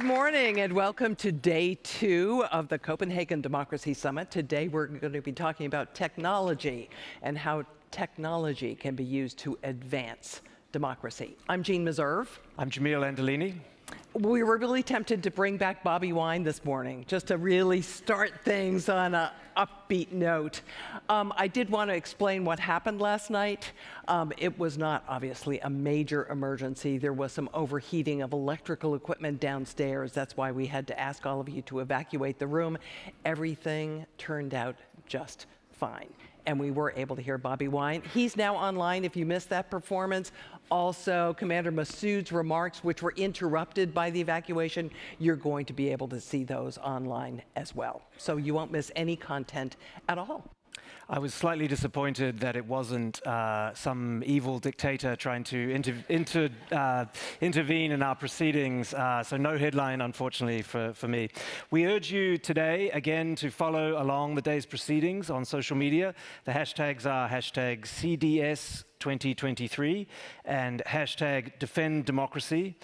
Good morning and welcome to day 2 of the Copenhagen Democracy Summit. Today we're going to be talking about technology and how technology can be used to advance democracy. I'm Jean Meserve. I'm Jamil Andolini. We were really tempted to bring back Bobby Wine this morning, just to really start things on an upbeat note. I did want to explain what happened last night. It was not obviously a major emergency. There was some overheating of electrical equipment downstairs. That's why we had to ask all of you to evacuate the room. Everything turned out just fine. And we were able to hear Bobby Wine. He's now online if you missed that performance. Also, Commander Massoud's remarks, which were interrupted by the evacuation, you're going to be able to see those online as well. So you won't miss any content at all. I was slightly disappointed that it wasn't some evil dictator trying to intervene in our proceedings, so no headline, unfortunately, for me. We urge you today, again, to follow along the day's proceedings on social media. The hashtags are hashtag CDS2023 and hashtag Defend Democracy.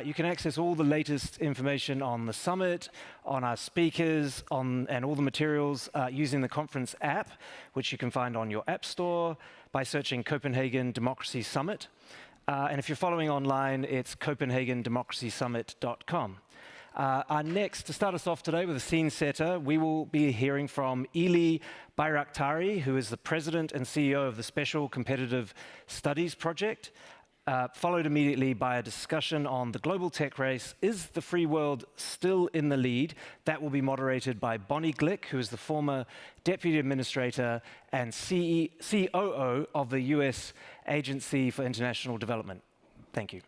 You can access all the latest information on the summit, on our speakers, and all the materials using the conference app, which you can find on your app store by searching Copenhagen Democracy Summit. And if you're following online, it's copenhagendemocracysummit.com. To start us off today with a scene setter, we will be hearing from Eli Bayraktari, who is the President and CEO of the Special Competitive Studies Project, followed immediately by a discussion on the global tech race. Is the free world still in the lead? That will be moderated by Bonnie Glick, who is the former Deputy Administrator and COO of the US Agency for International Development. Thank you.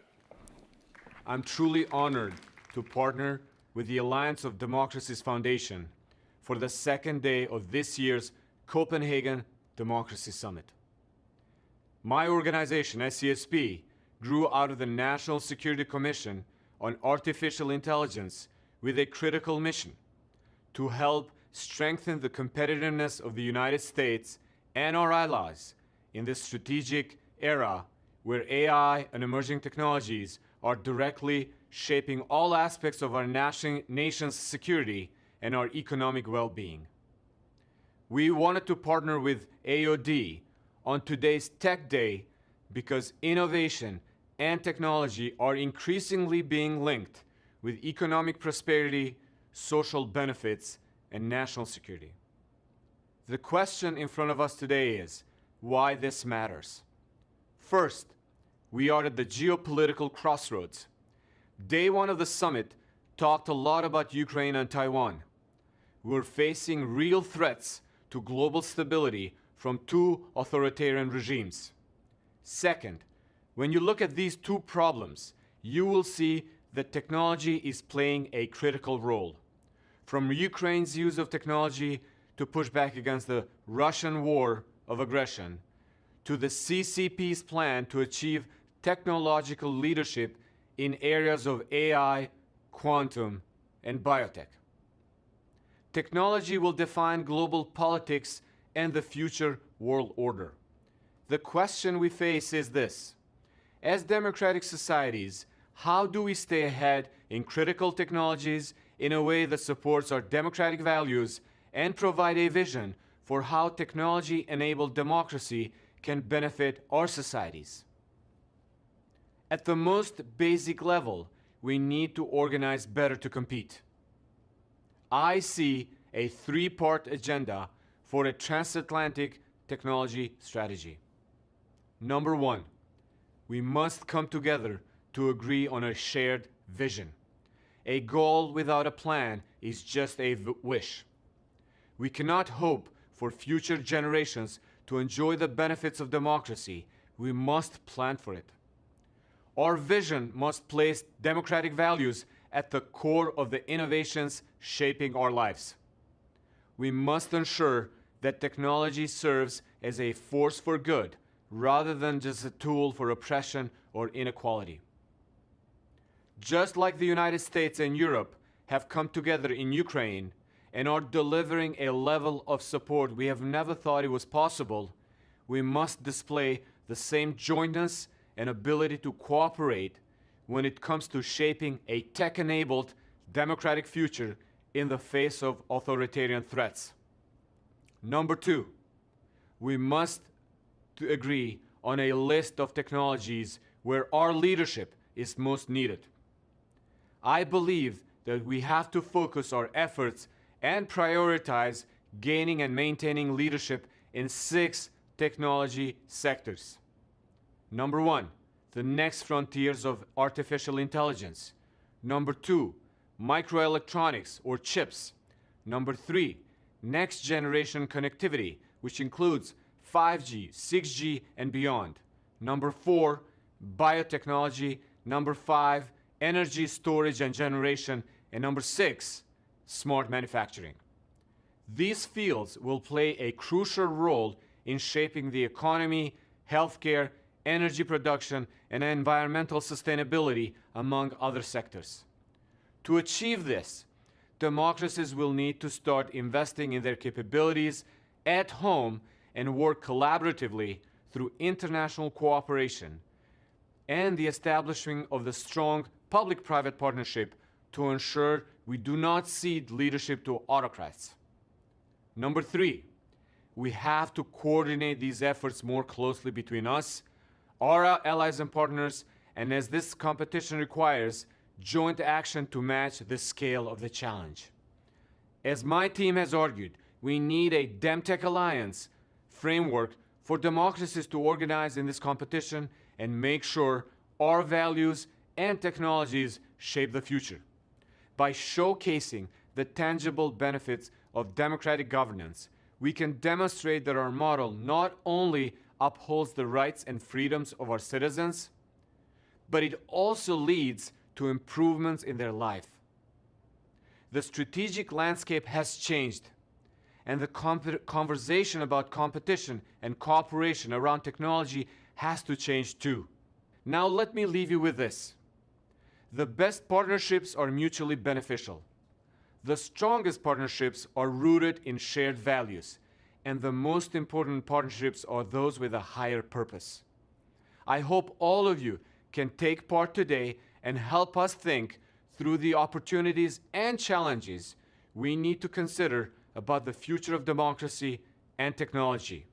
I'm truly honored to partner with the Alliance of Democracies Foundation for the second day of this year's Copenhagen Democracy Summit. My organization, SCSP, grew out of the National Security Commission on Artificial Intelligence with a critical mission to help strengthen the competitiveness of the United States and our allies in this strategic era where AI and emerging technologies are directly shaping all aspects of our nation's security and our economic well-being. We wanted to partner with AOD on today's Tech Day because innovation and technology are increasingly being linked with economic prosperity, social benefits, and national security. The question in front of us today is why this matters. First, we are at the geopolitical crossroads. Day 1 of the summit talked a lot about Ukraine and Taiwan. We're facing real threats to global stability from 2 authoritarian regimes. Second, when you look at these 2 problems, you will see that technology is playing a critical role. From Ukraine's use of technology to push back against the Russian war of aggression, to the CCP's plan to achieve technological leadership in areas of AI, quantum, and biotech. Technology will define global politics and the future world order. The question we face is this: as democratic societies, how do we stay ahead in critical technologies in a way that supports our democratic values and provide a vision for how technology-enabled democracy can benefit our societies? At the most basic level, we need to organize better to compete. I see a 3-part agenda for a transatlantic technology strategy. Number 1, we must come together to agree on a shared vision. A goal without a plan is just a wish. We cannot hope for future generations to enjoy the benefits of democracy. We must plan for it. Our vision must place democratic values at the core of the innovations shaping our lives. We must ensure that technology serves as a force for good rather than just a tool for oppression or inequality. Just like the United States and Europe have come together in Ukraine and are delivering a level of support we have never thought it was possible, we must display the same jointness and ability to cooperate when it comes to shaping a tech-enabled democratic future in the face of authoritarian threats. Number two, we must agree on a list of technologies where our leadership is most needed. I believe that we have to focus our efforts and prioritize gaining and maintaining leadership in 6 technology sectors. Number 1, the next frontiers of artificial intelligence. Number 2, microelectronics or chips. Number 3, next generation connectivity, which includes 5G, 6G, and beyond. Number 4, biotechnology. Number 5, energy storage and generation. And number 6, smart manufacturing. These fields will play a crucial role in shaping the economy, healthcare, energy production, and environmental sustainability, among other sectors. To achieve this, democracies will need to start investing in their capabilities at home and work collaboratively through international cooperation and the establishing of the strong public-private partnership to ensure we do not cede leadership to autocrats. Number 3, we have to coordinate these efforts more closely between us, our allies and partners, and as this competition requires, joint action to match the scale of the challenge. As my team has argued, we need a DemTech alliance framework for democracies to organize in this competition and make sure our values and technologies shape the future. By showcasing the tangible benefits of democratic governance, we can demonstrate that our model not only upholds the rights and freedoms of our citizens, but it also leads to improvements in their life. The strategic landscape has changed, and the conversation about competition and cooperation around technology has to change too. Now let me leave you with this. The best partnerships are mutually beneficial. The strongest partnerships are rooted in shared values, and the most important partnerships are those with a higher purpose. I hope all of you can take part today and help us think through the opportunities and challenges we need to consider about the future of democracy and technology.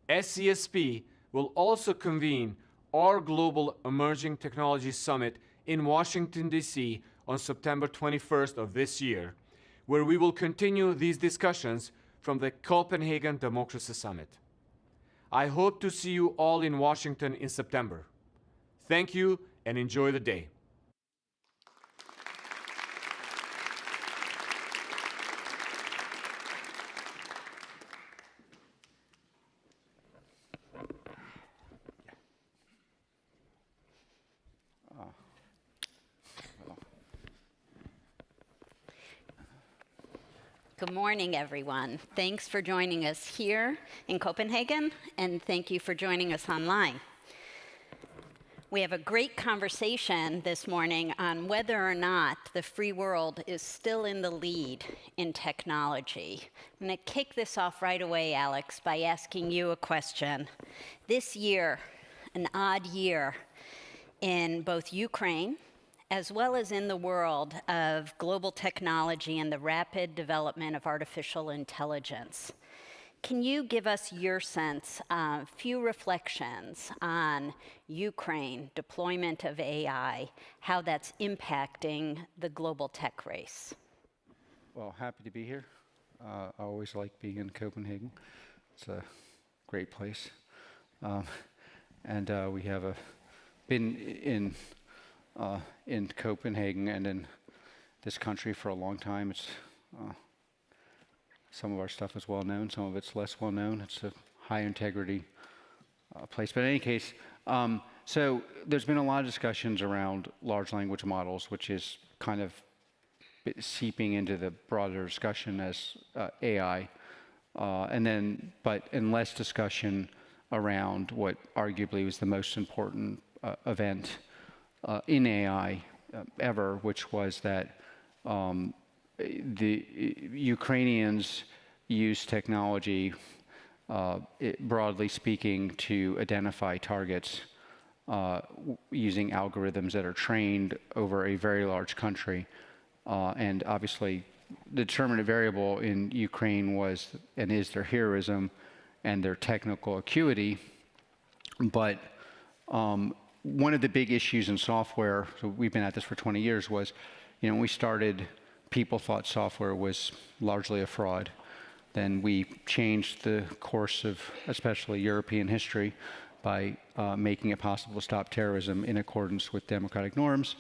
SCSP will also convene our Global Emerging Technology Summit in Washington, D.C. on September 21st of this year, where we will continue these discussions from the Copenhagen Democracy Summit. I hope to see you all in Washington in September. Thank you and enjoy the day. Good morning, everyone. Thanks for joining us here in Copenhagen, and thank you for joining us online. We have a great conversation this morning on whether or not the free world is still in the lead in technology. I'm going to kick this off right away, Alex, by asking you a question. This year, an odd year in both Ukraine as well as in the world of global technology and the rapid development of artificial intelligence. Can you give us your sense, a few reflections on Ukraine, deployment of AI, how that's impacting the global tech race? Well, happy to be here. I always like being in Copenhagen. It's a great place. We have been in Copenhagen and in this country for a long time. It's some of our stuff is well known, some of it's less well known. It's a high integrity place. But in any case, so there's been a lot of discussions around large language models, which is kind of seeping into the broader discussion as AI, but less discussion around what arguably was the most important event in AI ever, which was that the Ukrainians use technology, broadly speaking, to identify targets using algorithms that are trained over a very large country And obviously, the determinant variable in Ukraine was and is their heroism and their technical acuity. But one of the big issues in software, so we've been at this for 20 years, was, when we started, people thought software was largely a fraud. Then we changed the course of especially European history by making it possible to stop terrorism in accordance with democratic norms.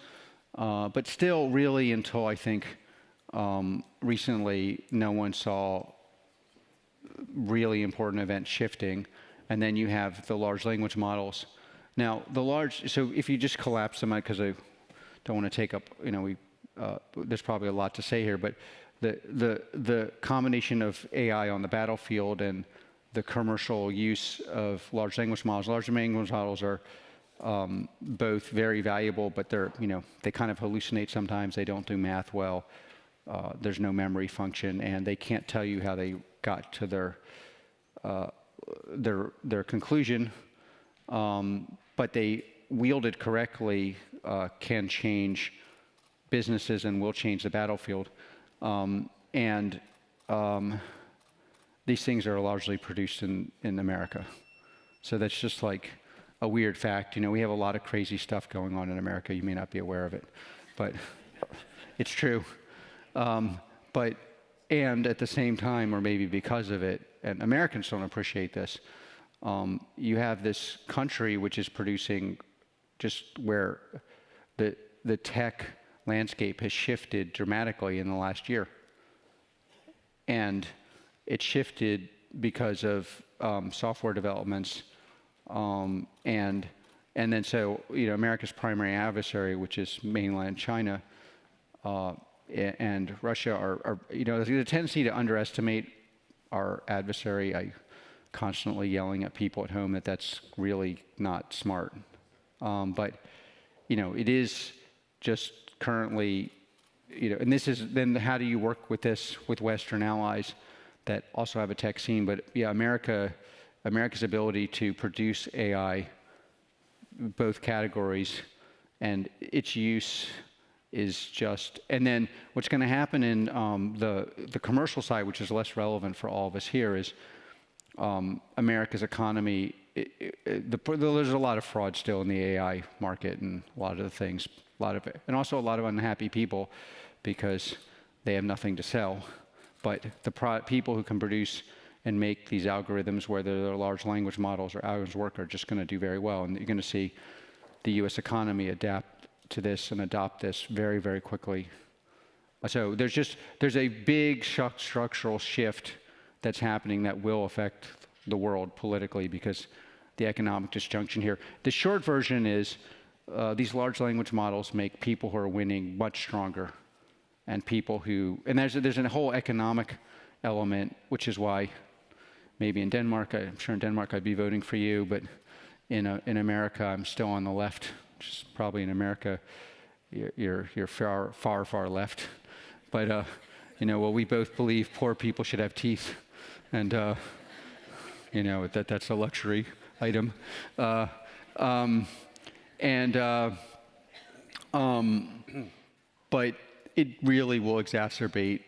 But still, really, until I think recently, no one saw really important events shifting. And then you have the large language models. Now, so if you just collapse them, because I don't want to take up, there's probably a lot to say here, but the combination of AI on the battlefield and the commercial use of large language models are both very valuable, but they kind of hallucinate sometimes. They don't do math well. There's no memory function, and they can't tell you how they got to their conclusion. But they, wielded correctly, can change businesses and will change the battlefield. These things are largely produced in America. So that's just like a weird fact. We have a lot of crazy stuff going on in America. You may not be aware of it, but it's true. And at the same time, or maybe because of it, and Americans don't appreciate this, you have this country which is producing just where the tech landscape has shifted dramatically in the last year. And it shifted because of software developments. And then so, America's primary adversary, which is mainland China, and Russia are there's a tendency to underestimate our adversary. I constantly yelling at people at home that's really not smart. But it is just currently, and this is then how do you work with this with Western allies that also have a tech scene? But yeah, America's ability to produce AI, both categories, and its use is just, and then what's going to happen in the commercial side, which is less relevant for all of us here, is America's economy. There's a lot of fraud still in the AI market, and a lot of the things, and also a lot of unhappy people because they have nothing to sell. But the people who can produce and make these algorithms, whether they're large language models or algorithms work, are just going to do very well. And you're going to see the U.S. economy adapt to this and adopt this very, very quickly. So there's a big structural shift that's happening that will affect the world politically because the economic disjunction here. The short version is these large language models make people who are winning much stronger, and people who, and there's a whole economic element, which is why maybe in Denmark, I'm sure in Denmark I'd be voting for you, but in America I'm still on the left, which is probably in America you're far left. But we both believe poor people should have teeth, and that's a luxury item. But it really will exacerbate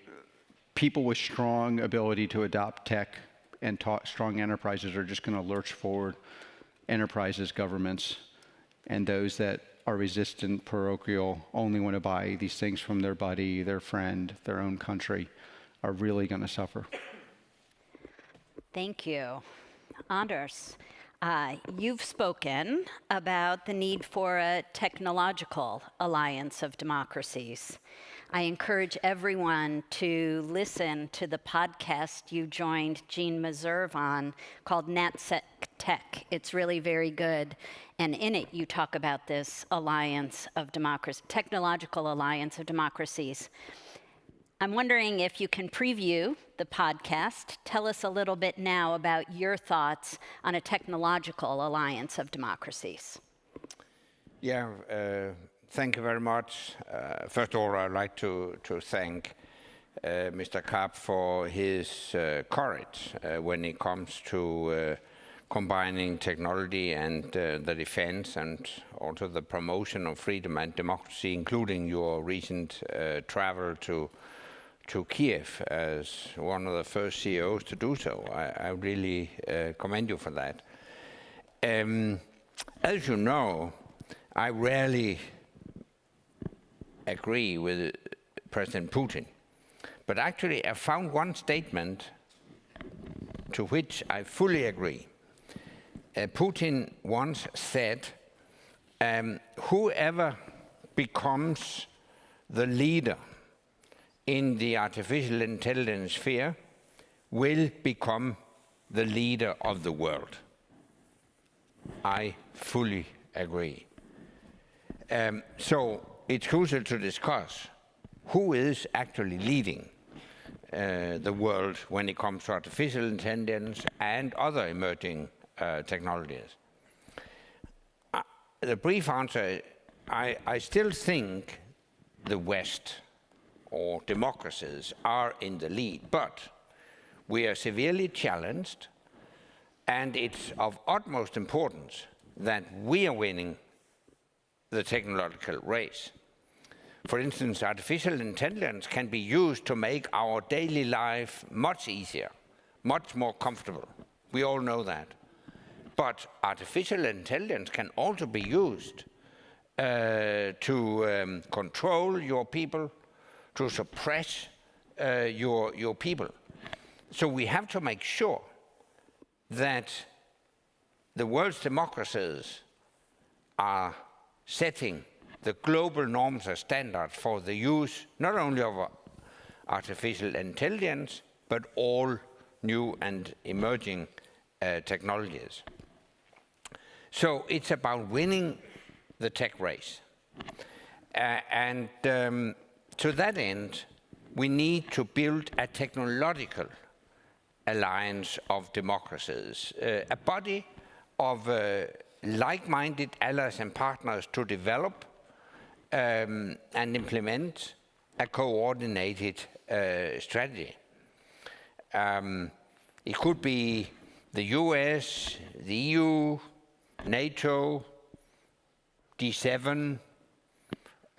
people with strong ability to adopt tech, and strong enterprises are just going to lurch forward. Enterprises, governments, and those that are resistant, parochial, only want to buy these things from their buddy, their friend, their own country, are really going to suffer. Thank you. Anders, you've spoken about the need for a technological alliance of democracies. I encourage everyone to listen to the podcast you joined Jean Meserve on called NatSec Tech. It's really very good. And in it, you talk about this alliance of democracy, technological alliance of democracies. I'm wondering if you can preview the podcast. Tell us a little bit now about your thoughts on a technological alliance of democracies. Yeah, thank you very much. First of all, I'd like to thank Mr. Kapp for his courage when it comes to combining technology and the defense and also the promotion of freedom and democracy, including your recent travel to Kiev as one of the first CEOs to do so. I really commend you for that. As you know, I rarely agree with President Putin, but actually I found one statement to which I fully agree. Putin once said, whoever becomes the leader in the artificial intelligence sphere will become the leader of the world. I fully agree. So it's crucial to discuss who is actually leading the world when it comes to artificial intelligence and other emerging technologies. The brief answer, I still think the West or democracies are in the lead, but we are severely challenged, and it's of utmost importance that we are winning the technological race. For instance, artificial intelligence can be used to make our daily life much easier, much more comfortable. We all know that. But artificial intelligence can also be used to control your people, to suppress your people. So we have to make sure that the world's democracies are setting the global norms and standards for the use not only of artificial intelligence, but all new and emerging technologies. So it's about winning the tech race. To that end, we need to build a technological alliance of democracies, a body of like-minded allies and partners to develop and implement a coordinated strategy. It could be the US, the EU, NATO, G7,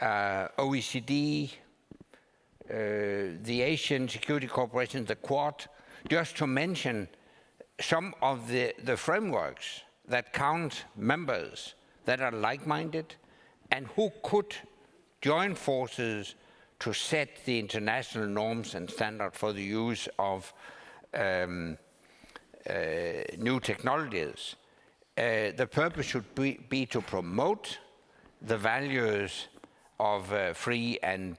OECD, the Asian Security Cooperation, the Quad, just to mention some of the frameworks that count members that are like-minded and who could join forces to set the international norms and standards for the use of new technologies. The purpose should be to promote the values of free and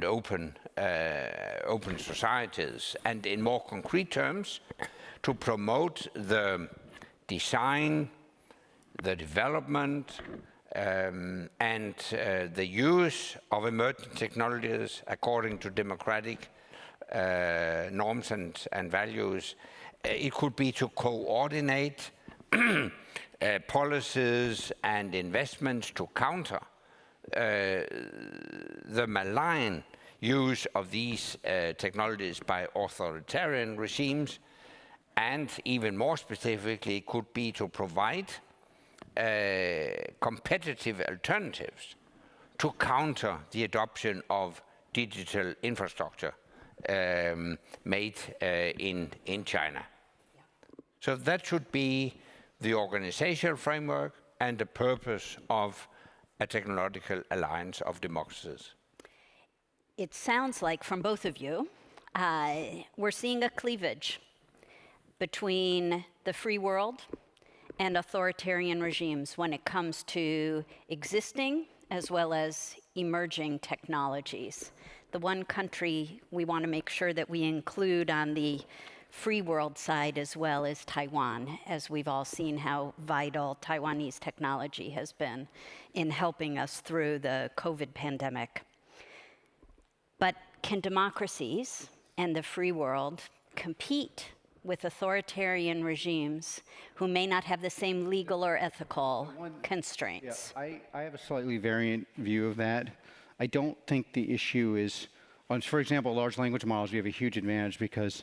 open societies, and in more concrete terms, to promote the design, the development, and the use of emerging technologies according to democratic norms and values. It could be to coordinate policies and investments to counter the malign use of these technologies by authoritarian regimes, and even more specifically, it could be to provide competitive alternatives to counter the adoption of digital infrastructure made in China. So that should be the organizational framework and the purpose of a technological alliance of democracies. It sounds like from both of you, we're seeing a cleavage between the free world and authoritarian regimes when it comes to existing as well as emerging technologies. The one country we want to make sure that we include on the free world side as well is Taiwan, as we've all seen how vital Taiwanese technology has been in helping us through the COVID pandemic. But can democracies and the free world compete with authoritarian regimes who may not have the same legal or ethical constraints? Yeah, I have a slightly variant view of that. I don't think the issue is, for example, large language models, we have a huge advantage because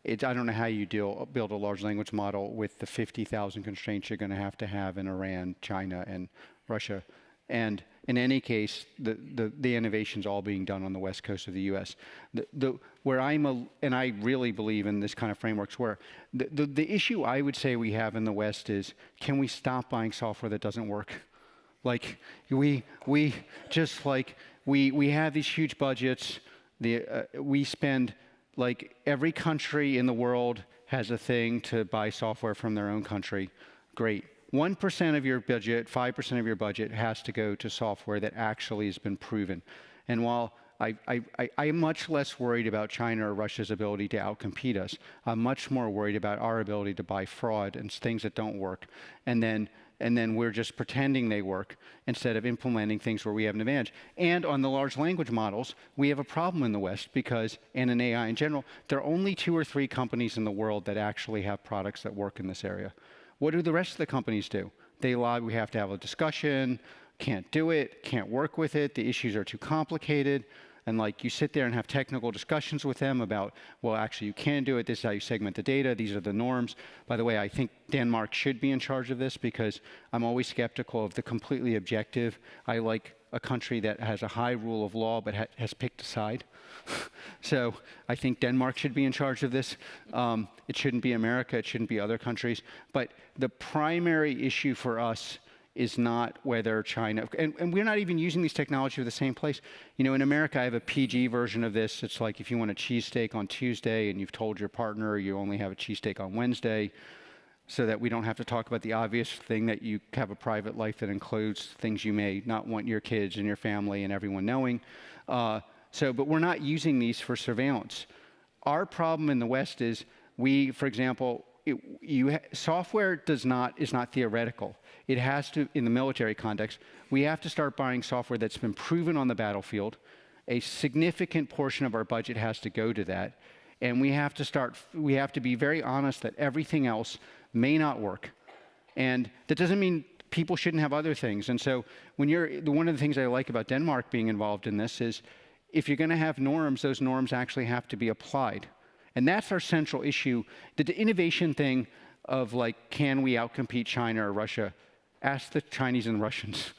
I don't know how you build a large language model with the 50,000 constraints you're going to have in Iran, China, and Russia. And in any case, the innovation's all being done on the west coast of the U.S. Where and I really believe in this kind of frameworks, where the issue I would say we have in the West is, can we stop buying software that doesn't work? Like we have these huge budgets. We spend, like, every country in the world has a thing to buy software from their own country. Great. 1% of your budget, 5% of your budget has to go to software that actually has been proven. And while I'm much less worried about China or Russia's ability to outcompete us, I'm much more worried about our ability to buy fraud and things that don't work. And then we're just pretending they work instead of implementing things where we have an advantage. And on the large language models, we have a problem in the West because, and in AI in general, there are only 2 or 3 companies in the world that actually have products that work in this area. What do the rest of the companies do? They lie, we have to have a discussion, can't do it, can't work with it, the issues are too complicated. And like, you sit there and have technical discussions with them about, well, actually you can do it, this is how you segment the data, these are the norms. By the way, I think Denmark should be in charge of this because I'm always skeptical of the completely objective. I like a country that has a high rule of law but has picked a side. So I think Denmark should be in charge of this. It shouldn't be America, it shouldn't be other countries. But the primary issue for us is not whether China, and we're not even using these technologies for the same place. You know, in America, I have a PG version of this. It's like if you want a cheesesteak on Tuesday and you've told your partner you only have a cheesesteak on Wednesday, so that we don't have to talk about the obvious thing that you have a private life that includes things you may not want your kids and your family and everyone knowing. But we're not using these for surveillance. Our problem in the West is for example, software is not theoretical. It has to, in the military context, we have to start buying software that's been proven on the battlefield. A significant portion of our budget has to go to that. And we have to be very honest that everything else may not work. And that doesn't mean people shouldn't have other things. And so one of the things I like about Denmark being involved in this is, if you're going to have norms, those norms actually have to be applied. And that's our central issue. The innovation thing of, like, can we outcompete China or Russia? Ask the Chinese and Russians.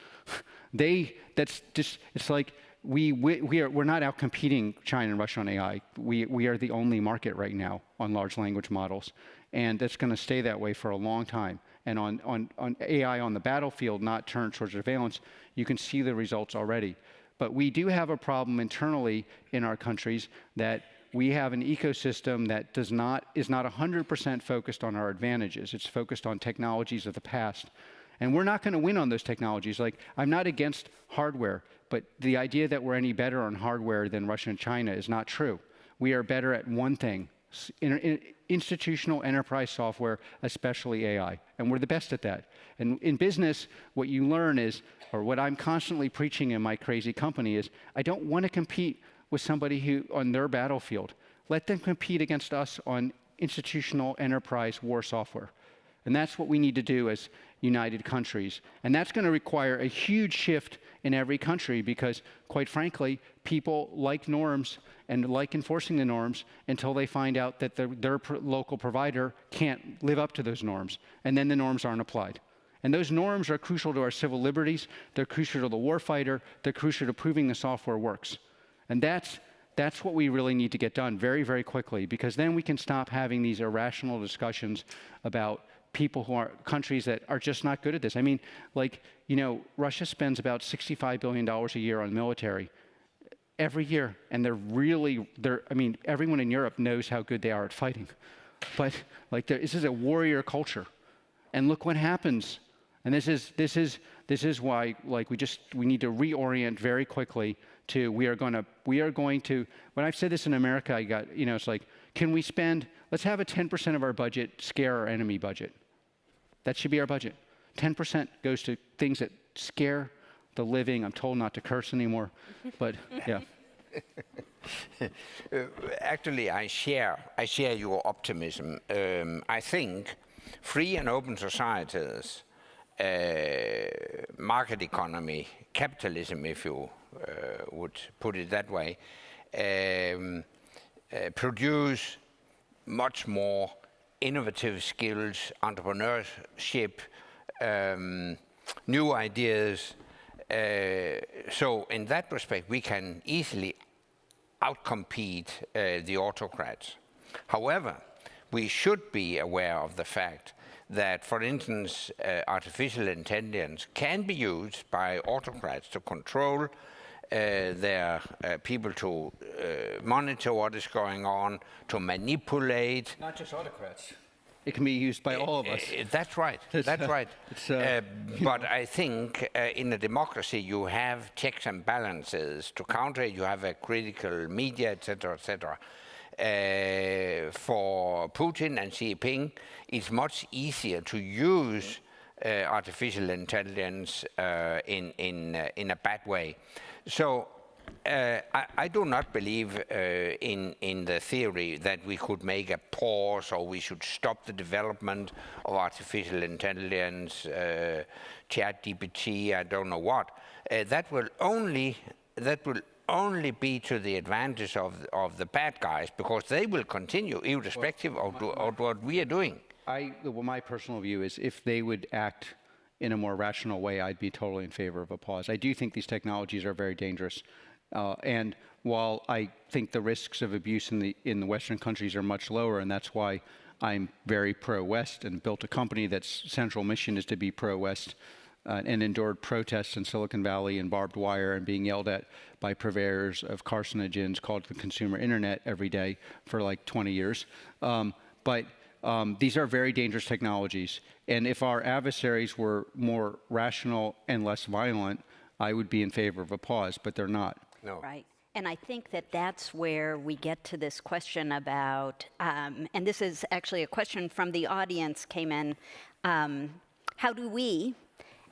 It's like we're not outcompeting China and Russia on AI. We are the only market right now on large language models. And that's going to stay that way for a long time. And on AI on the battlefield, not turned towards surveillance, you can see the results already. But we do have a problem internally in our countries that we have an ecosystem that is not 100% focused on our advantages. It's focused on technologies of the past. And we're not going to win on those technologies. Like, I'm not against hardware, but the idea that we're any better on hardware than Russia and China is not true. We are better at one thing, institutional enterprise software, especially AI. And we're the best at that. And in business, what you learn is, or what I'm constantly preaching in my crazy company is, I don't want to compete with somebody who on their battlefield. Let them compete against us on institutional enterprise war software. And that's what we need to do as united countries. And that's going to require a huge shift in every country because, quite frankly, people like norms and like enforcing the norms until they find out that their local provider can't live up to those norms. And then the norms aren't applied. And those norms are crucial to our civil liberties. They're crucial to the warfighter. They're crucial to proving the software works. And that's what we really need to get done very, very quickly, because then we can stop having these irrational discussions about people countries that are just not good at this. I mean, like, you know, Russia spends about $65 billion a year on military every year. And I mean, everyone in Europe knows how good they are at fighting. But like, this is a warrior culture. And look what happens. And this is why, like, we need to reorient very quickly to, we are going to, when I've said this in America, it's like, let's have a 10% of our budget scare our enemy budget. That should be our budget. 10% goes to things that scare the living. I'm told not to curse anymore, but yeah. Actually, I share your optimism. I think free and open societies, market economy, capitalism, if you would put it that way, produce much more innovative skills, entrepreneurship, new ideas. So in that respect, we can easily outcompete the autocrats. However, we should be aware of the fact that, for instance, artificial intelligence can be used by autocrats to control their people, to monitor what is going on, to manipulate. Not just autocrats. It can be used by all of us. That's right. That's right. But I think in a democracy you have checks and balances to counter it. You have a critical media, etc., etc. For Putin and Xi Jinping, it's much easier to use artificial intelligence in a bad way. So I do not believe in the theory that we could make a pause or we should stop the development of artificial intelligence, ChatGPT, I don't know what. That will only be to the advantage of the bad guys, because they will continue irrespective of what we are doing. Well, my personal view is if they would act in a more rational way, I'd be totally in favor of a pause. I do think these technologies are very dangerous. And while I think the risks of abuse in the Western countries are much lower, and that's why I'm very pro-West and built a company that's central mission is to be pro-West, and endured protests in Silicon Valley and barbed wire and being yelled at by purveyors of carcinogens called the consumer internet every day for like 20 years. But these are very dangerous technologies. And if our adversaries were more rational and less violent, I would be in favor of a pause, but they're not. No. Right. And I think that that's where we get to this question about, and this is actually a question from the audience came in, how do we,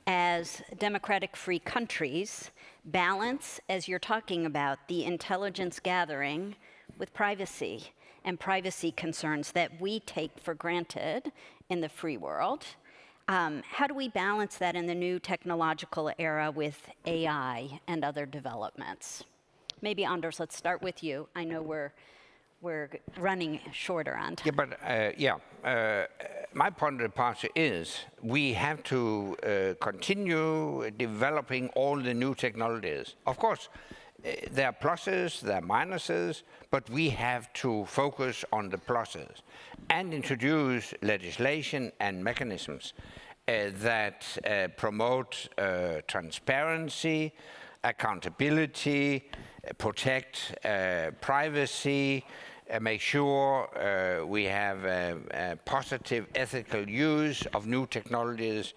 as democratic free countries, balance, as you're talking about, the intelligence gathering with privacy and privacy concerns that we take for granted in the free world? How do we balance that in the new technological era with AI and other developments? Maybe, Anders, let's start with you. I know we're running shorter on time. Yeah, but my point of departure is we have to continue developing all the new technologies. Of course, there are pluses, there are minuses, but we have to focus on the pluses and introduce legislation and mechanisms that promote transparency, accountability, protect privacy, make sure we have a positive ethical use of new technologies,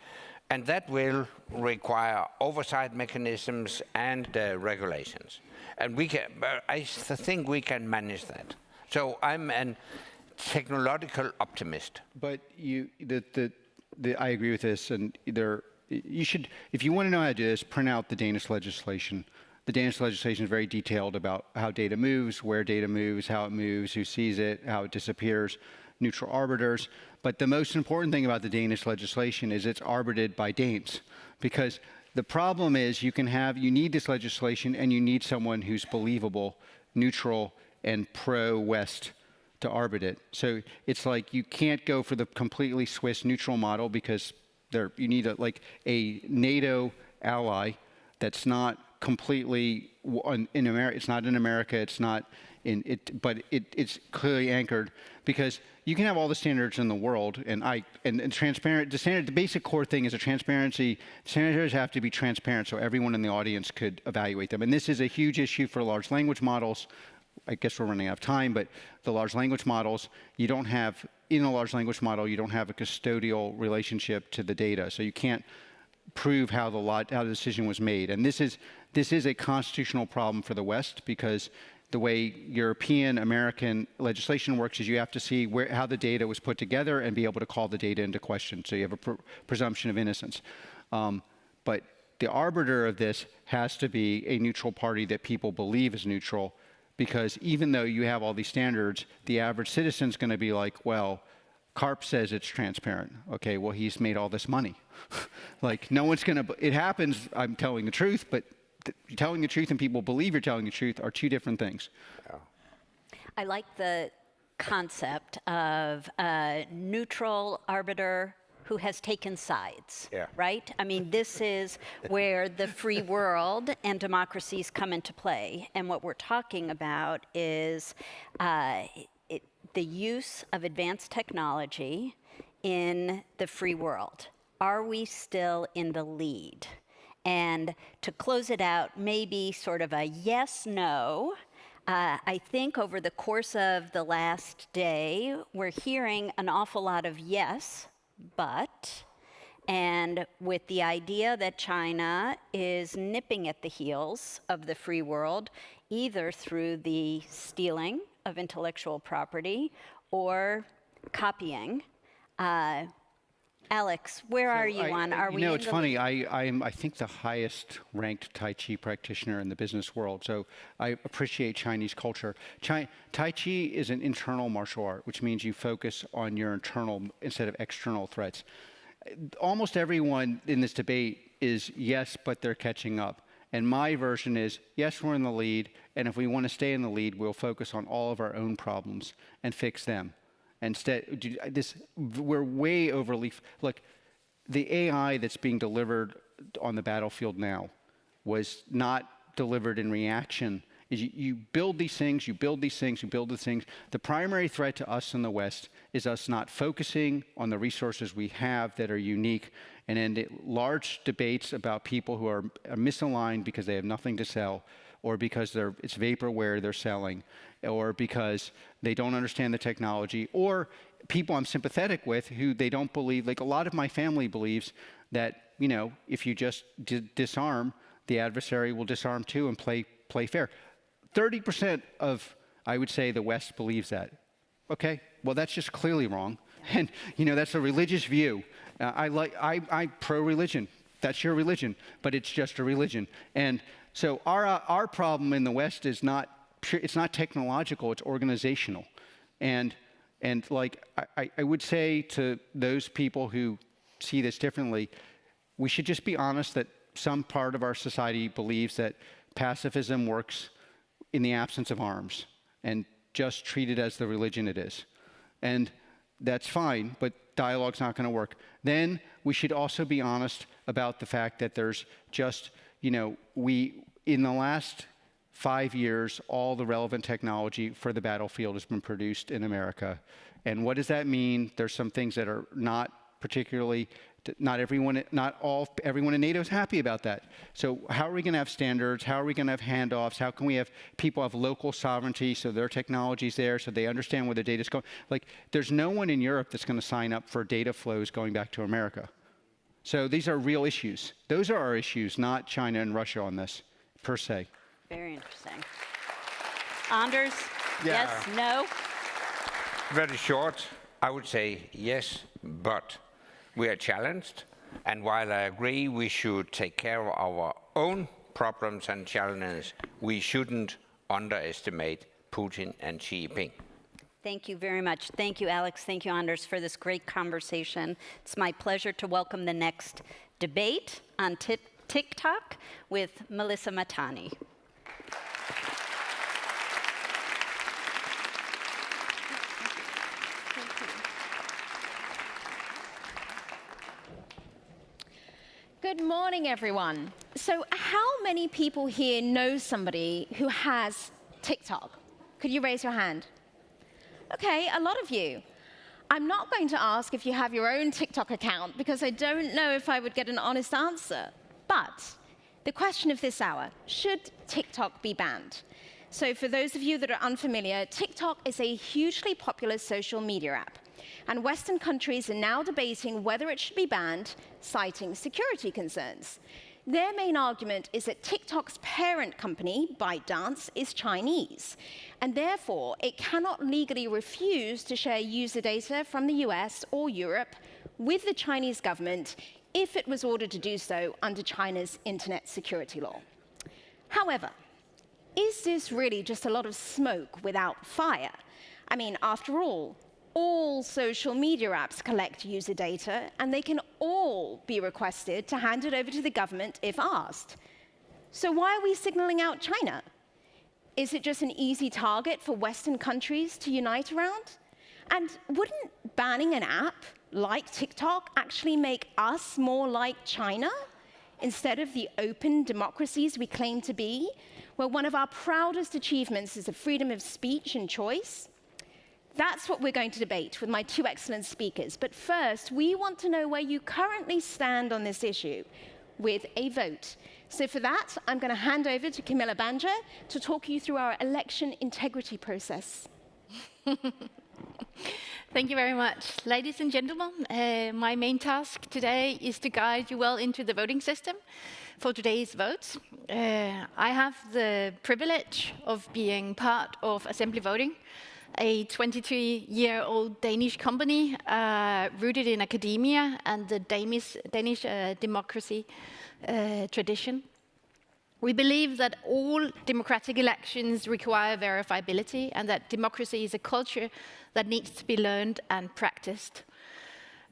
and that will require oversight mechanisms and regulations. And I think we can manage that. So I'm a technological optimist. But I agree with this, and you should, if you want to know how to do this, print out the Danish legislation. The Danish legislation is very detailed about how data moves, where data moves, how it moves, who sees it, how it disappears, neutral arbiters. But the most important thing about the Danish legislation is it's arbitrated by Danes, because the problem is you need this legislation and you need someone who's believable, neutral, and pro-West to arbitrate. So it's like you can't go for the completely Swiss neutral model because you need a NATO ally that's not completely in America. It's not in America. It's not in it, but it's clearly anchored, because you can have all the standards in the world, and transparent. The basic core thing is a transparency. Standards have to be transparent so everyone in the audience could evaluate them. And this is a huge issue for large language models. I guess we're running out of time, but the large language models, in a large language model, you don't have a custodial relationship to the data, so you can't prove how the decision was made. And this is a constitutional problem for the West, because the way European, American legislation works is you have to see how the data was put together and be able to call the data into question. So you have a presumption of innocence. But the arbiter of this has to be a neutral party that people believe is neutral, because even though you have all these standards, the average citizen's going to be like, well, Karp says it's transparent. Okay, well, he's made all this money. No one's going to, it happens, I'm telling the truth, but telling the truth and people believe you're telling the truth are two different things. I like the concept of a neutral arbiter who has taken sides, right? I mean, this is where the free world and democracies come into play. And what we're talking about is the use of advanced technology in the free world. Are we still in the lead? And to close it out, maybe sort of a yes, no. I think over the course of the last day, we're hearing an awful lot of yes, but, and with the idea that China is nipping at the heels of the free world, either through the stealing of intellectual property or copying. Alex, where are you on? Are we? You know, it's funny. I'm, I think, the highest ranked Tai Chi practitioner in the business world. So I appreciate Chinese culture. Tai Chi is an internal martial art, which means you focus on your internal instead of external threats. Almost everyone in this debate is yes, but they're catching up. And my version is, yes, we're in the lead, and if we want to stay in the lead, we'll focus on all of our own problems and fix them. Instead, we're way overly, look, the AI that's being delivered on the battlefield now was not delivered in reaction. You build these things, you build these things, you build these things. The primary threat to us in the West is us not focusing on the resources we have that are unique, and end large debates about people who are misaligned because they have nothing to sell, or because it's vaporware they're selling, or because they don't understand the technology, or people I'm sympathetic with who they don't believe, like a lot of my family believes that, you know, if you just disarm, the adversary will disarm too and play fair. 30% of, I would say, the West believes that. Okay, well, that's just clearly wrong. And, you know, that's a religious view. I'm pro-religion. That's your religion, but it's just a religion. And so our problem in the West is it's not technological, it's organizational. And like, I would say to those people who see this differently, we should just be honest that some part of our society believes that pacifism works in the absence of arms, and just treat it as the religion it is. And that's fine, but dialogue's not going to work. Then we should also be honest about the fact that there's just, you know, in the last 5 years, all the relevant technology for the battlefield has been produced in America. And what does that mean? There's some things that are not particularly, everyone in NATO is happy about that. So how are we going to have standards? How are we going to have handoffs? How can we have people have local sovereignty so their technology's there so they understand where the data's going? Like, there's no one in Europe that's going to sign up for data flows going back to America. So these are real issues. Those are our issues, not China and Russia on this, per se. Very interesting. Anders, yes, no? Very short, I would say yes, but we are challenged. And while I agree we should take care of our own problems and challenges, we shouldn't underestimate Putin and Xi Jinping. Thank you very much. Thank you, Alex. Thank you, Anders, for this great conversation. It's my pleasure to welcome the next debate on TikTok with Melissa Matani. Good morning, everyone. So how many people here know somebody who has TikTok? Could you raise your hand? Okay, a lot of you. I'm not going to ask if you have your own TikTok account because I don't know if I would get an honest answer. But the question of this hour, should TikTok be banned? So for those of you that are unfamiliar, TikTok is a hugely popular social media app. And Western countries are now debating whether it should be banned, citing security concerns. Their main argument is that TikTok's parent company, ByteDance, is Chinese, and therefore it cannot legally refuse to share user data from the US or Europe with the Chinese government if it was ordered to do so under China's internet security law. However, is this really just a lot of smoke without fire? I mean, after all social media apps collect user data, and they can all be requested to hand it over to the government if asked. So why are we signaling out China? Is it just an easy target for Western countries to unite around? And wouldn't banning an app like TikTok actually make us more like China instead of the open democracies we claim to be, where one of our proudest achievements is the freedom of speech and choice? That's what we're going to debate with my two excellent speakers. But first, we want to know where you currently stand on this issue with a vote. So for that, I'm going to hand over to Camilla Banja to talk you through our election integrity process. Thank you very much. Ladies and gentlemen, my main task today is to guide you well into the voting system for today's votes. I have the privilege of being part of Assembly Voting, a 22-year-old Danish company rooted in academia and the Danish democracy tradition. We believe that all democratic elections require verifiability and that democracy is a culture that needs to be learned and practiced.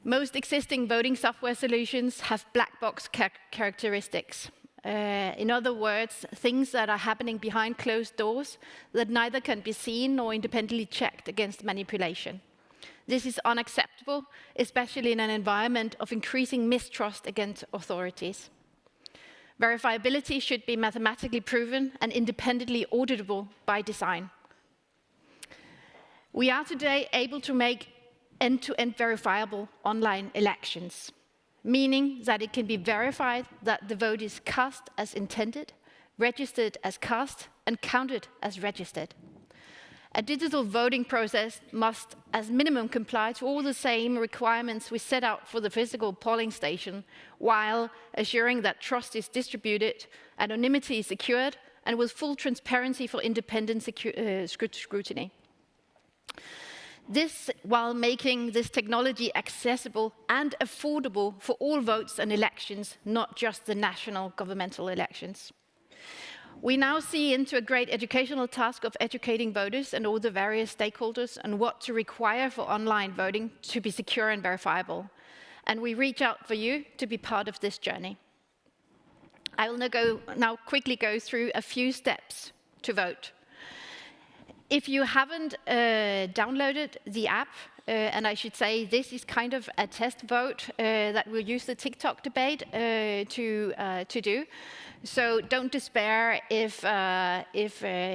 Most existing voting software solutions have black box characteristics. In other words, things that are happening behind closed doors that neither can be seen nor independently checked against manipulation. This is unacceptable, especially in an environment of increasing mistrust against authorities. Verifiability should be mathematically proven and independently auditable by design. We are today able to make end-to-end verifiable online elections, meaning that it can be verified that the vote is cast as intended, registered as cast, and counted as registered. A digital voting process must, as minimum, comply to all the same requirements we set out for the physical polling station, while assuring that trust is distributed, anonymity is secured, and with full transparency for independent scrutiny. This while making this technology accessible and affordable for all votes and elections, not just the national governmental elections. We now see into a great educational task of educating voters and all the various stakeholders on what to require for online voting to be secure and verifiable. And we reach out for you to be part of this journey. I will now quickly go through a few steps to vote. If you haven't downloaded the app, and I should say this is kind of a test vote that we'll use the TikTok debate to do. So don't despair if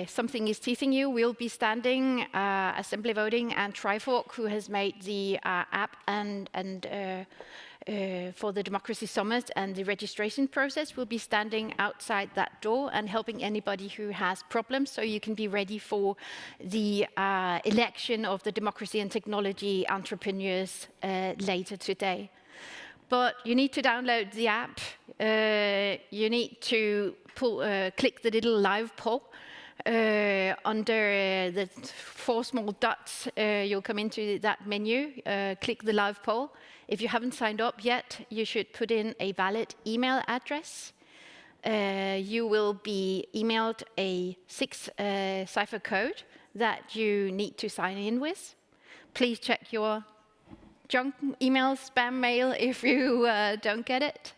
something is teasing you. We'll be standing, Assembly Voting and Trifork, who has made the app and for the Democracy Summit and the registration process, will be standing outside that door and helping anybody who has problems, so you can be ready for the election of the democracy and technology entrepreneurs later today. But you need to download the app. You need to click the little live poll under the 4 small dots. You'll come into that menu. Click the live poll. If you haven't signed up yet, you should put in a valid email address. You will be emailed a 6-cipher code that you need to sign in with. Please check your junk email, spam mail if you don't get it.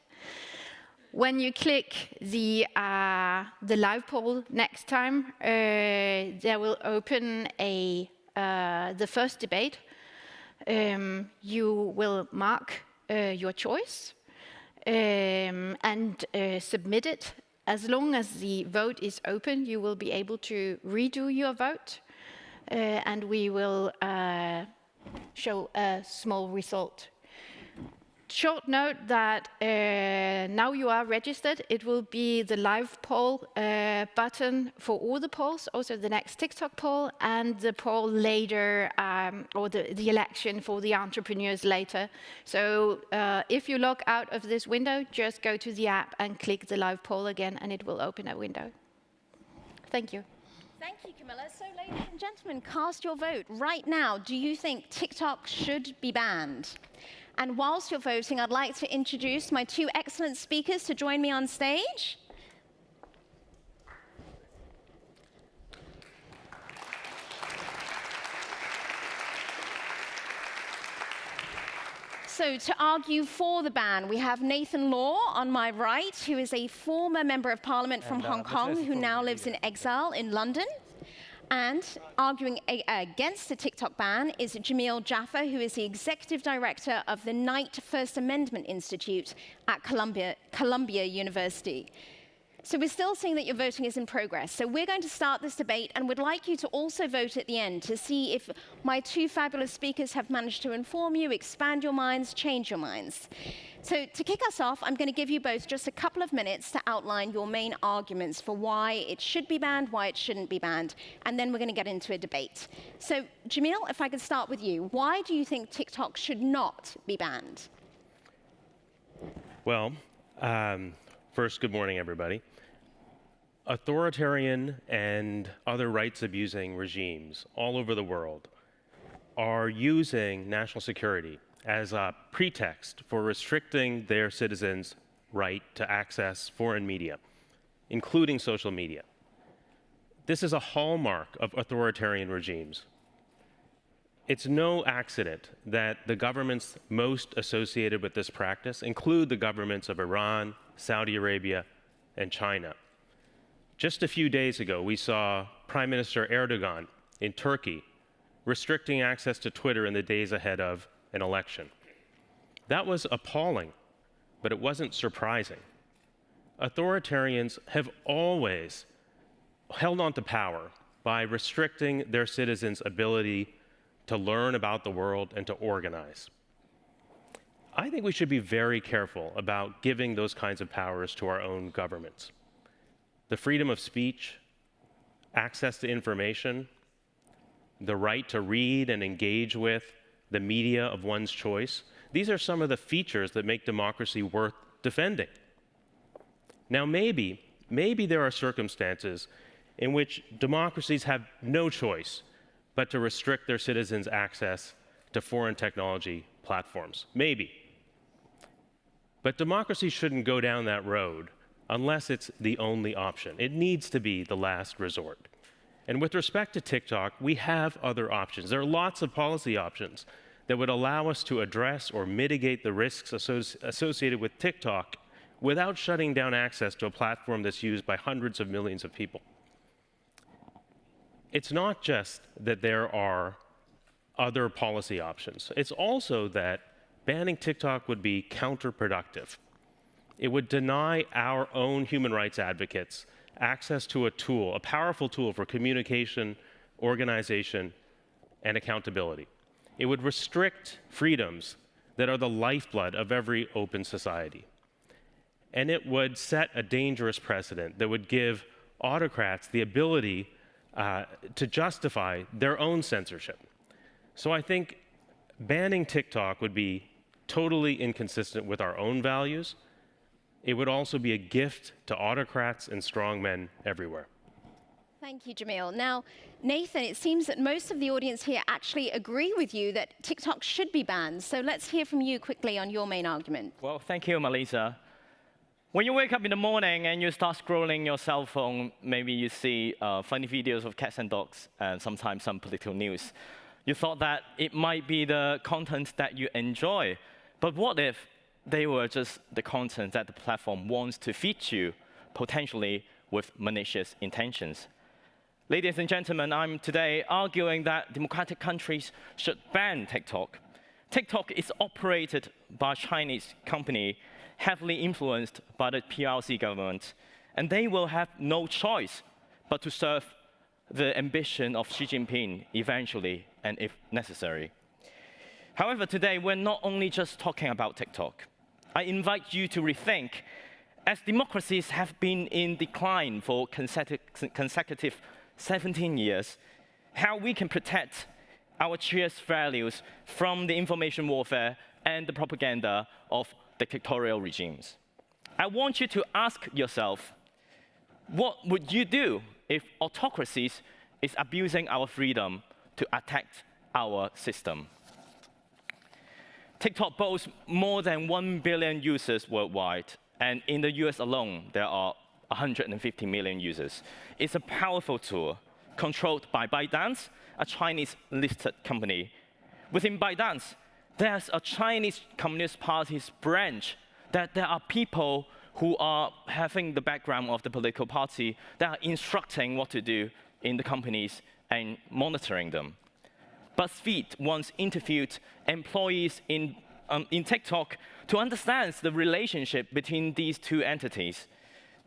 When you click the live poll next time, there will open the first debate. You will mark your choice and submit it. As long as the vote is open, you will be able to redo your vote, and we will show a small result. Short note that now you are registered, it will be the live poll button for all the polls, also the next TikTok poll, and the poll later, or the election for the entrepreneurs later. So if you log out of this window, just go to the app and click the live poll again, and it will open a window. Thank you. Thank you, Camilla. So, ladies and gentlemen, cast your vote right now. Do you think TikTok should be banned? And whilst you're voting, I'd like to introduce my 2 excellent speakers to join me on stage. So to argue for the ban, we have Nathan Law on my right, who is a former member of parliament from Hong Kong, who now lives in exile in London. And arguing against the TikTok ban is Jamil Jaffer, who is the executive director of the Knight First Amendment Institute at Columbia University. So we're still seeing that your voting is in progress. So we're going to start this debate, and would like you to also vote at the end to see if my two fabulous speakers have managed to inform you, expand your minds, change your minds. So to kick us off, I'm going to give you both just a couple of minutes to outline your main arguments for why it should be banned, why it shouldn't be banned, and then we're going to get into a debate. So Jamil, if I could start with you, why do you think TikTok should not be banned? Well, first, good morning, everybody. Authoritarian and other rights-abusing regimes all over the world are using national security as a pretext for restricting their citizens' right to access foreign media, including social media. This is a hallmark of authoritarian regimes. It's no accident that the governments most associated with this practice include the governments of Iran, Saudi Arabia, and China. Just a few days ago, we saw Prime Minister Erdogan in Turkey restricting access to Twitter in the days ahead of an election. That was appalling, but it wasn't surprising. Authoritarians have always held on to power by restricting their citizens' ability to learn about the world and to organize. I think we should be very careful about giving those kinds of powers to our own governments. The freedom of speech, access to information, the right to read and engage with the media of one's choice, these are some of the features that make democracy worth defending. Now, maybe there are circumstances in which democracies have no choice but to restrict their citizens' access to foreign technology platforms. Maybe. But democracy shouldn't go down that road unless it's the only option. It needs to be the last resort. And with respect to TikTok, we have other options. There are lots of policy options that would allow us to address or mitigate the risks associated with TikTok without shutting down access to a platform that's used by hundreds of millions of people. It's not just that there are other policy options. It's also that banning TikTok would be counterproductive. It would deny our own human rights advocates access to a tool, a powerful tool for communication, organization, and accountability. It would restrict freedoms that are the lifeblood of every open society. And it would set a dangerous precedent that would give autocrats the ability to justify their own censorship. So I think banning TikTok would be totally inconsistent with our own values. It would also be a gift to autocrats and strongmen everywhere. Thank you, Jamil. Now, Nathan, it seems that most of the audience here actually agree with you that TikTok should be banned. So let's hear from you quickly on your main argument. Well, thank you, Melissa. When you wake up in the morning and you start scrolling your cell phone, maybe you see funny videos of cats and dogs and sometimes some political news. You thought that it might be the content that you enjoy. But what if they were just the content that the platform wants to feed you, potentially with malicious intentions? Ladies and gentlemen, I'm today arguing that democratic countries should ban TikTok. TikTok is operated by a Chinese company heavily influenced by the PRC government, and they will have no choice but to serve the ambition of Xi Jinping eventually and if necessary. However, today we're not only just talking about TikTok. I invite you to rethink, as democracies have been in decline for consecutive 17 years, how we can protect our cherished values from the information warfare and the propaganda of dictatorial regimes. I want you to ask yourself, what would you do if autocracies is abusing our freedom to attack our system? TikTok boasts more than 1 billion users worldwide, and in the US alone, there are 150 million users. It's a powerful tool controlled by ByteDance, a Chinese listed company. Within ByteDance, there's a Chinese Communist Party's branch, that there are people who are having the background of the political party that are instructing what to do in the companies and monitoring them. BuzzFeed once interviewed employees in TikTok to understand the relationship between these two entities.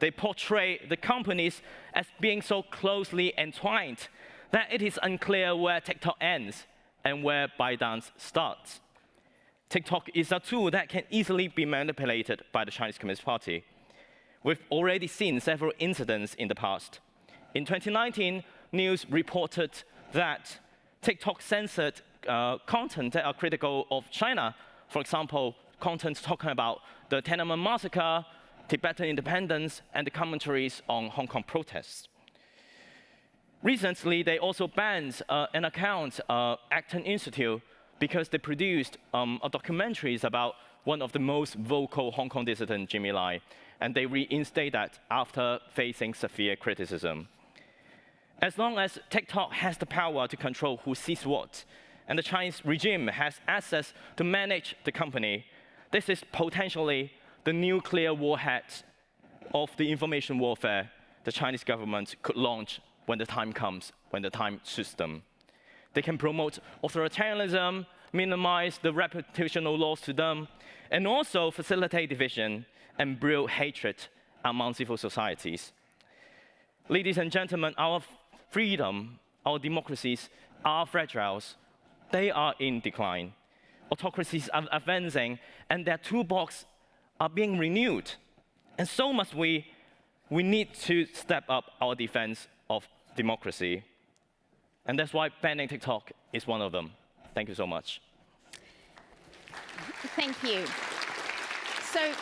They portray the companies as being so closely entwined that it is unclear where TikTok ends and where ByteDance starts. TikTok is a tool that can easily be manipulated by the Chinese Communist Party. We've already seen several incidents in the past. In 2019, news reported that TikTok censored content that are critical of China. For example, content talking about the Tiananmen massacre, Tibetan independence, and the commentaries on Hong Kong protests. Recently, they also banned an account, Acton Institute, because they produced documentaries about one of the most vocal Hong Kong dissidents, Jimmy Lai, and they reinstated that after facing severe criticism. As long as TikTok has the power to control who sees what, and the Chinese regime has access to manage the company, this is potentially the nuclear warhead of the information warfare the Chinese government could launch when the time comes, when the time suits them. They can promote authoritarianism, minimize the reputational loss to them, and also facilitate division and brew hatred among civil societies. Ladies and gentlemen, our freedom, our democracies are fragile. They are in decline. Autocracies are advancing, and their toolbox are being renewed. And so must we. We need to step up our defense of democracy. And that's why banning TikTok is one of them. Thank you so much. Thank you. So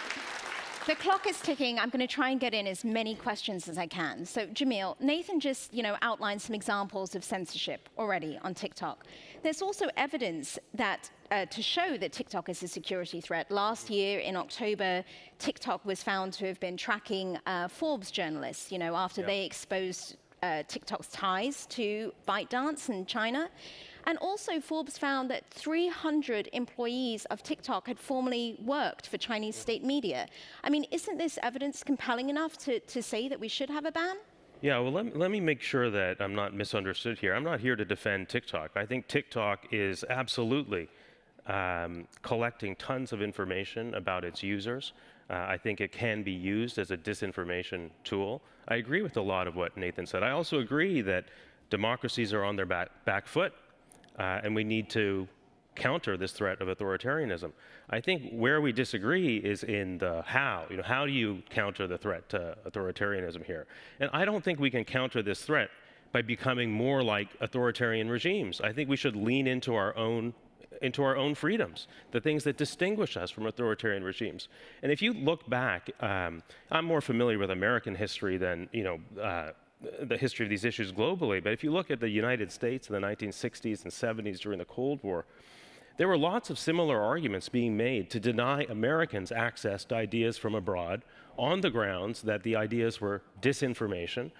the clock is ticking. I'm going to try and get in as many questions as I can. So Jamil, Nathan just outlined some examples of censorship already on TikTok. There's also evidence that to show that TikTok is a security threat. Last year in October, TikTok was found to have been tracking Forbes journalists, after they exposed TikTok's ties to ByteDance in China. And also, Forbes found that 300 employees of TikTok had formerly worked for Chinese state media. I mean, isn't this evidence compelling enough to say that we should have a ban? Yeah, well, let me make sure that I'm not misunderstood here. I'm not here to defend TikTok. I think TikTok is absolutely collecting tons of information about its users. I think it can be used as a disinformation tool. I agree with a lot of what Nathan said. I also agree that democracies are on their back foot, and we need to counter this threat of authoritarianism. I think where we disagree is in the how. How do you counter the threat to authoritarianism here? And I don't think we can counter this threat by becoming more like authoritarian regimes. I think we should lean into our own freedoms, the things that distinguish us from authoritarian regimes. And if you look back, I'm more familiar with American history than the history of these issues globally, but if you look at the United States in the 1960s and 70s during the Cold War, there were lots of similar arguments being made to deny Americans access to ideas from abroad on the grounds that the ideas were disinformation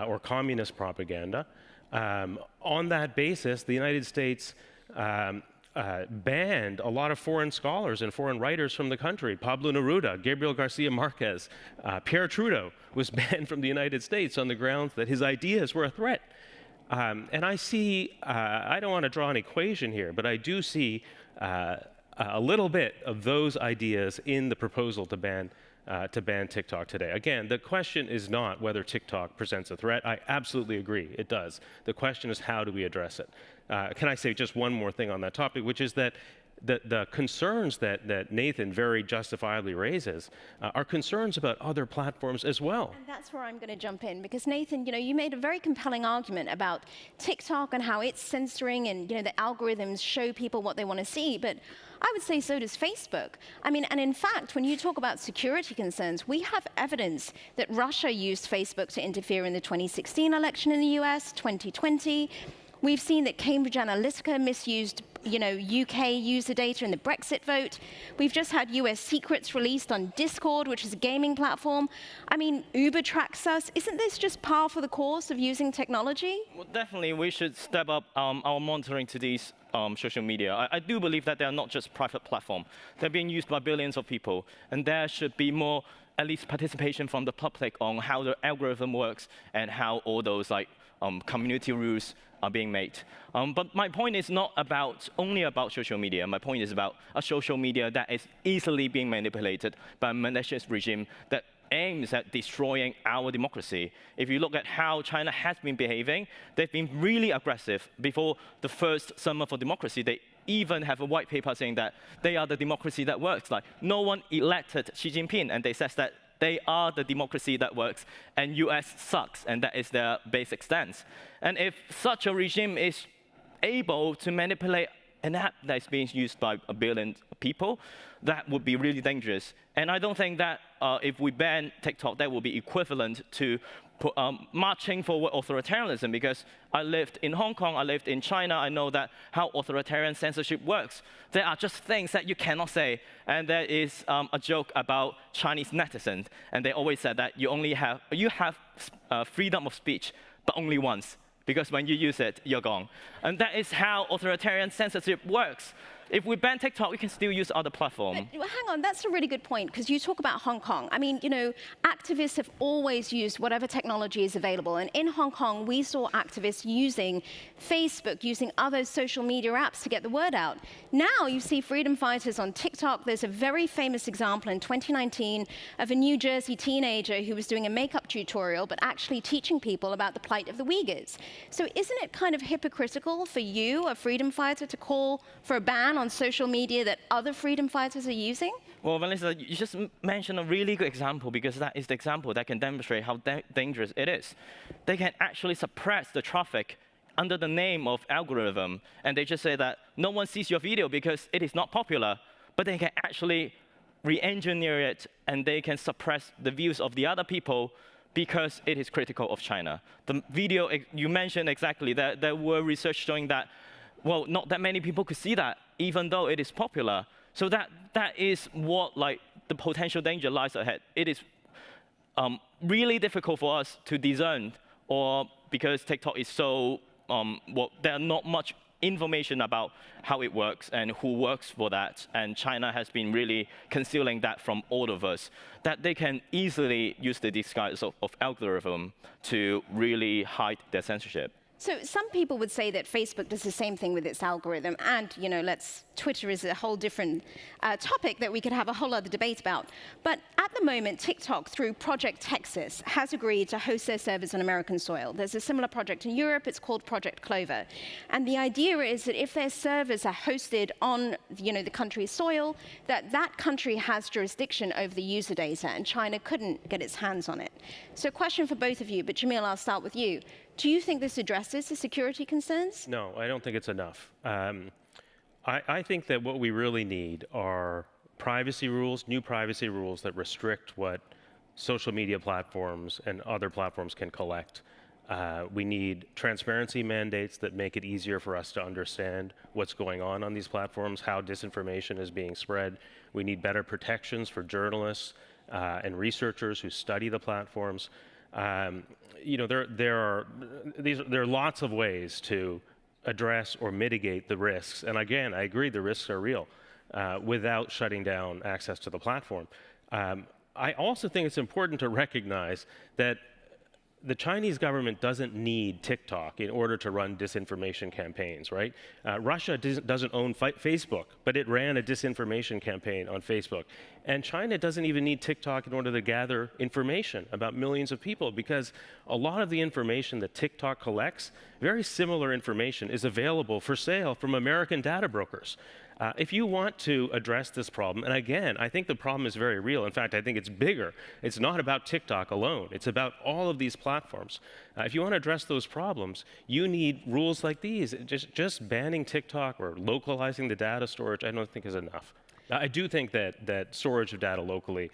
or communist propaganda. On that basis, the United States banned a lot of foreign scholars and foreign writers from the country. Pablo Neruda, Gabriel Garcia Marquez, Pierre Trudeau was banned from the United States on the grounds that his ideas were a threat. And I see, I don't want to draw an equation here, but I do see a little bit of those ideas in the proposal to ban TikTok today. Again, the question is not whether TikTok presents a threat. I absolutely agree, it does. The question is how do we address it? Can I say just one more thing on that topic, which is that the concerns that Nathan very justifiably raises are concerns about other platforms as well. And that's where I'm going to jump in, because Nathan, you made a very compelling argument about TikTok and how it's censoring and, the algorithms show people what they want to see, but I would say so does Facebook. I mean, and in fact, when you talk about security concerns, we have evidence that Russia used Facebook to interfere in the 2016 election in the US, 2020. We've seen that Cambridge Analytica misused UK user data in the Brexit vote. We've just had US secrets released on Discord, which is a gaming platform. I mean, Uber tracks us. Isn't this just par for the course of using technology? Well, definitely, we should step up our monitoring to these social media. I do believe that they are not just private platforms. They're being used by billions of people, and there should be more, at least participation from the public on how the algorithm works and how all those community rules are being made. But my point is not only about social media. My point is about a social media that is easily being manipulated by a malicious regime that aims at destroying our democracy. If you look at how China has been behaving, they've been really aggressive. Before the first Summer for Democracy, they even have a white paper saying that they are the democracy that works. Like, no one elected Xi Jinping, and they says that they are the democracy that works, and US sucks, and that is their basic stance. And if such a regime is able to manipulate an app that is being used by a billion people, that would be really dangerous. And I don't think that if we ban TikTok, that will be equivalent to marching for authoritarianism, because I lived in Hong Kong, I lived in China, I know that how authoritarian censorship works. There are just things that you cannot say. And there is a joke about Chinese netizens, and they always said that you have freedom of speech, but only once, because when you use it, you're gone. And that is how authoritarian censorship works. If we ban TikTok, we can still use other platforms. Hang on, that's a really good point, because you talk about Hong Kong. I mean, activists have always used whatever technology is available. And in Hong Kong, we saw activists using Facebook, using other social media apps to get the word out. Now you see freedom fighters on TikTok. There's a very famous example in 2019 of a New Jersey teenager who was doing a makeup tutorial, but actually teaching people about the plight of the Uyghurs. So isn't it kind of hypocritical for you, a freedom fighter, to call for a ban on social media that other freedom fighters are using? Well, Vanessa, you just mentioned a really good example, because that is the example that can demonstrate how dangerous it is. They can actually suppress the traffic under the name of algorithm, and they just say that no one sees your video because it is not popular, but they can actually re-engineer it, and they can suppress the views of the other people because it is critical of China. The video you mentioned exactly, that there were research showing that, well, not that many people could see that, even though it is popular. So that is what the potential danger lies ahead. It is really difficult for us to discern, or because TikTok is so, there are not much information about how it works and who works for that. And China has been really concealing that from all of us, that they can easily use the disguise of algorithm to really hide their censorship. So some people would say that Facebook does the same thing with its algorithm, and Twitter is a whole different topic that we could have a whole other debate about. But at the moment, TikTok, through Project Texas, has agreed to host their servers on American soil. There's a similar project in Europe. It's called Project Clover. And the idea is that if their servers are hosted on the country's soil, that country has jurisdiction over the user data, and China couldn't get its hands on it. So a question for both of you, but Jamil, I'll start with you. Do you think this addresses the security concerns? No, I don't think it's enough. I think that what we really need are privacy rules, new privacy rules that restrict what social media platforms and other platforms can collect. We need transparency mandates that make it easier for us to understand what's going on these platforms, how disinformation is being spread. We need better protections for journalists and researchers who study the platforms. There are lots of ways to address or mitigate the risks. And again, I agree the risks are real without shutting down access to the platform. I also think it's important to recognize that the Chinese government doesn't need TikTok in order to run disinformation campaigns, right? Russia doesn't own Facebook, but it ran a disinformation campaign on Facebook. And China doesn't even need TikTok in order to gather information about millions of people, because a lot of the information that TikTok collects, very similar information, is available for sale from American data brokers. If you want to address this problem, and again, I think the problem is very real. In fact, I think it's bigger. It's not about TikTok alone. It's about all of these platforms. If you want to address those problems, you need rules like these. Just banning TikTok or localizing the data storage, I don't think is enough. I do think that storage of data locally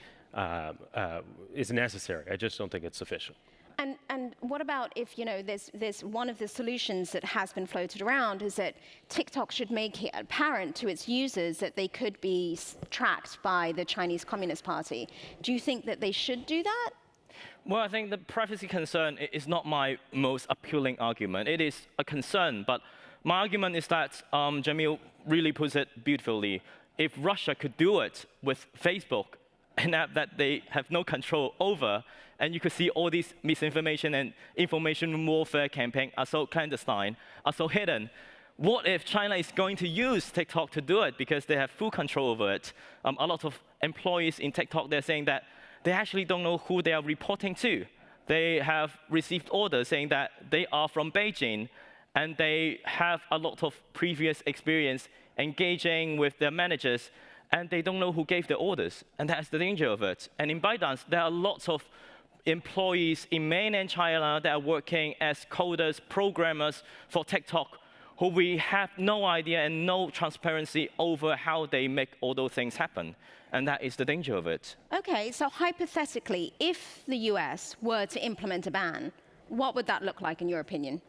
is necessary. I just don't think it's sufficient. And what about if, there's one of the solutions that has been floated around is that TikTok should make it apparent to its users that they could be tracked by the Chinese Communist Party. Do you think that they should do that? Well, I think the privacy concern is not my most appealing argument. It is a concern, but my argument is that Jamil really puts it beautifully. If Russia could do it with Facebook, an app that they have no control over, and you could see all these misinformation and information warfare campaigns are so clandestine, are so hidden. What if China is going to use TikTok to do it because they have full control over it? A lot of employees in TikTok, they're saying that they actually don't know who they are reporting to. They have received orders saying that they are from Beijing, and they have a lot of previous experience engaging with their managers, and they don't know who gave the orders, and that's the danger of it. And in ByteDance, there are lots of employees in mainland China that are working as coders, programmers for TikTok, who we have no idea and no transparency over how they make all those things happen. And that is the danger of it. Okay, so hypothetically, if the US were to implement a ban, what would that look like in your opinion?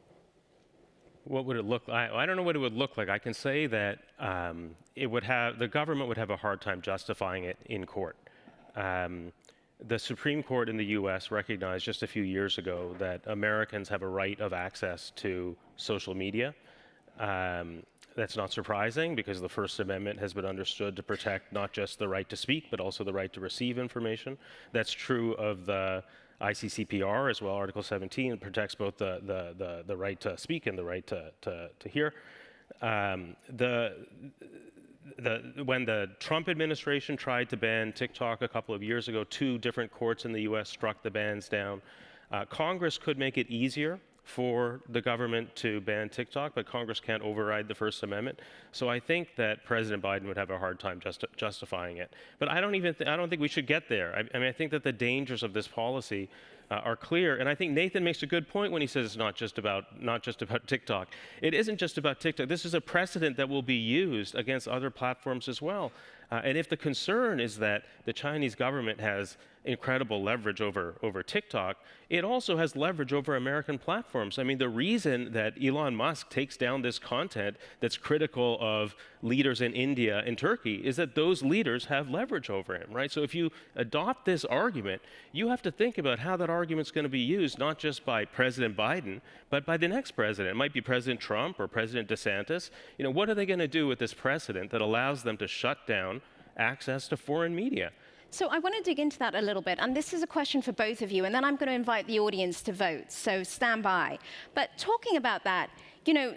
What would it look like? I don't know what it would look like. I can say that the government would have a hard time justifying it in court. The Supreme Court in the US recognized just a few years ago that Americans have a right of access to social media. That's not surprising because the First Amendment has been understood to protect not just the right to speak, but also the right to receive information. That's true of the ICCPR as well. Article 17 protects both the right to speak and the right to hear. When the Trump administration tried to ban TikTok a couple of years ago, 2 different courts in the US struck the bans down. Congress could make it easier for the government to ban TikTok, but Congress can't override the First Amendment. So I think that President Biden would have a hard time justifying it. But I don't think we should get there. I mean, I think that the dangers of this policy are clear, and I think Nathan makes a good point when he says it's not just about TikTok. It isn't just about TikTok. This is a precedent that will be used against other platforms as well. And if the concern is that the Chinese government has incredible leverage over TikTok, it also has leverage over American platforms. I mean, the reason that Elon Musk takes down this content that's critical of leaders in India and Turkey is that those leaders have leverage over him, right? So if you adopt this argument, you have to think about how that argument's going to be used, not just by President Biden, but by the next president. It might be President Trump or President DeSantis. What are they going to do with this precedent that allows them to shut down access to foreign media? So I want to dig into that a little bit, and this is a question for both of you, and then I'm going to invite the audience to vote, so stand by. But talking about that,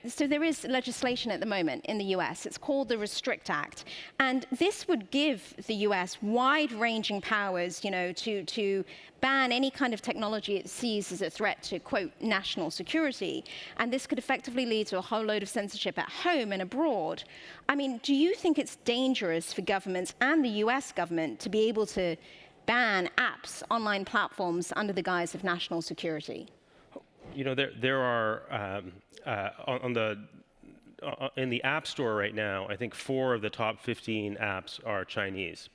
so there is legislation at the moment in the US. It's called the Restrict Act, and this would give the US wide-ranging powers, to ban any kind of technology it sees as a threat to, quote, national security. And this could effectively lead to a whole load of censorship at home and abroad. I mean, do you think it's dangerous for governments and the US government to be able to ban apps, online platforms, under the guise of national security? There are in the App Store right now, I think 4 of the top 15 apps are Chinese.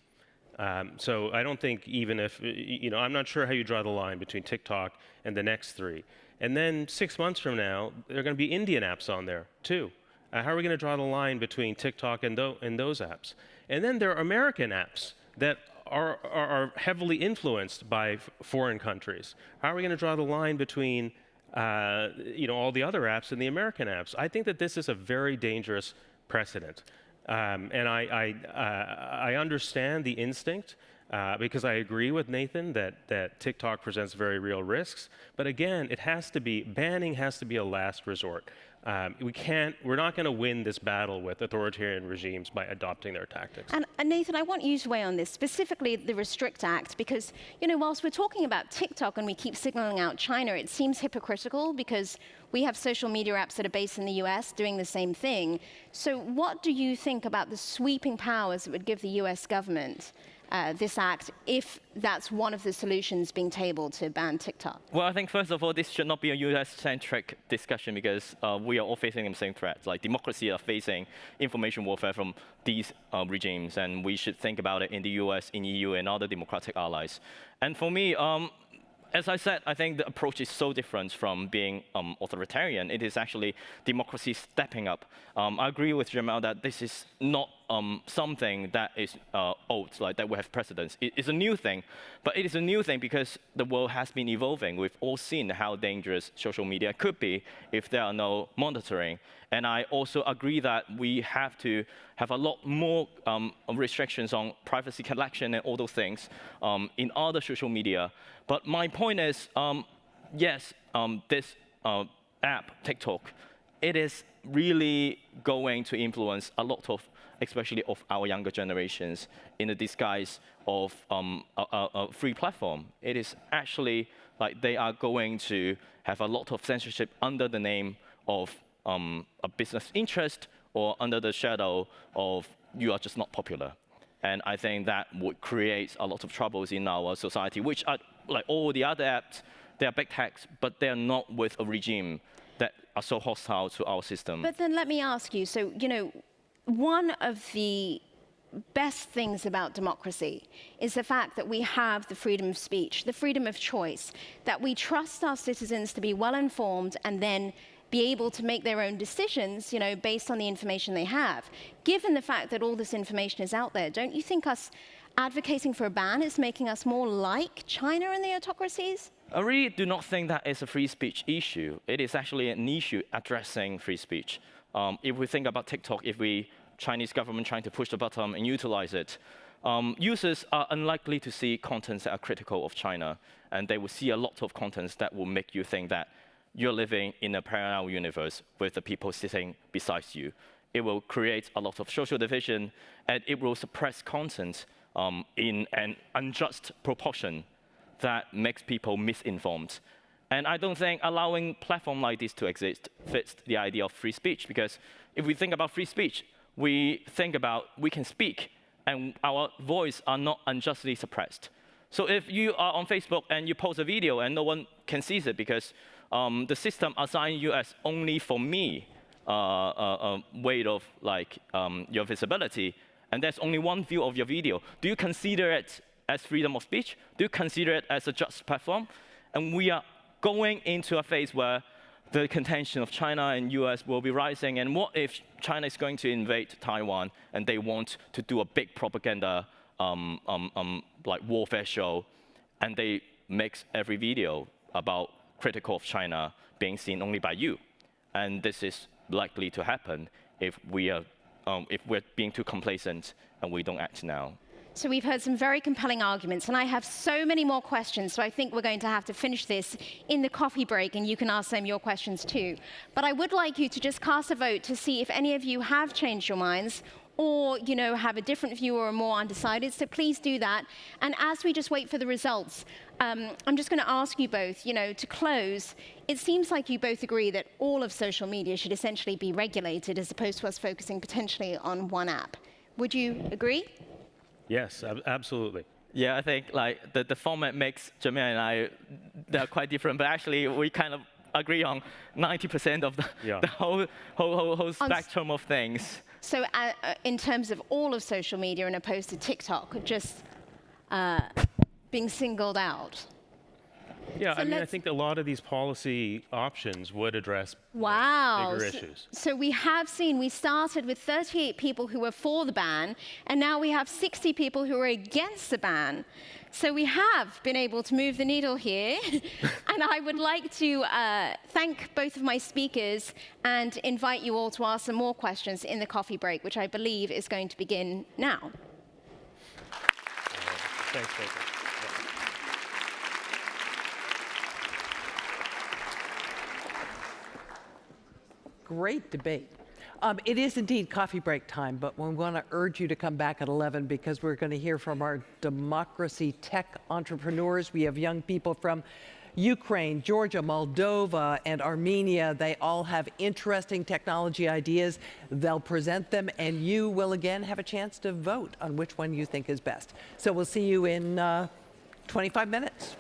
So I don't think even if, I'm not sure how you draw the line between TikTok and the next 3. And then 6 months from now, there are going to be Indian apps on there too. How are we going to draw the line between TikTok and those apps? And then there are American apps that are heavily influenced by foreign countries. How are we going to draw the line between all the other apps and the American apps? I think that this is a very dangerous precedent. And I understand the instinct because I agree with Nathan that TikTok presents very real risks. But again, banning has to be a last resort. We're not going to win this battle with authoritarian regimes by adopting their tactics. And Nathan, I want you to weigh on this, specifically the Restrict Act, because, whilst we're talking about TikTok and we keep signaling out China, it seems hypocritical because we have social media apps that are based in the US doing the same thing. So what do you think about the sweeping powers that would give the US government this act, if that's one of the solutions being tabled to ban TikTok? Well, I think first of all, this should not be a US-centric discussion because we are all facing the same threats. Like democracies are facing information warfare from these regimes, and we should think about it in the US, in EU, and other democratic allies. And for me, as I said, I think the approach is so different from being authoritarian. It is actually democracy stepping up. I agree with Jamal that this is not something that is old, like that we have precedents. It is a new thing, but it is a new thing because the world has been evolving. We've all seen how dangerous social media could be if there are no monitoring. And I also agree that we have to have a lot more restrictions on privacy collection and all those things in other social media. But my point is, yes, this app, TikTok, it is really going to influence a lot of, especially of our younger generations, in the disguise of a free platform. It is actually like they are going to have a lot of censorship under the name of a business interest or under the shadow of you are just not popular. And I think that would create a lot of troubles in our society, which are like all the other apps, they are big techs, but they're not with a regime that are so hostile to our system. But then let me ask you, so, you know, one of the best things about democracy is the fact that we have the freedom of speech, the freedom of choice, that we trust our citizens to be well informed and then be able to make their own decisions, you know, based on the information they have. Given the fact that all this information is out there, don't you think us advocating for a ban is making us more like China and the autocracies? I really do not think that is a free speech issue. It is actually an issue addressing free speech. If we think about TikTok, if we Chinese government trying to push the button and utilize it, users are unlikely to see contents that are critical of China, and they will see a lot of contents that will make you think that you're living in a parallel universe with the people sitting beside you. It will create a lot of social division, and it will suppress content in an unjust proportion that makes people misinformed. And I don't think allowing platform like this to exist fits the idea of free speech, because if we think about free speech, we think about we can speak and our voice are not unjustly suppressed. So if you are on Facebook and you post a video and no one can see it because the system assigns you as only for me weight of like your visibility, and there's only one view of your video, do you consider it as freedom of speech? Do you consider it as a just platform? And we are going into a phase where the contention of China and US will be rising. And what if China is going to invade Taiwan and they want to do a big propaganda like warfare show, and they make every video about critical of China being seen only by you? And this is likely to happen if we're being too complacent and we don't act now. So we've heard some very compelling arguments, and I have so many more questions, so I think we're going to have to finish this in the coffee break, and you can ask them your questions too. But I would like you to just cast a vote to see if any of you have changed your minds or, you know, have a different view or are more undecided, so please do that. And as we just wait for the results, I'm just going to ask you both, you know, to close, it seems like you both agree that all of social media should essentially be regulated as opposed to us focusing potentially on one app. Would you agree? Yes, absolutely. Yeah, I think like the format makes Jamil and I, they're quite different, but actually we kind of agree on 90% of the whole spectrum of things. So in terms of all of social media and opposed to TikTok, just being singled out. Yeah, So I mean, I think a lot of these policy options would address bigger issues. So we have seen, we started with 38 people who were for the ban, and now we have 60 people who are against the ban. So we have been able to move the needle here. And I would like to thank both of my speakers and invite you all to ask some more questions in the coffee break, which I believe is going to begin now. Thanks, Jacob. Great debate. It is indeed coffee break time, but we want to urge you to come back at 11 because we're going to hear from our democracy tech entrepreneurs. We have young people from Ukraine, Georgia, Moldova, and Armenia. They all have interesting technology ideas. They'll present them, and you will again have a chance to vote on which one you think is best. So we'll see you in 25 minutes.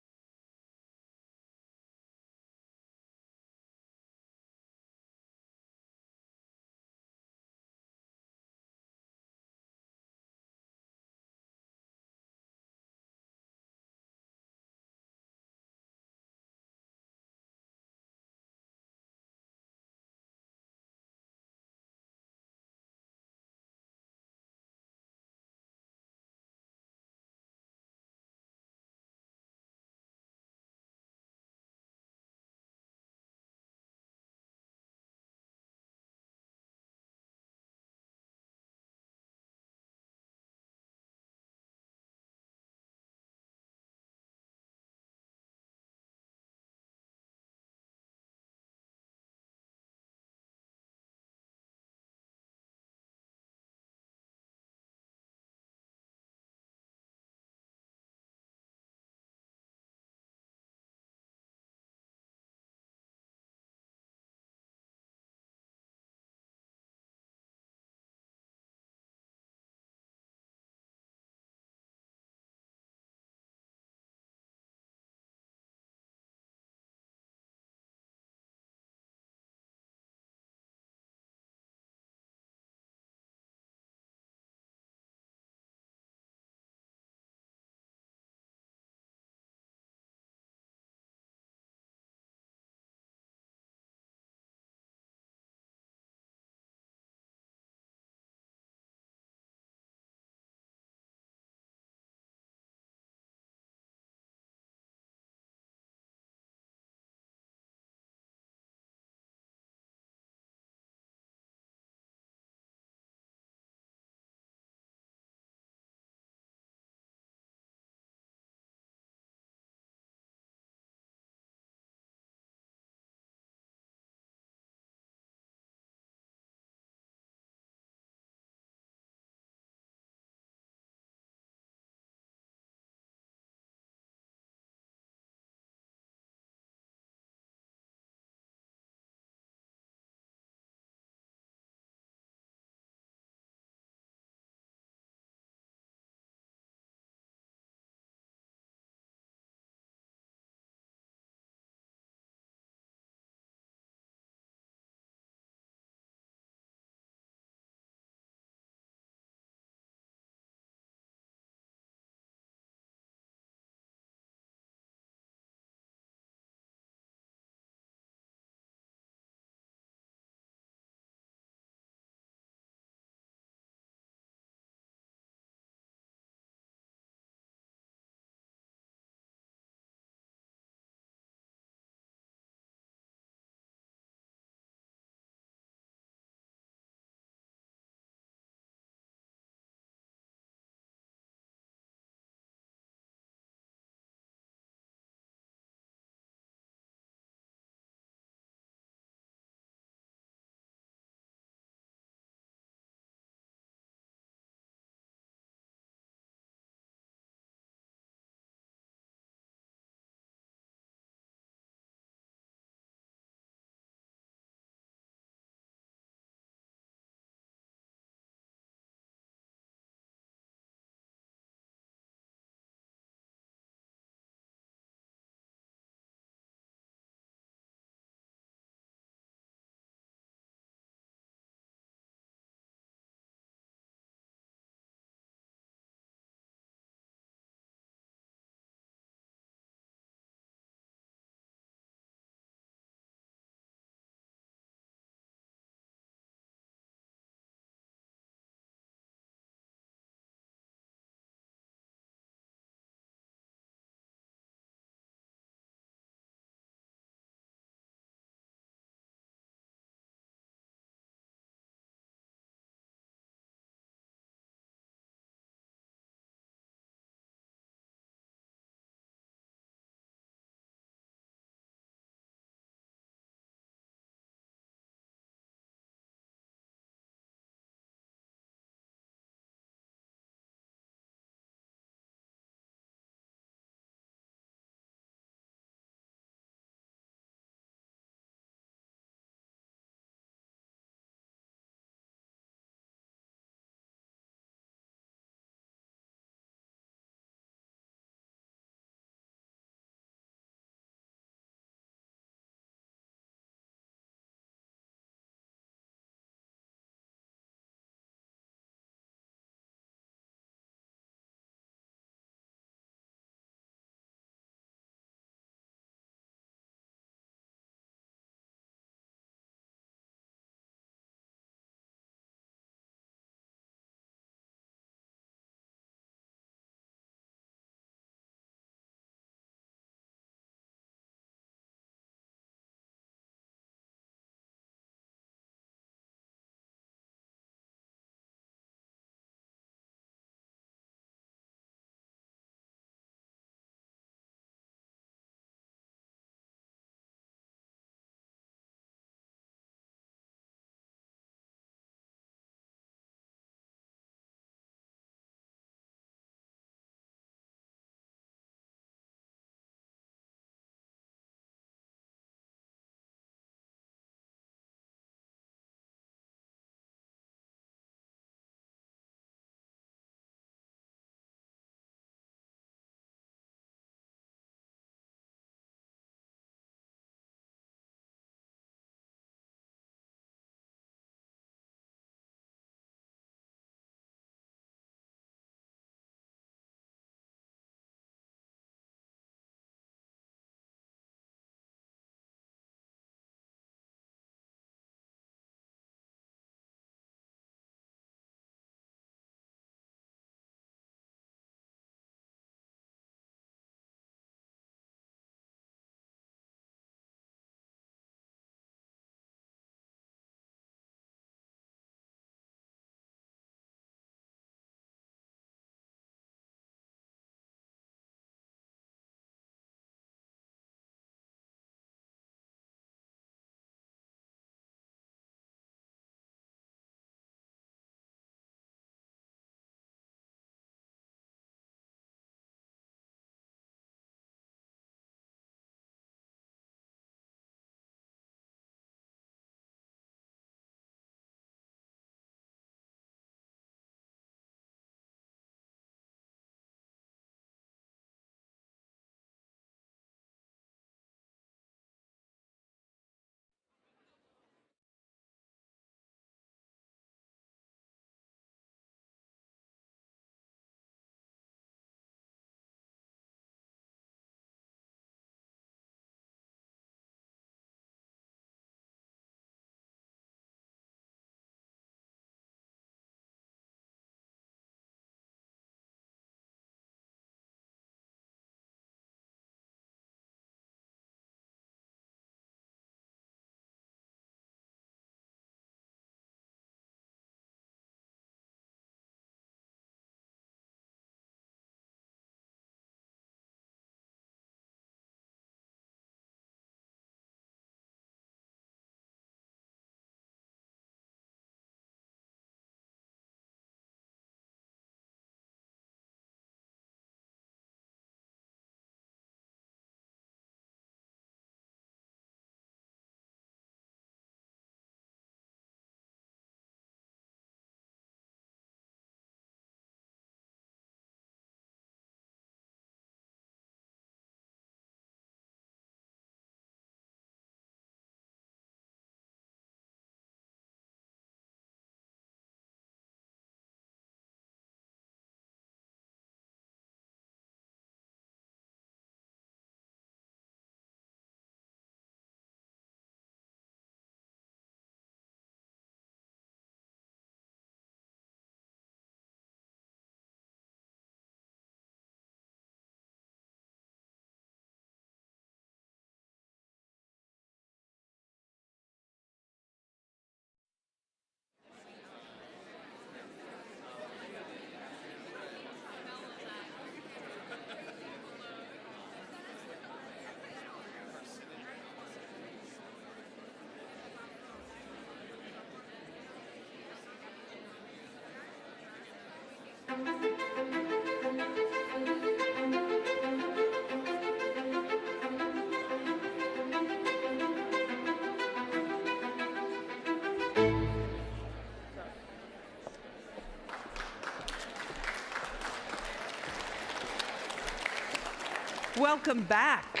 Welcome back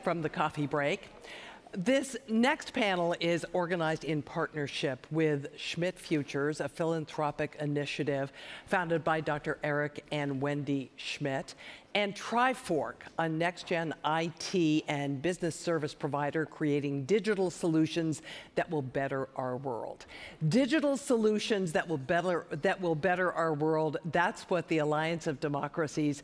from the coffee break. This next panel is organized in partnership with Schmidt Futures, a philanthropic initiative founded by Dr. Eric and Wendy Schmidt, and Trifork, a next-gen IT and business service provider creating digital solutions that will better our world. Digital solutions that will better our world, that's what the Alliance of Democracies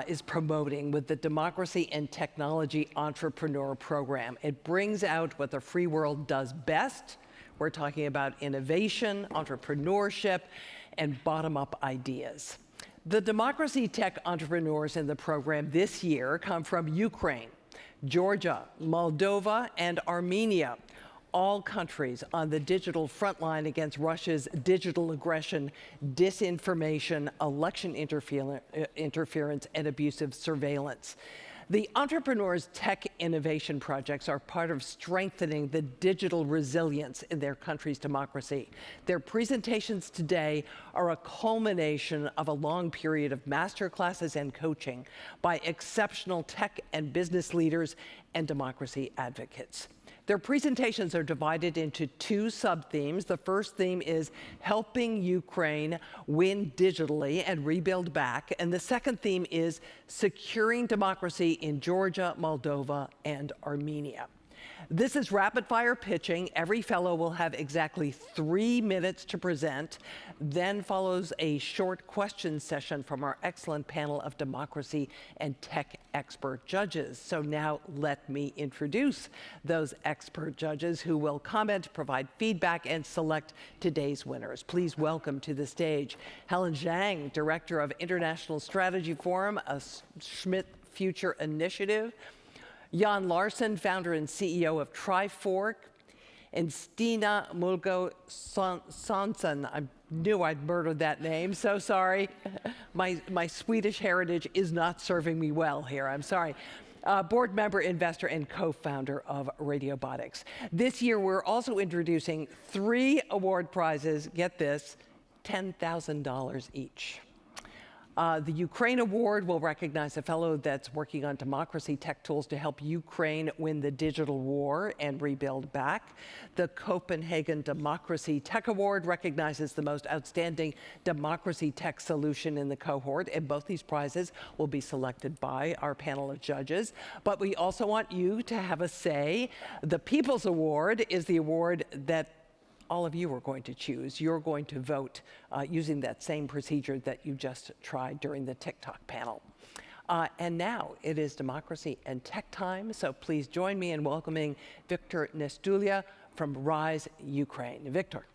is promoting with the Democracy and Technology Entrepreneur Program. It brings out what the free world does best. We're talking about innovation, entrepreneurship, and bottom-up ideas. The democracy tech entrepreneurs in the program this year come from Ukraine, Georgia, Moldova, and Armenia, all countries on the digital front line against Russia's digital aggression, disinformation, election interference, and abusive surveillance. The entrepreneurs' tech innovation projects are part of strengthening the digital resilience in their country's democracy. Their presentations today are a culmination of a long period of master classes and coaching by exceptional tech and business leaders and democracy advocates. Their presentations are divided into two sub-themes. The first theme is helping Ukraine win digitally and rebuild back. And the second theme is securing democracy in Georgia, Moldova, and Armenia. This is rapid-fire pitching. Every fellow will have exactly 3 minutes to present. Then follows a short question session from our excellent panel of democracy and tech expert judges. So now let me introduce those expert judges who will comment, provide feedback, and select today's winners. Please welcome to the stage Helen Zhang, Director of International Strategy Forum, a Schmidt Future Initiative, Jan Larsen, founder and CEO of Trifork, and Stina Mulgo Sonson. I knew I'd murdered that name, so sorry. My Swedish heritage is not serving me well here, I'm sorry. Board member, investor, and co-founder of Radiobotics. This year, we're also introducing 3 award prizes, get this, $10,000 each. The Ukraine Award will recognize a fellow that's working on democracy tech tools to help Ukraine win the digital war and rebuild back. The Copenhagen Democracy Tech Award recognizes the most outstanding democracy tech solution in the cohort, and both these prizes will be selected by our panel of judges. But we also want you to have a say. The People's Award is the award that all of you are going to choose. You're going to vote using that same procedure that you just tried during the TikTok panel. And now it is democracy and tech time, so please join me in welcoming Viktor Nestulia from Rise Ukraine. Viktor.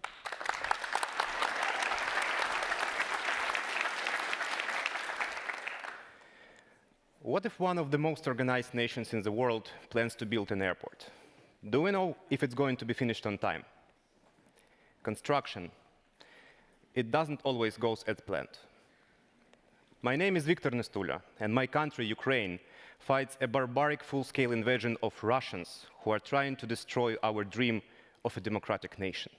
What if one of the most organized nations in the world plans to build an airport? Do we know if it's going to be finished on time? Construction. It doesn't always go as planned. My name is Viktor Nestulia, and my country, Ukraine, fights a barbaric full-scale invasion of Russians who are trying to destroy our dream of a democratic nation.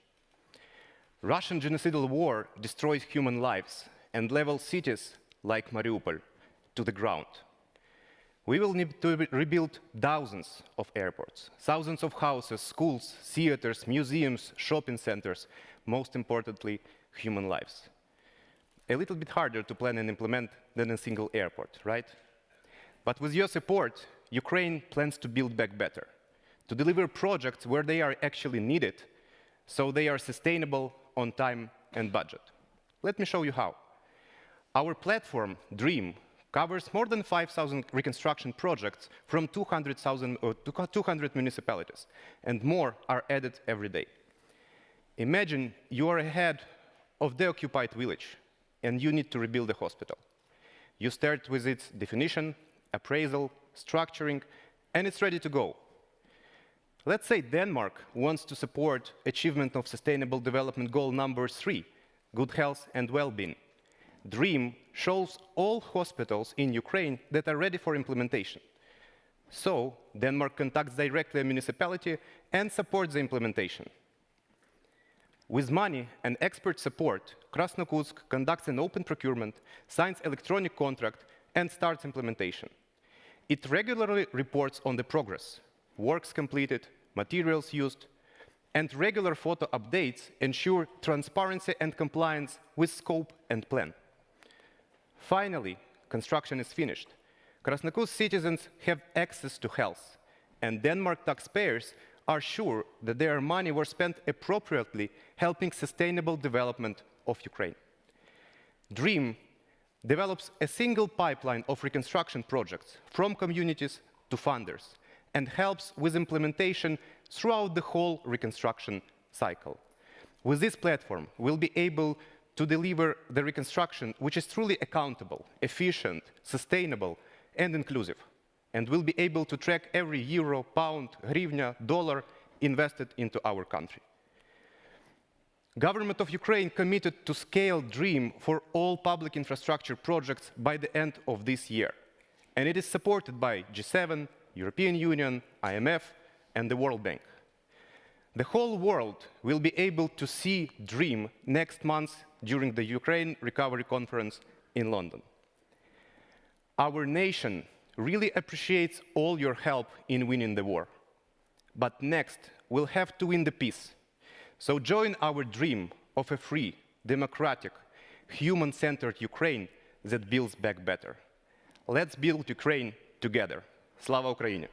Russian genocidal war destroys human lives and levels cities like Mariupol to the ground. We will need to rebuild thousands of airports, thousands of houses, schools, theaters, museums, shopping centers, most importantly, human lives. A little bit harder to plan and implement than a single airport, right? But with your support, Ukraine plans to build back better, to deliver projects where they are actually needed, so they are sustainable on time and budget. Let me show you how. Our platform, DREAM, covers more than 5,000 reconstruction projects from 200 municipalities, and more are added every day. Imagine you are ahead of the occupied village, and you need to rebuild a hospital. You start with its definition, appraisal, structuring, and it's ready to go. Let's say Denmark wants to support achievement of Sustainable Development Goal number 3, good health and well-being. DREAM shows all hospitals in Ukraine that are ready for implementation. So Denmark contacts directly a municipality and supports the implementation. With money and expert support, Krasnokutsk conducts an open procurement, signs electronic contract, and starts implementation. It regularly reports on the progress, works completed, materials used, and regular photo updates ensure transparency and compliance with scope and plan. Finally, construction is finished. Krasnokur's citizens have access to health, and Denmark taxpayers are sure that their money was spent appropriately helping sustainable development of Ukraine. DREAM develops a single pipeline of reconstruction projects from communities to funders and helps with implementation throughout the whole reconstruction cycle. With this platform, we'll be able to deliver the reconstruction which is truly accountable, efficient, sustainable, and inclusive. And we'll be able to track every euro, pound, hryvnia, dollar invested into our country. Government of Ukraine committed to scale DREAM for all public infrastructure projects by the end of this year. And it is supported by G7, European Union, IMF, and the World Bank. The whole world will be able to see DREAM next month during the Ukraine Recovery Conference in London. Our nation really appreciates all your help in winning the war. But next, we'll have to win the peace. So join our dream of a free, democratic, human-centered Ukraine that builds back better. Let's build Ukraine together. Slava Ukraini!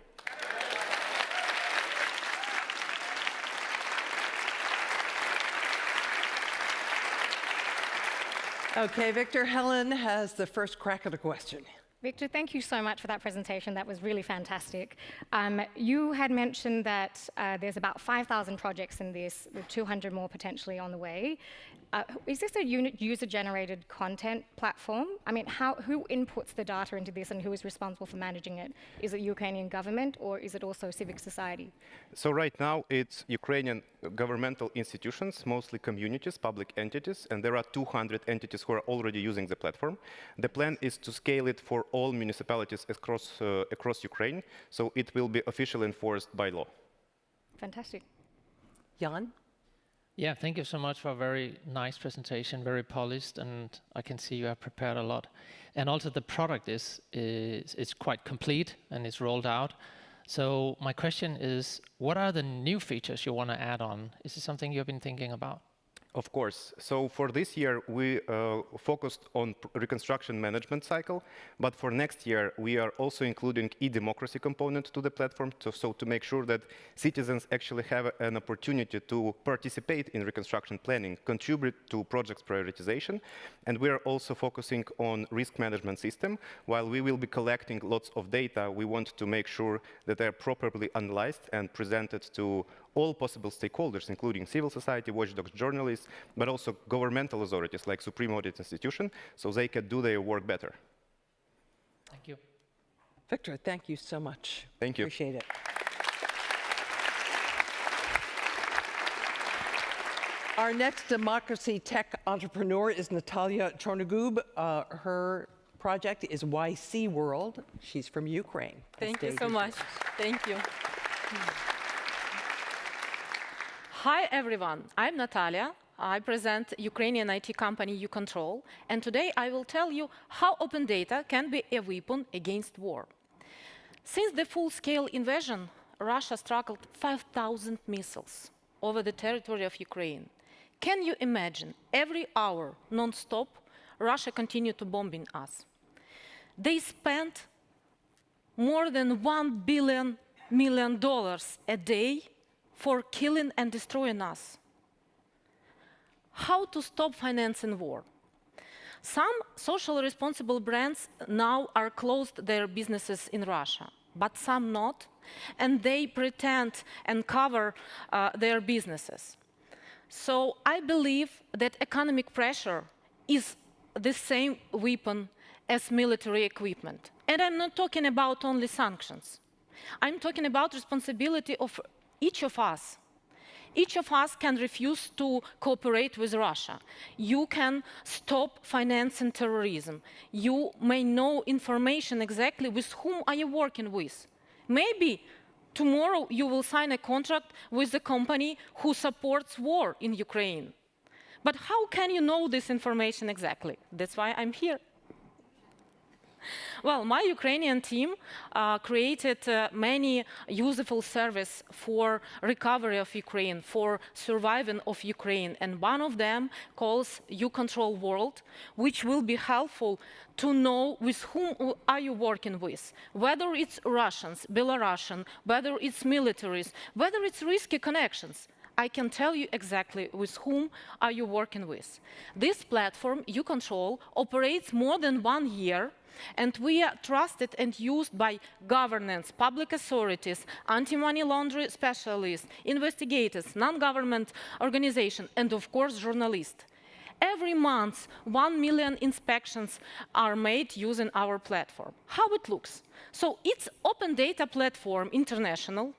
Okay, Victor, Helen has the first crack at a question. Victor, thank you so much for that presentation. That was really fantastic. You had mentioned that there's about 5,000 projects in this, with 200 more potentially on the way. Is this a user-generated content platform? I mean, who inputs the data into this and who is responsible for managing it? Is it Ukrainian government or is it also civic society? So right now it's Ukrainian governmental institutions, mostly communities, public entities, and there are 200 entities who are already using the platform. The plan is to scale it for all municipalities across Ukraine, so it will be officially enforced by law. Fantastic. Jan? Yeah, thank you so much for a very nice presentation, very polished, and I can see you have prepared a lot. And also the product is quite complete and it's rolled out. So my question is, what are the new features you want to add on? Is this something you've been thinking about? Of course. So for this year, we focused on reconstruction management cycle, but for next year, we are also including e-democracy component to the platform, so to make sure that citizens actually have an opportunity to participate in reconstruction planning, contribute to projects prioritization, and we are also focusing on risk management system. While we will be collecting lots of data, we want to make sure that they are properly analyzed and presented to all possible stakeholders, including civil society, watchdogs, journalists, but also governmental authorities like Supreme Audit Institution, so they can do their work better. Thank you. Victor, thank you so much. Thank you. Appreciate it. Our next democracy tech entrepreneur is Natalia Chornogub. Her project is YC World. She's from Ukraine. Thank you so much. Thank you. Hi, everyone. I'm Natalia. I present Ukrainian IT company uControl, and today I will tell you how open data can be a weapon against war. Since the full-scale invasion, Russia struggled 5,000 missiles over the territory of Ukraine. Can you imagine, every hour, non-stop, Russia continued to bombing us? They spent more than $1 billion a day for killing and destroying us. How to stop financing war? Some socially responsible brands now are closed their businesses in Russia, but some not, and they pretend and cover their businesses. So I believe that economic pressure is the same weapon as military equipment. And I'm not talking about only sanctions. I'm talking about responsibility of each of us. Each of us can refuse to cooperate with Russia. You can stop financing terrorism. You may know information exactly with whom are you working with. Maybe tomorrow you will sign a contract with the company who supports war in Ukraine. But how can you know this information exactly? That's why I'm here. Well, my Ukrainian team created many useful services for recovery of Ukraine, for surviving of Ukraine, and one of them calls You Control World, which will be helpful to know with whom are you working with, whether it's Russians, Belarusian, whether it's militaries, whether it's risky connections. I can tell you exactly with whom are you working with. This platform, You Control, operates more than 1 year, and we are trusted and used by governments, public authorities, anti-money laundering specialists, investigators, non-government organizations, and of course, journalists. Every month, 1 million inspections are made using our platform. How it looks? So it's open data platform, international,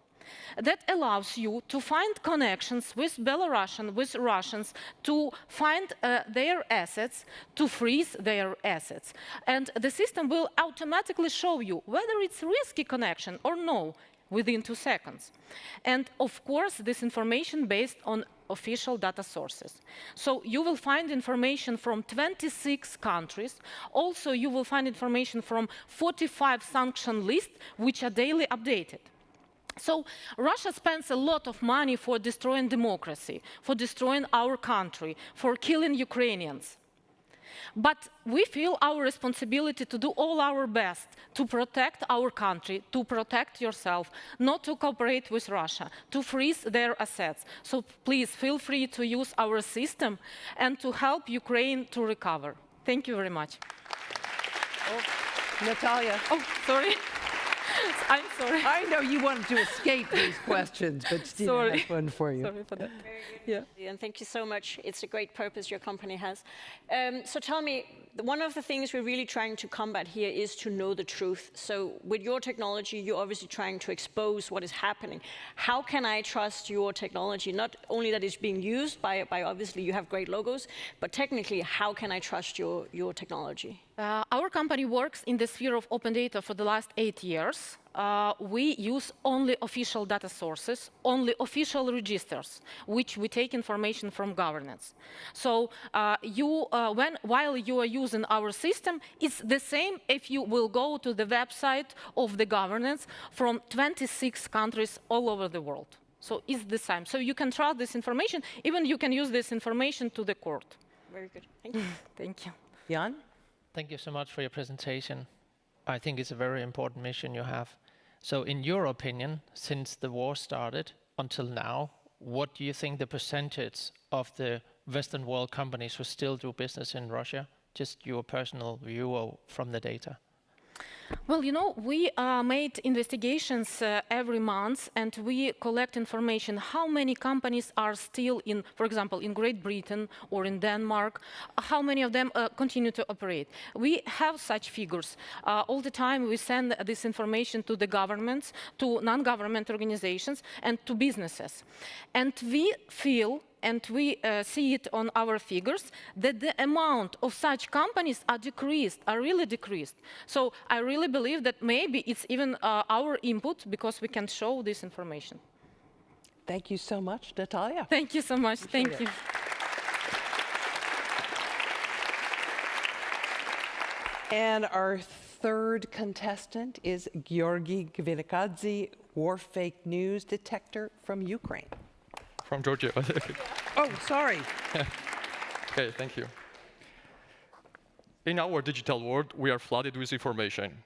that allows you to find connections with Belarusian, with Russians, to find their assets, to freeze their assets. And the system will automatically show you whether it's a risky connection or no within 2 seconds. And of course, this information based on official data sources. So you will find information from 26 countries. Also, you will find information from 45 sanction lists, which are daily updated. So Russia spends a lot of money for destroying democracy, for destroying our country, for killing Ukrainians. But we feel our responsibility to do all our best to protect our country, to protect yourself, not to cooperate with Russia, to freeze their assets. So please feel free to use our system and to help Ukraine to recover. Thank you very much. Oh, Natalia. Oh, sorry. I'm sorry. I know you wanted to escape these questions, but Stina has one for you. Sorry for that. Yeah. And thank you so much. It's a great purpose your company has. So tell me, one of the things we're really trying to combat here is to know the truth. So with your technology, you're obviously trying to expose what is happening. How can I trust your technology? Not only that it's being used by obviously you have great logos, but technically, how can I trust your technology? Our company works in the sphere of open data for the last 8 years. We use only official data sources, only official registers, which we take information from governance. So while you are using our system, it's the same if you will go to the website of the governance from 26 countries all over the world. So it's the same. So you can trust this information, even you can use this information to the court. Very good. Thank you. Thank you. Jan? Thank you so much for your presentation. I think it's a very important mission you have. So in your opinion, since the war started until now, what do you think the percentage of the Western world companies who still do business in Russia? Just your personal view from the data. Well, you know, we made investigations every month, and we collect information how many companies are still in, for example, in Great Britain or in Denmark, how many of them continue to operate. We have such figures. All the time we send this information to the governments, to non-government organizations, and to businesses. And we feel, and we see it on our figures, that the amount of such companies are really decreased. So I really believe that maybe it's even our input, because we can show this information. Thank you so much, Natalia. Thank you so much. Thank you. And our third contestant is Georgi Gvinikadze, war fake news detector from Ukraine. From Georgia. Oh, sorry. Okay, thank you. In our digital world, we are flooded with information.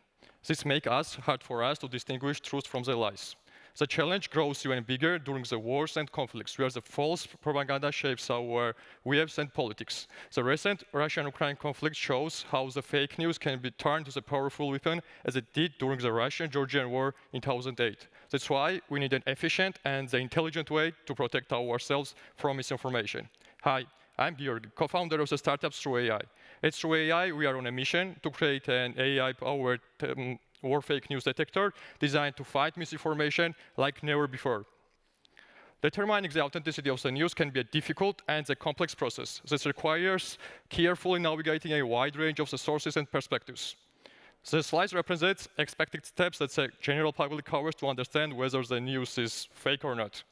This makes it hard for us to distinguish truth from the lies. The challenge grows even bigger during the wars and conflicts, where the false propaganda shapes our waves and politics. The recent Russian-Ukraine conflict shows how the fake news can be turned to a powerful weapon, as it did during the Russian-Georgian war in 2008. That's why we need an efficient and intelligent way to protect ourselves from misinformation. Hi, I'm Georg, co-founder of the startup Through AI. At Through AI, we are on a mission to create an AI-powered war fake news detector designed to fight misinformation like never before. Determining the authenticity of the news can be a difficult and a complex process. This requires carefully navigating a wide range of the sources and perspectives. The slide represents expected steps that the general public covers to understand whether the news is fake or not.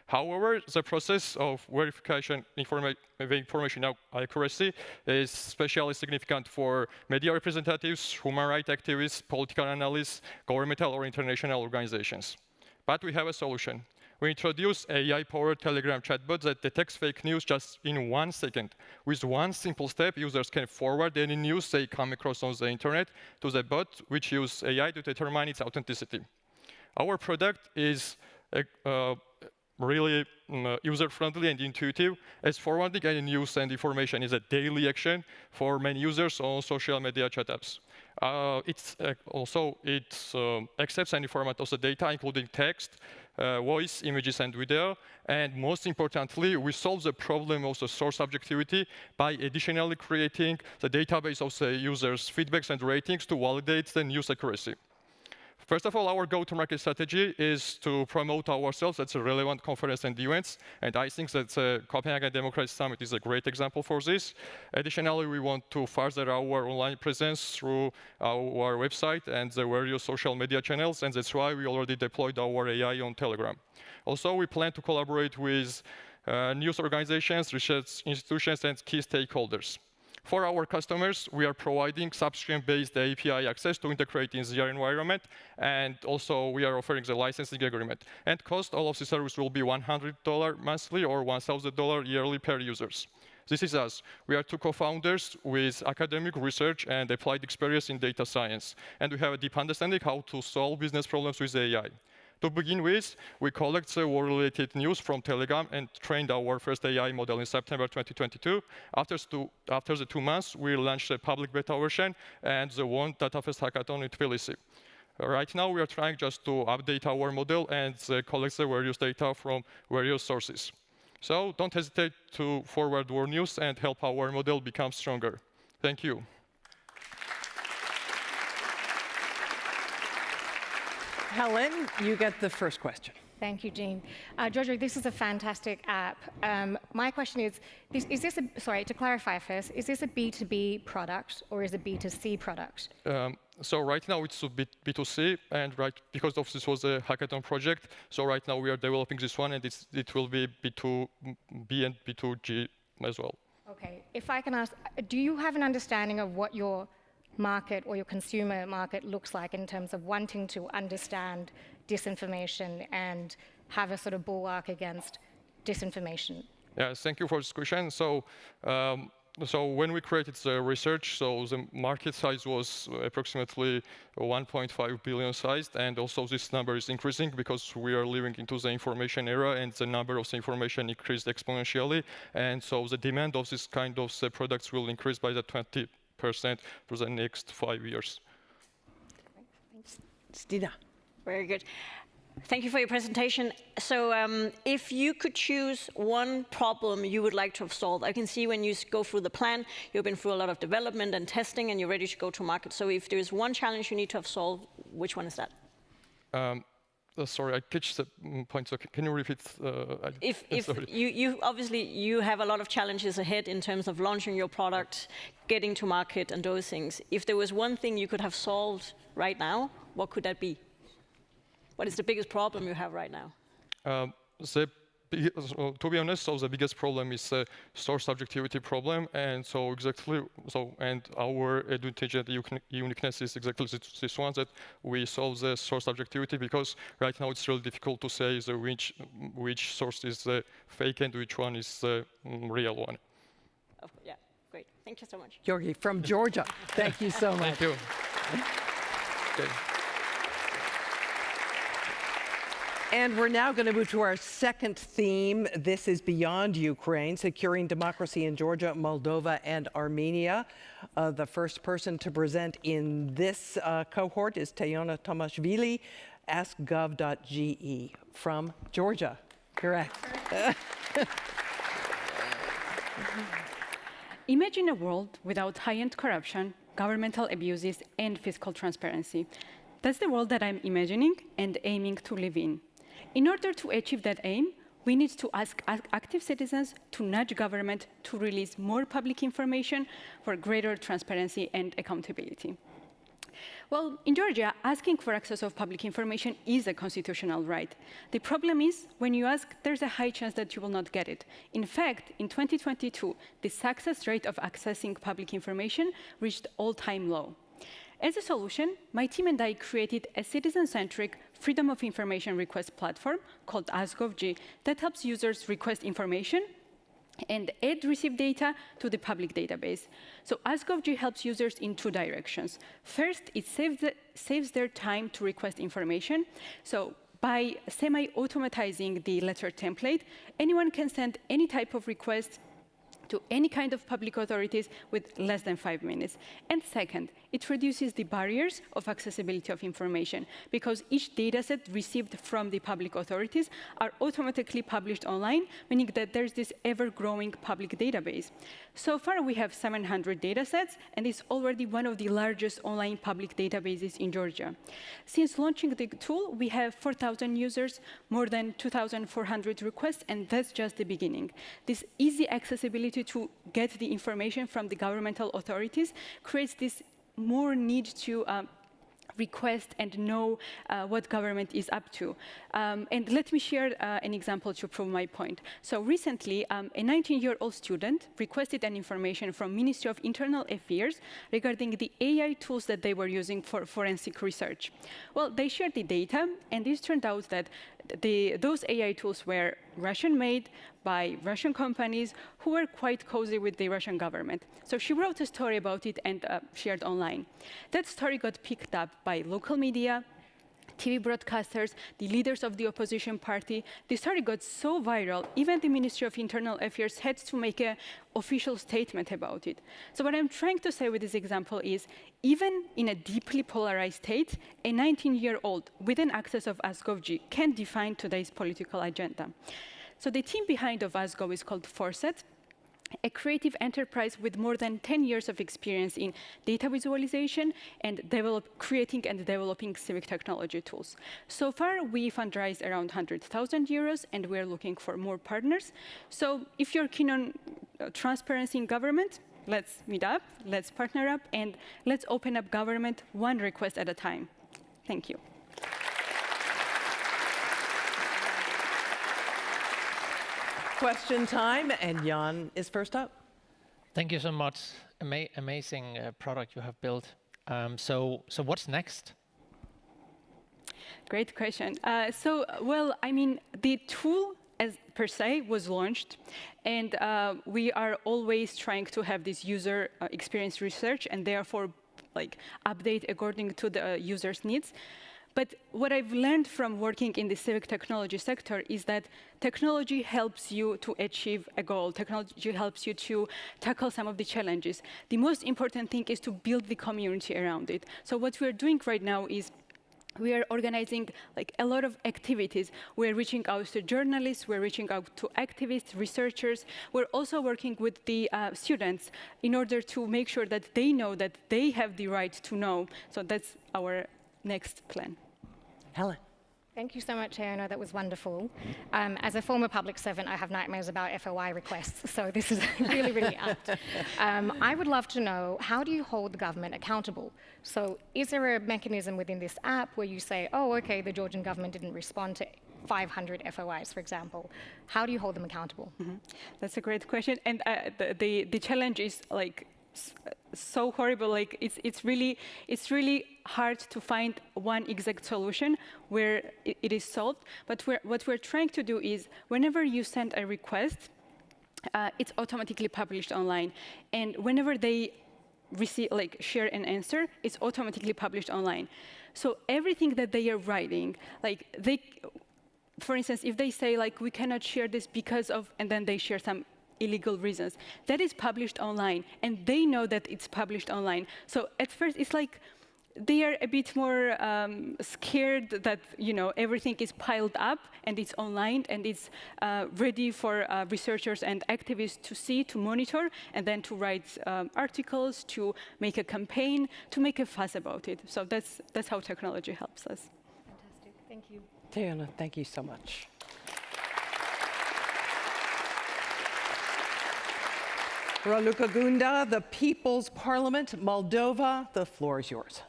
However, the process of verification information accuracy is especially significant for media representatives, human rights activists, political analysts, governmental or international organizations. But we have a solution. We introduce AI-powered Telegram chatbot that detects fake news just in 1 second. With one simple step, users can forward any news they come across on the internet to the bot, which uses AI to determine its authenticity. Our product is really user-friendly and intuitive, as forwarding any news and information is a daily action for many users on social media chat apps. It accepts any format of the data, including text, voice, images, and video. And most importantly, we solve the problem of the source subjectivity by additionally creating the database of the users' feedbacks and ratings to validate the news accuracy. First of all, our go-to-market strategy is to promote ourselves at the relevant conference and events, and I think that the Copenhagen Democracy Summit is a great example for this. Additionally, we want to further our online presence through our website and the various social media channels, and that's why we already deployed our AI on Telegram. Also, we plan to collaborate with news organizations, research institutions, and key stakeholders. For our customers, we are providing subscription-based API access to integrate in their environment, and also we are offering the licensing agreement. And cost, all of the service will be $100 monthly or $1,000 yearly per users. This is us. We are two co-founders with academic research and applied experience in data science, and we have a deep understanding how to solve business problems with AI. To begin with, we collect the war-related news from Telegram and trained our first AI model in September 2022. After the 2 months, we launched a public beta version and the One Data Fest hackathon in Tbilisi. Right now, we are trying just to update our model and collect the various data from various sources. So don't hesitate to forward war news and help our model become stronger. Thank you. Helen, you get the first question. Thank you, Jean. Giorgio, this is a fantastic app. My question is this sorry, to clarify first, is this a B2B product or is it a B2C product? So right now it's a B2C, and because of this was a hackathon project, so right now we are developing this one, and it will be B2B and B2G as well. Okay, if I can ask, do you have an understanding of what your market or your consumer market looks like in terms of wanting to understand disinformation and have a sort of bulwark against disinformation? Yes, thank you for this question. So when we created the research, so the market size was approximately 1.5 billion sized, and also this number is increasing because we are living into the information era, and the number of the information increased exponentially, and so the demand of this kind of products will increase by the 20% for the next 5 years. Stina. Very good. Thank you for your presentation. So if you could choose one problem you would like to have solved, I can see when you go through the plan, you've been through a lot of development and testing, and you're ready to go to market. So if there's one challenge you need to have solved, which one is that? Sorry, I pitched the point. So can you repeat? If you obviously you have a lot of challenges ahead in terms of launching your product, getting to market, and those things. If there was one thing you could have solved right now, what could that be? What is the biggest problem you have right now? To be honest, so the biggest problem is the source subjectivity problem, and and our advantage and uniqueness is exactly this one, that we solve the source subjectivity, because right now it's really difficult to say which source is the fake and which one is the real one. Yeah, great. Thank you so much. Georgi from Georgia. Thank you so much. Thank you. Okay. And we're now going to move to our second theme. This is Beyond Ukraine, Securing Democracy in Georgia, Moldova, and Armenia. The first person to present in this cohort is Teyona Tomashvili, askgov.ge from Georgia. Correct. Imagine a world without high-end corruption, governmental abuses, and fiscal transparency. That's the world that I'm imagining and aiming to live in. In order to achieve that aim, we need to ask active citizens to nudge government to release more public information for greater transparency and accountability. Well, in Georgia, asking for access of public information is a constitutional right. The problem is, when you ask, there's a high chance that you will not get it. In fact, in 2022, the success rate of accessing public information reached all-time low. As a solution, my team and I created a citizen-centric freedom of information request platform called AskGovG that helps users request information and add received data to the public database. So AskGovG helps users in two directions. First, it saves their time to request information. So by semi-automatizing the letter template, anyone can send any type of request to any kind of public authorities with less than 5 minutes. And second, it reduces the barriers of accessibility of information because each dataset received from the public authorities are automatically published online, meaning that there's this ever-growing public database. So far, we have 700 datasets, and it's already one of the largest online public databases in Georgia. Since launching the tool, we have 4,000 users, more than 2,400 requests, and that's just the beginning. This easy accessibility to get the information from the governmental authorities creates this more need to request and know what government is up to. And let me share an example to prove my point. So recently, a 19-year-old student requested an information from Ministry of Internal Affairs regarding the AI tools that they were using for forensic research. Well, they shared the data, and it turned out that those AI tools were Russian-made by Russian companies who were quite cozy with the Russian government. So she wrote a story about it and shared online. That story got picked up by local media, TV broadcasters, the leaders of the opposition party. The story got so viral, even the Ministry of Internal Affairs had to make an official statement about it. So what I'm trying to say with this example is, even in a deeply polarized state, a 19-year-old with an access of AskGovG can define today's political agenda. So the team behind of AskGov is called Forset, a creative enterprise with more than 10 years of experience in data visualization and creating and developing civic technology tools. So far, we fundraised around 100,000 euros, and we're looking for more partners. So if you're keen on transparency in government, let's meet up, let's partner up, and let's open up government one request at a time. Thank you. Question time, and Jan is first up. Thank you so much. Amazing product you have built. So what's next? Great question. Well, I mean, the tool as per se was launched, and we are always trying to have this user experience research and therefore update according to the user's needs. But what I've learned from working in the civic technology sector is that technology helps you to achieve a goal. Technology helps you to tackle some of the challenges. The most important thing is to build the community around it. So what we're doing right now is we are organizing a lot of activities. We're reaching out to journalists, we're reaching out to activists, researchers. We're also working with the students in order to make sure that they know that they have the right to know. So that's our next plan. Helen. Thank you so much, Iona. That was wonderful. As a former public servant, I have nightmares about FOI requests, so this is really, really apt. I would love to know, how do you hold the government accountable? So is there a mechanism within this app where you say, oh, okay, the Georgian government didn't respond to 500 FOIs, for example? How do you hold them accountable? Mm-hmm. That's a great question. And the challenge is so horrible. It's really hard to find one exact solution where it is solved. But what we're trying to do is, whenever you send a request, it's automatically published online, and whenever they receive share an answer, it's automatically published online. So everything that they are writing, for instance, if they say we cannot share this because of, and then they share some illegal reasons, that is published online, and they know that it's published online. So at first, it's they are a bit more scared that everything is piled up and it's online and it's ready for researchers and activists to see, to monitor, and then to write articles, to make a campaign, to make a fuss about it. So that's how technology helps us. Fantastic. Thank you. Diana, thank you so much. Raluca Gunda, the People's Parliament, Moldova, the floor is yours.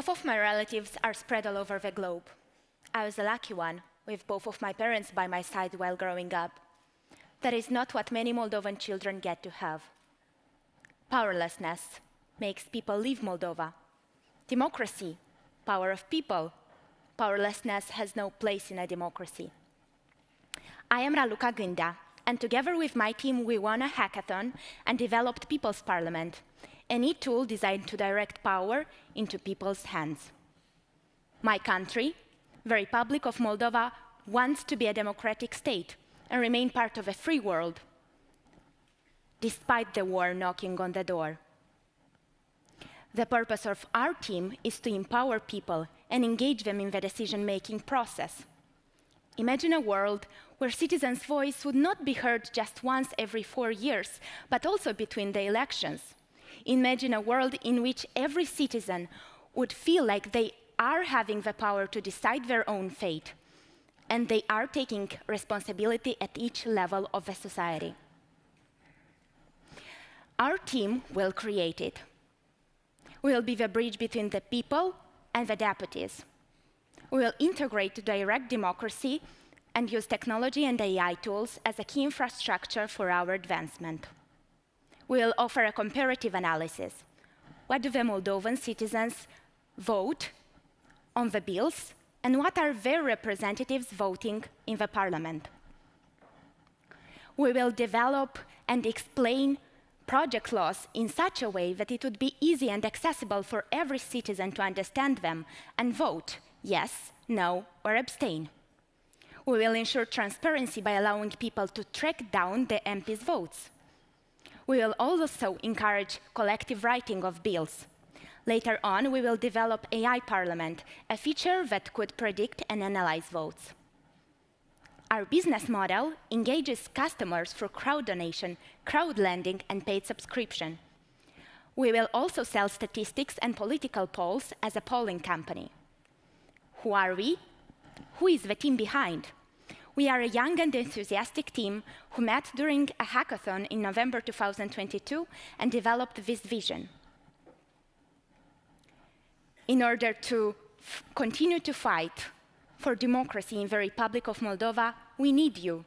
Half of my relatives are spread all over the globe. I was the lucky one, with both of my parents by my side while growing up. That is not what many Moldovan children get to have. Powerlessness makes people leave Moldova. Democracy, power of people. Powerlessness has no place in a democracy. I am Raluca Gânda, and together with my team, we won a hackathon and developed People's Parliament, an e-tool designed to direct power into people's hands. My country, the Republic of Moldova, wants to be a democratic state and remain part of a free world, despite the war knocking on the door. The purpose of our team is to empower people and engage them in the decision-making process. Imagine a world where citizens' voice would not be heard just once every 4 years, but also between the elections. Imagine a world in which every citizen would feel like they are having the power to decide their own fate, and they are taking responsibility at each level of the society. Our team will create it. We will be the bridge between the people and the deputies. We will integrate direct democracy and use technology and AI tools as a key infrastructure for our advancement. We will offer a comparative analysis. What do the Moldovan citizens vote on the bills, and what are their representatives voting in the parliament? We will develop and explain project laws in such a way that it would be easy and accessible for every citizen to understand them and vote yes, no, or abstain. We will ensure transparency by allowing people to track down the MPs' votes. We will also encourage collective writing of bills. Later on, we will develop AI Parliament, a feature that could predict and analyze votes. Our business model engages customers through crowd donation, crowd lending, and paid subscription. We will also sell statistics and political polls as a polling company. Who are we? Who is the team behind? We are a young and enthusiastic team who met during a hackathon in November 2022 and developed this vision. In order to continue to fight for democracy in the Republic of Moldova, we need you.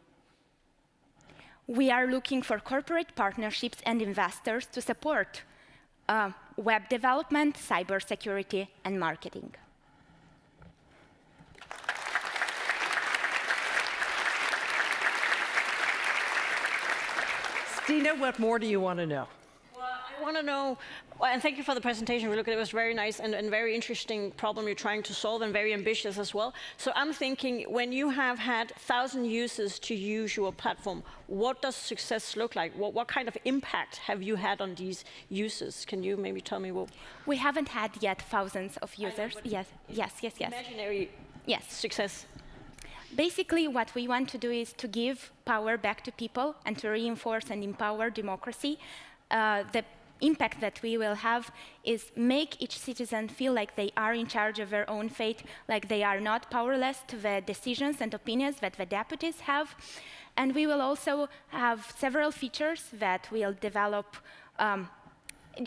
We are looking for corporate partnerships and investors to support web development, cybersecurity, and marketing. Stina, what more do you want to know? Well, I want to know, and thank you for the presentation. It was very nice and very interesting problem you're trying to solve, and very ambitious as well. So I'm thinking, when you have had 1,000 users to use your platform, what does success look like? What kind of impact have you had on these users? Can you maybe tell me what? We haven't had yet thousands of users. Yes. Imaginary success. Basically, what we want to do is to give power back to people and to reinforce and empower democracy. The impact that we will have is make each citizen feel like they are in charge of their own fate, like they are not powerless to the decisions and opinions that the deputies have. And we will also have several features that we'll develop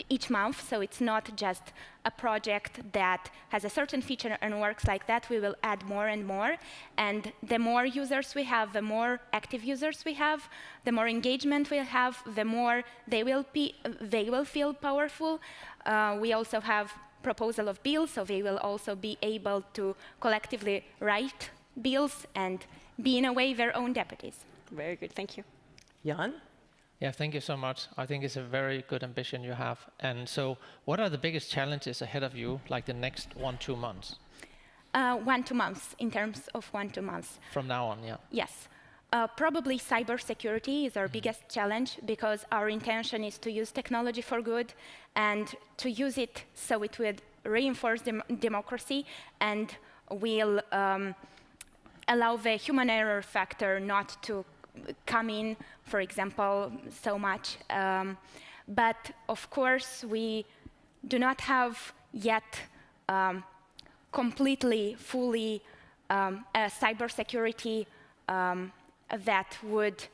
each month, so it's not just a project that has a certain feature and works like that. We will add more and more, and the more users we have, the more active users we have, the more engagement we'll have, the more they will feel powerful. We also have proposal of bills, so they will also be able to collectively write bills and be, in a way, their own deputies. Very good, thank you. Jan? Yeah, thank you so much. I think it's a very good ambition you have. And so what are the biggest challenges ahead of you, like the next 1-2 months? 1-2 months, in terms of 1-2 months. From now on, yeah. Yes. Probably cybersecurity is our biggest challenge, because our intention is to use technology for good and to use it so it would reinforce democracy and will allow the human error factor not to come in, for example, so much. But of course, we do not have yet completely, fully a cybersecurity that would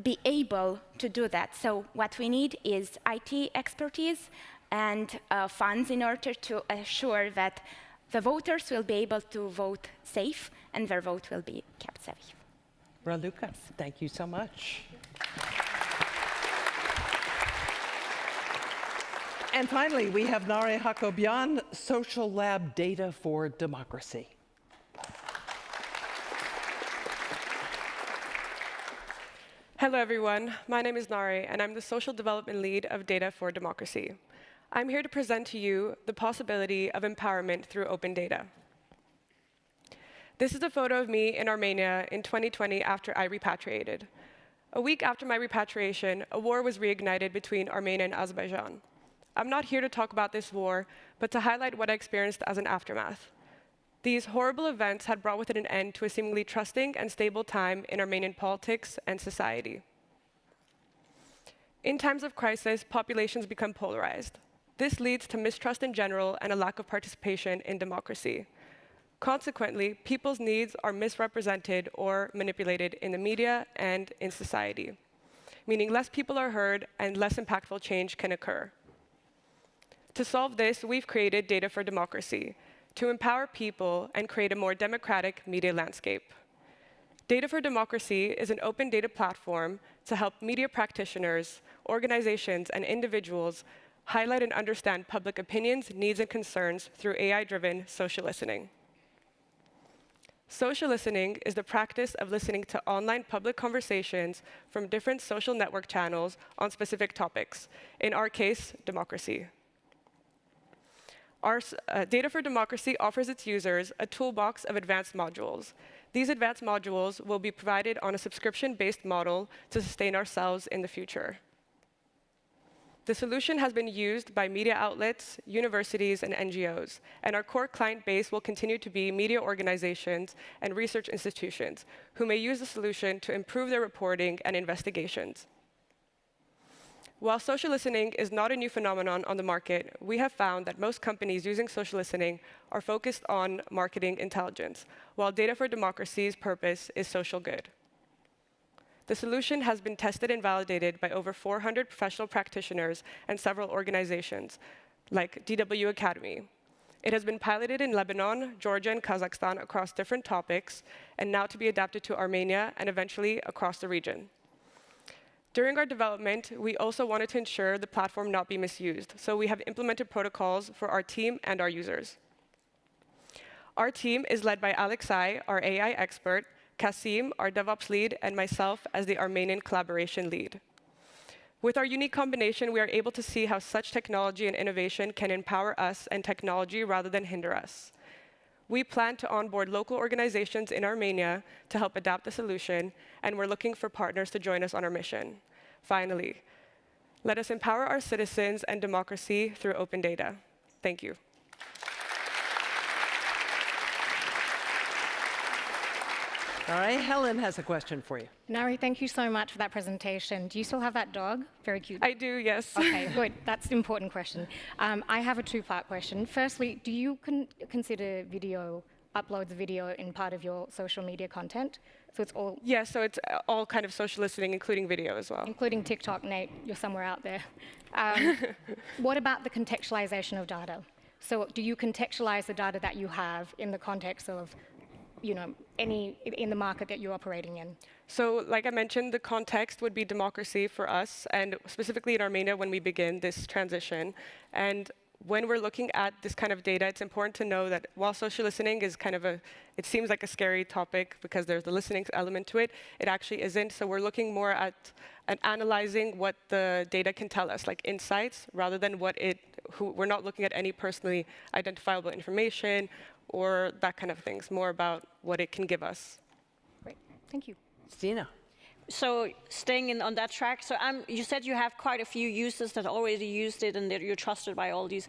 be able to do that. So what we need is IT expertise, and funds in order to assure that the voters will be able to vote safe and their vote will be kept safe. Raluca, thank you so much. And finally, we have Nare Hakobian, Social Lab Data for Democracy. Hello, everyone. My name is Nare, and I'm the Social Development Lead of Data for Democracy. I'm here to present to you the possibility of empowerment through open data. This is a photo of me in Armenia in 2020 after I repatriated. A week after my repatriation, a war was reignited between Armenia and Azerbaijan. I'm not here to talk about this war, but to highlight what I experienced as an aftermath. These horrible events had brought with it an end to a seemingly trusting and stable time in Armenian politics and society. In times of crisis, populations become polarized. This leads to mistrust in general and a lack of participation in democracy. Consequently, people's needs are misrepresented or manipulated in the media and in society, meaning less people are heard and less impactful change can occur. To solve this, we've created Data for Democracy, to empower people and create a more democratic media landscape. Data for Democracy is an open data platform to help media practitioners, organizations, and individuals highlight and understand public opinions, needs, and concerns through AI-driven social listening. Social listening is the practice of listening to online public conversations from different social network channels on specific topics, in our case, democracy. Our Data for Democracy offers its users a toolbox of advanced modules. These advanced modules will be provided on a subscription-based model to sustain ourselves in the future. The solution has been used by media outlets, universities, and NGOs, and our core client base will continue to be media organizations and research institutions who may use the solution to improve their reporting and investigations. While social listening is not a new phenomenon on the market, we have found that most companies using social listening are focused on marketing intelligence, while Data for Democracy's purpose is social good. The solution has been tested and validated by over 400 professional practitioners and several organizations, like DW Academy. It has been piloted in Lebanon, Georgia, and Kazakhstan across different topics, and now to be adapted to Armenia and eventually across the region. During our development, we also wanted to ensure the platform not be misused, so we have implemented protocols for our team and our users. Our team is led by Alexei, our AI expert, Kasim, our DevOps lead, and myself as the Armenian collaboration lead. With our unique combination, we are able to see how such technology and innovation can empower us and technology rather than hinder us. We plan to onboard local organizations in Armenia to help adapt the solution, and we're looking for partners to join us on our mission. Finally, let us empower our citizens and democracy through open data. Thank you. All right, Helen has a question for you. Nari, thank you so much for that presentation. Do you still have that dog? Very cute. I do, yes. Okay, good. That's an important question. I have a two-part question. Firstly, do you consider uploads video in part of your social media content? So it's all... Yeah, so it's all kind of social listening, including video as well. Including TikTok, Nate. You're somewhere out there. What about the contextualization of data? So do you contextualize the data that you have in the context of in the market that you're operating in? So like I mentioned, the context would be democracy for us, and specifically in Armenia when we begin this transition. And when we're looking at this kind of data, it's important to know that while social listening is kind of it seems like a scary topic because there's the listening element to it, it actually isn't. So we're looking more at analyzing what the data can tell us, like insights, rather than we're not looking at any personally identifiable information or that kind of things, more about what it can give us. Great, thank you. Stina. So staying on that track, so you said you have quite a few users that already used it and that you're trusted by all these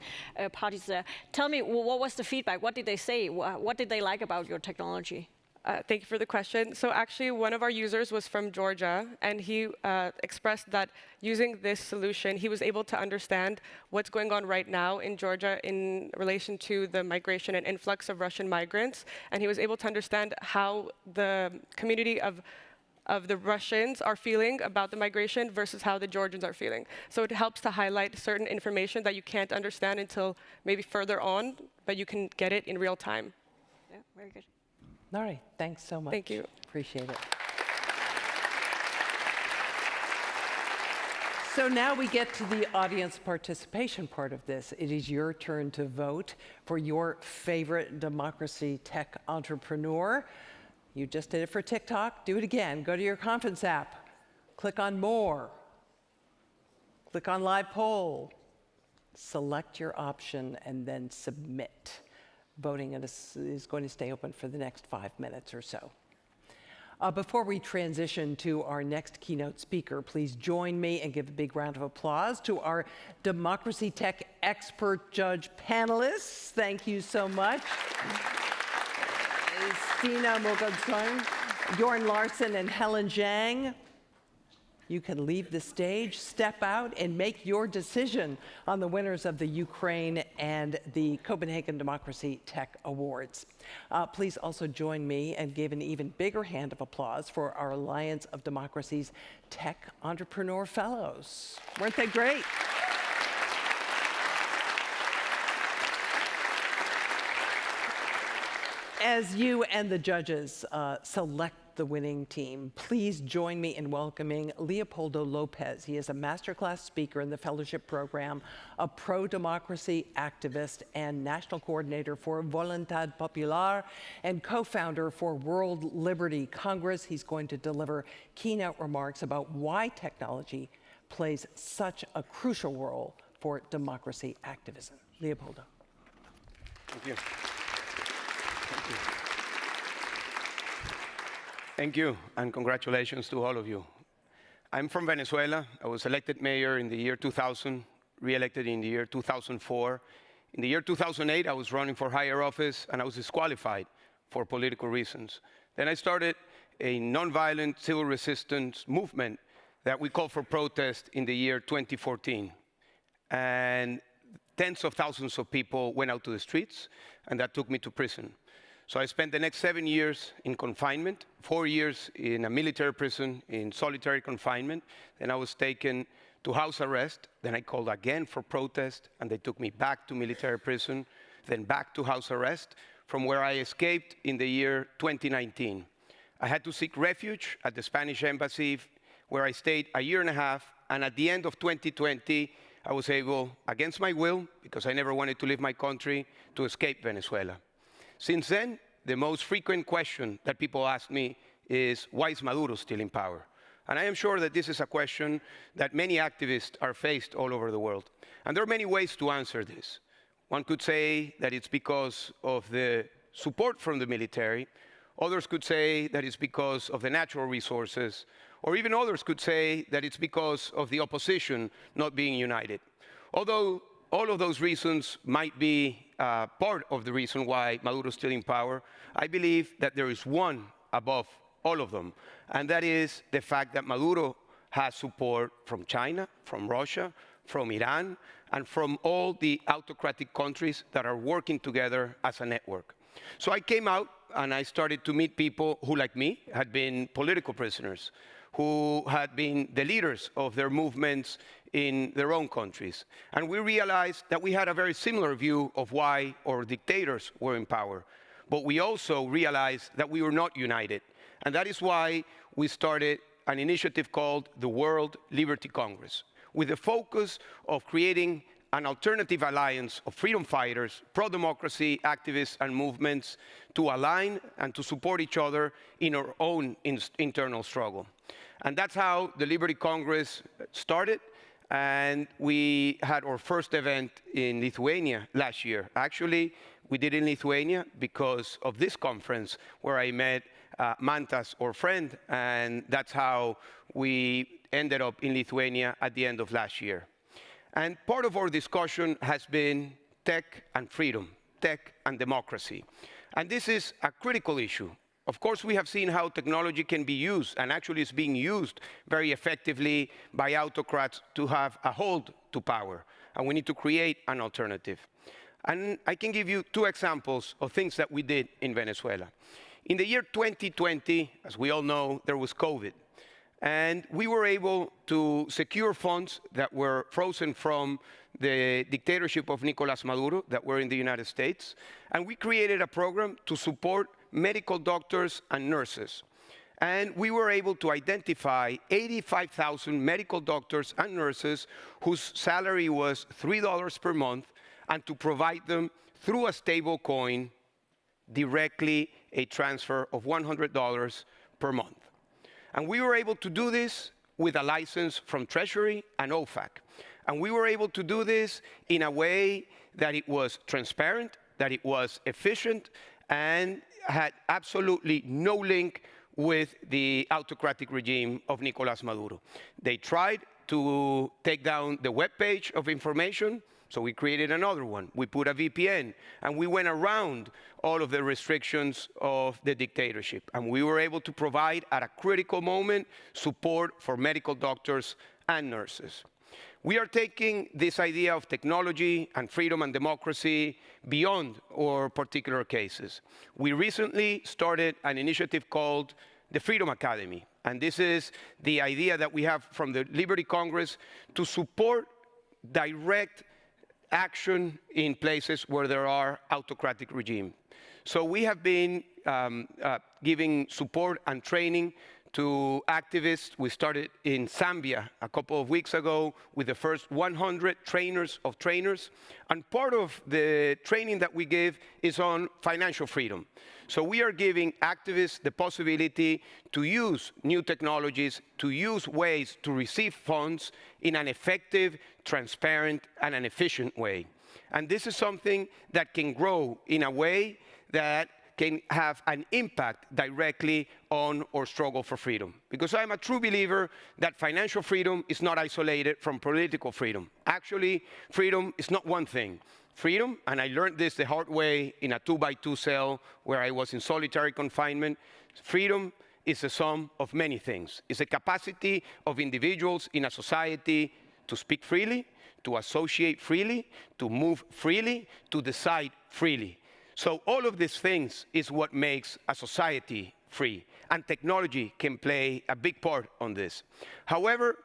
parties there. Tell me, what was the feedback? What did they say? What did they like about your technology? Thank you for the question. So actually, one of our users was from Georgia, and he expressed that using this solution, he was able to understand what's going on right now in Georgia in relation to the migration and influx of Russian migrants, and he was able to understand how the community of of the Russians are feeling about the migration versus how the Georgians are feeling. So it helps to highlight certain information that you can't understand until maybe further on, but you can get it in real time. Yeah, very good. All right, thanks so much. Thank you. Appreciate it. So now we get to the audience participation part of this. It is your turn to vote for your favorite democracy tech entrepreneur. You just did it for TikTok. Do it again. Go to your conference app. Click on More. Click on Live Poll. Select your option and then submit. Voting is going to stay open for the next 5 minutes or so. Before we transition to our next keynote speaker, please join me and give a big round of applause to our Democracy Tech expert judge panelists. Thank you so much. Stina Mogodson, Jorn Larsen, and Helen Zhang. You can leave the stage, step out, and make your decision on the winners of the Ukraine and the Copenhagen Democracy Tech Awards. Please also join me and give an even bigger hand of applause for our Alliance of Democracies Tech Entrepreneur Fellows. Weren't they great? As you and the judges select the winning team, please join me in welcoming Leopoldo Lopez. He is a masterclass speaker in the fellowship program, a pro-democracy activist and national coordinator for Voluntad Popular and co-founder for World Liberty Congress. He's going to deliver keynote remarks about why technology plays such a crucial role for democracy activism. Leopoldo. Thank you. Thank you, and congratulations to all of you. I'm from Venezuela. I was elected mayor in the year 2000, re-elected in the year 2004. In the year 2008, I was running for higher office, and I was disqualified for political reasons. Then I started a nonviolent civil resistance movement that we called for protest in the year 2014. And tens of thousands of people went out to the streets, and that took me to prison. So I spent the next 7 years in confinement, 4 years in a military prison in solitary confinement. Then I was taken to house arrest. Then I called again for protest, and they took me back to military prison, then back to house arrest, from where I escaped in the year 2019. I had to seek refuge at the Spanish embassy, where I stayed a year and a half, and at the end of 2020, I was able, against my will, because I never wanted to leave my country, to escape Venezuela. Since then, the most frequent question that people ask me is, why is Maduro still in power? And I am sure that this is a question that many activists are faced all over the world. And there are many ways to answer this. One could say that it's because of the support from the military. Others could say that it's because of the natural resources. Or even others could say that it's because of the opposition not being united. Although all of those reasons might be part of the reason why Maduro is still in power, I believe that there is one above all of them, and that is the fact that Maduro has support from China, from Russia, from Iran, and from all the autocratic countries that are working together as a network. So I came out and I started to meet people who, like me, had been political prisoners, who had been the leaders of their movements in their own countries. And we realized that we had a very similar view of why our dictators were in power. But we also realized that we were not united. And that is why we started an initiative called the World Liberty Congress, with the focus of creating an alternative alliance of freedom fighters, pro-democracy activists and movements to align and to support each other in our own internal struggle. And that's how the Liberty Congress started. And we had our first event in Lithuania last year. Actually, we did it in Lithuania because of this conference where I met Mantas, our friend, and that's how we ended up in Lithuania at the end of last year. And part of our discussion has been tech and freedom, tech and democracy. And this is a critical issue. Of course, we have seen how technology can be used, and actually is being used very effectively by autocrats to have a hold to power. And we need to create an alternative. And I can give you 2 examples of things that we did in Venezuela. In the year 2020, as we all know, there was COVID. And we were able to secure funds that were frozen from the dictatorship of Nicolás Maduro that were in the United States. And we created a program to support medical doctors and nurses. And we were able to identify 85,000 medical doctors and nurses whose salary was $3 per month, and to provide them through a stable coin directly a transfer of $100 per month. And we were able to do this with a license from Treasury and OFAC. And we were able to do this in a way that it was transparent, that it was efficient, and had absolutely no link with the autocratic regime of Nicolás Maduro. They tried to take down the web page of information, so we created another one. We put a VPN, and we went around all of the restrictions of the dictatorship. And we were able to provide, at a critical moment, support for medical doctors and nurses. We are taking this idea of technology and freedom and democracy beyond our particular cases. We recently started an initiative called the Freedom Academy. And this is the idea that we have from the Liberty Congress to support direct action in places where there are autocratic regimes. So we have been giving support and training to activists. We started in Zambia a couple of weeks ago with the first 100 trainers of trainers. And part of the training that we give is on financial freedom. So we are giving activists the possibility to use new technologies, to use ways to receive funds in an effective, transparent, and an efficient way. And this is something that can grow in a way that can have an impact directly on our struggle for freedom. Because I'm a true believer that financial freedom is not isolated from political freedom. Actually, freedom is not one thing. Freedom, and I learned this the hard way in a 2x2 cell where I was in solitary confinement, freedom is the sum of many things. It's a capacity of individuals in a society to speak freely, to associate freely, to move freely, to decide freely. So all of these things is what makes a society free, and technology can play a big part on this. However,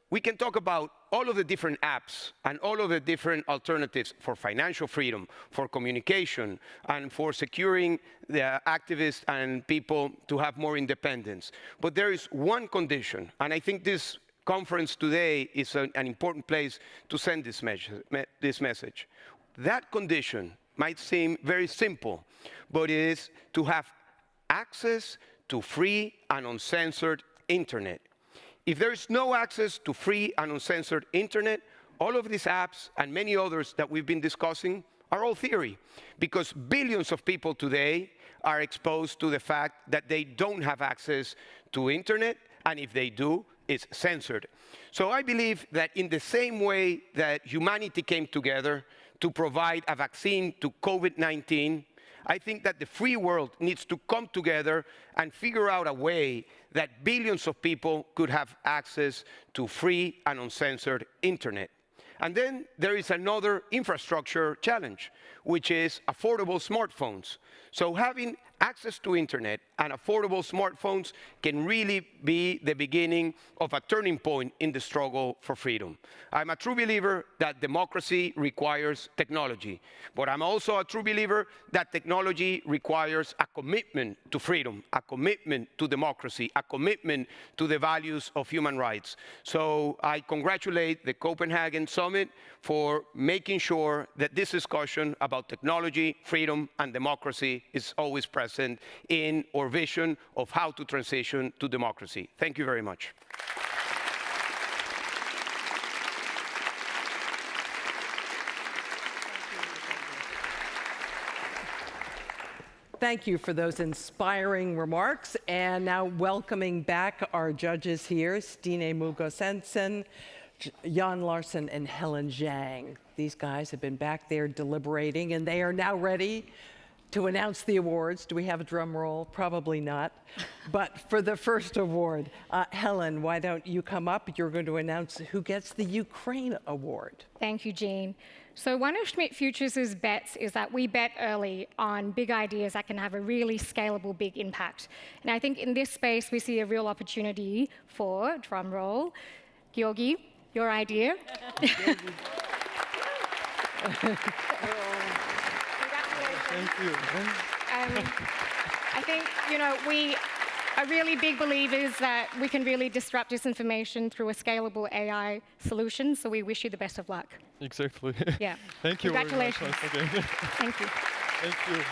we can talk about all of the different apps and all of the different alternatives for financial freedom, for communication, and for securing the activists and people to have more independence. But there is one condition, and I think this conference today is an important place to send this message. That condition might seem very simple, but it is to have access to free and uncensored internet. If there is no access to free and uncensored internet, all of these apps and many others that we've been discussing are all theory, because billions of people today are exposed to the fact that they don't have access to internet, and if they do, it's censored. So I believe that in the same way that humanity came together to provide a vaccine to COVID-19, I think that the free world needs to come together and figure out a way that billions of people could have access to free and uncensored internet. And then there is another infrastructure challenge, which is affordable smartphones. So having access to internet and affordable smartphones can really be the beginning of a turning point in the struggle for freedom. I'm a true believer that democracy requires technology, but I'm also a true believer that technology requires a commitment to freedom, a commitment to democracy, a commitment to the values of human rights. So I congratulate the Copenhagen Summit for making sure that this discussion about technology, freedom, and democracy is always present in our vision of how to transition to democracy. Thank you very much. Thank you for those inspiring remarks. And now welcoming back our judges here, Stine Mugo-Sensen, Jan Larsen, and Helen Zhang. These guys have been back there deliberating, and they are now ready to announce the awards. Do we have a drum roll? Probably not. But for the first award, Helen, why don't you come up? You're going to announce who gets the Ukraine Award. Thank you, Jean. So one of Schmidt Futures' bets is that we bet early on big ideas that can have a really scalable, big impact. And I think in this space, we see a real opportunity for, drum roll, Georgi, your idea. Thank you. I think, we are really big believers that we can really disrupt disinformation through a scalable AI solution, so we wish you the best of luck. Exactly. Yeah. Thank you very much. Congratulations. Okay. Thank you. Thank you.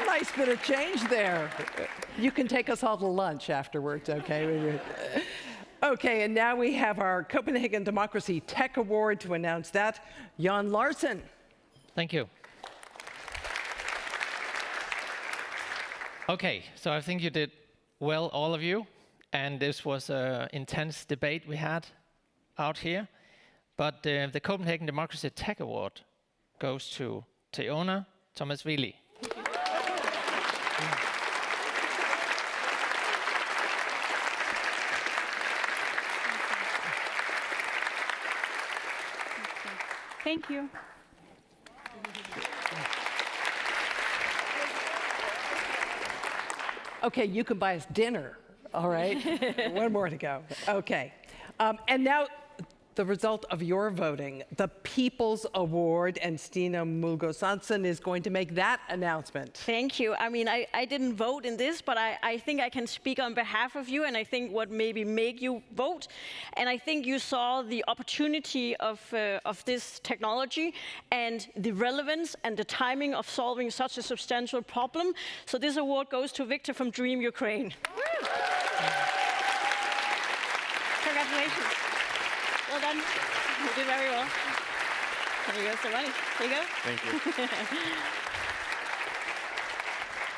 Nice bit of change there. You can take us all to lunch afterwards, okay? Okay, and now we have our Copenhagen Democracy Tech Award to announce that. Jan Larsen. Thank you. Okay, so I think you did well, all of you. And this was an intense debate we had out here. But the Copenhagen Democracy Tech Award goes to Teona Thomas Willi. Thank you. Okay, you can buy us dinner, all right? One more to go. Okay. And now the result of your voting, the People's Award, and Stina Mulgo-Sanson is going to make that announcement. Thank you. I mean, I didn't vote in this, but I think I can speak on behalf of you, and I think what maybe made you vote. And I think you saw the opportunity of this technology and the relevance and the timing of solving such a substantial problem. So this award goes to Victor from Dream Ukraine. Congratulations. Well done. You did very well. There goes the money. There you go. Thank you.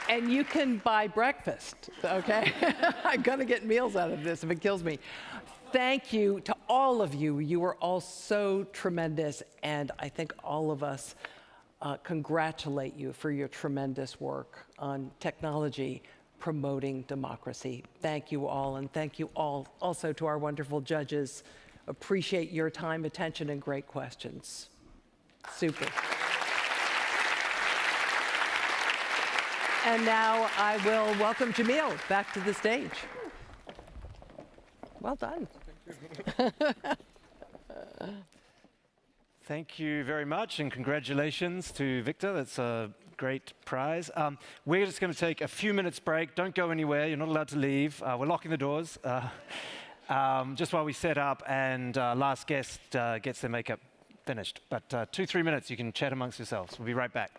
And you can buy breakfast, okay? I'm gonna get meals out of this if it kills me. Thank you to all of you. You were all so tremendous, and I think all of us congratulate you for your tremendous work on technology promoting democracy. Thank you all, and thank you all also to our wonderful judges. Appreciate your time, attention, and great questions. Super. And now I will welcome Jamil back to the stage. Well done. Thank you very much, and congratulations to Victor. That's a great prize. We're just going to take a few minutes break. Don't go anywhere. You're not allowed to leave. We're locking the doors. Just while we set up and last guest gets their makeup finished. But 2-3 minutes, you can chat amongst yourselves. We'll be right back.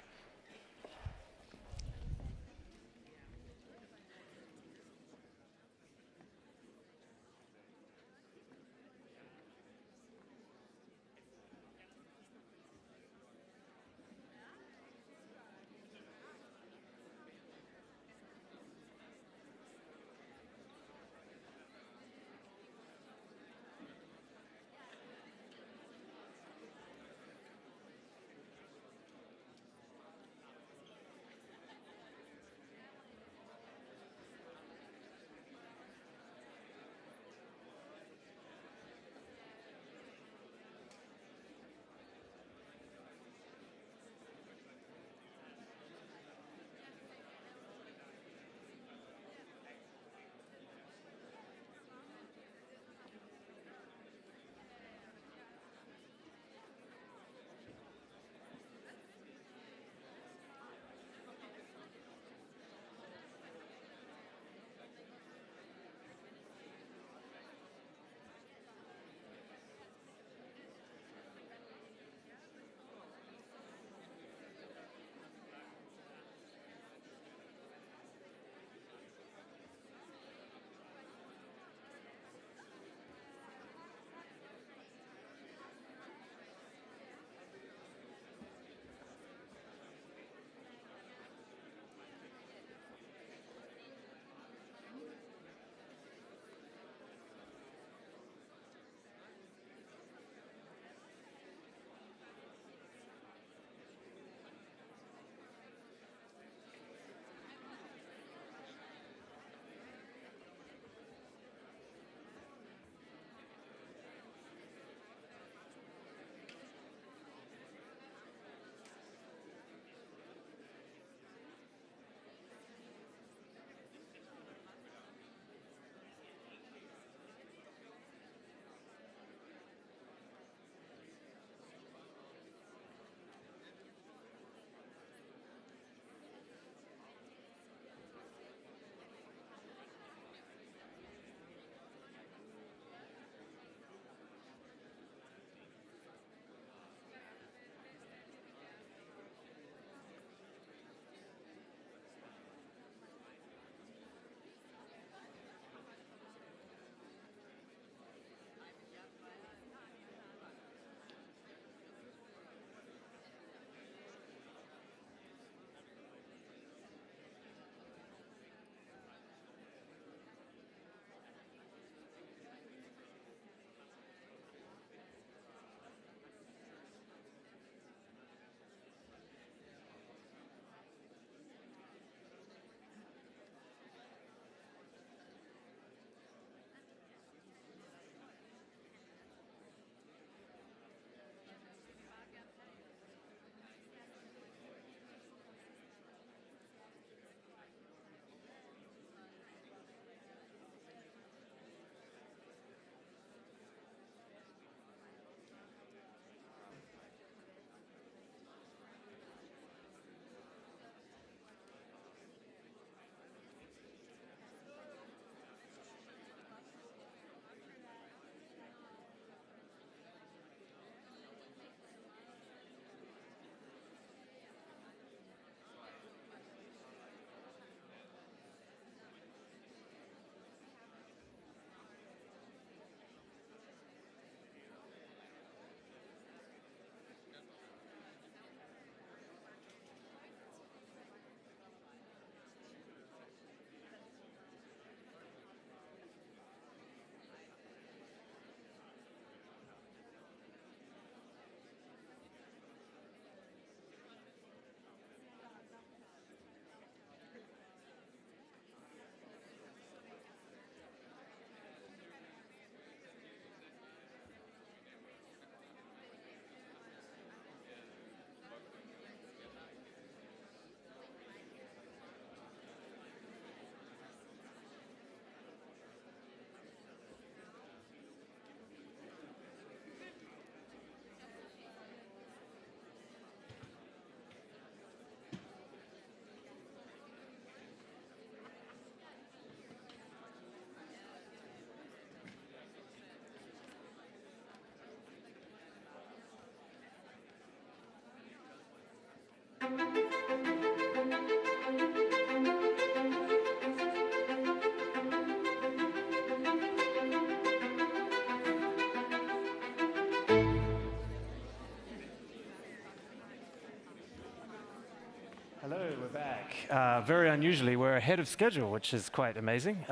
Hello, we're back. Very unusually, we're ahead of schedule, which is quite amazing.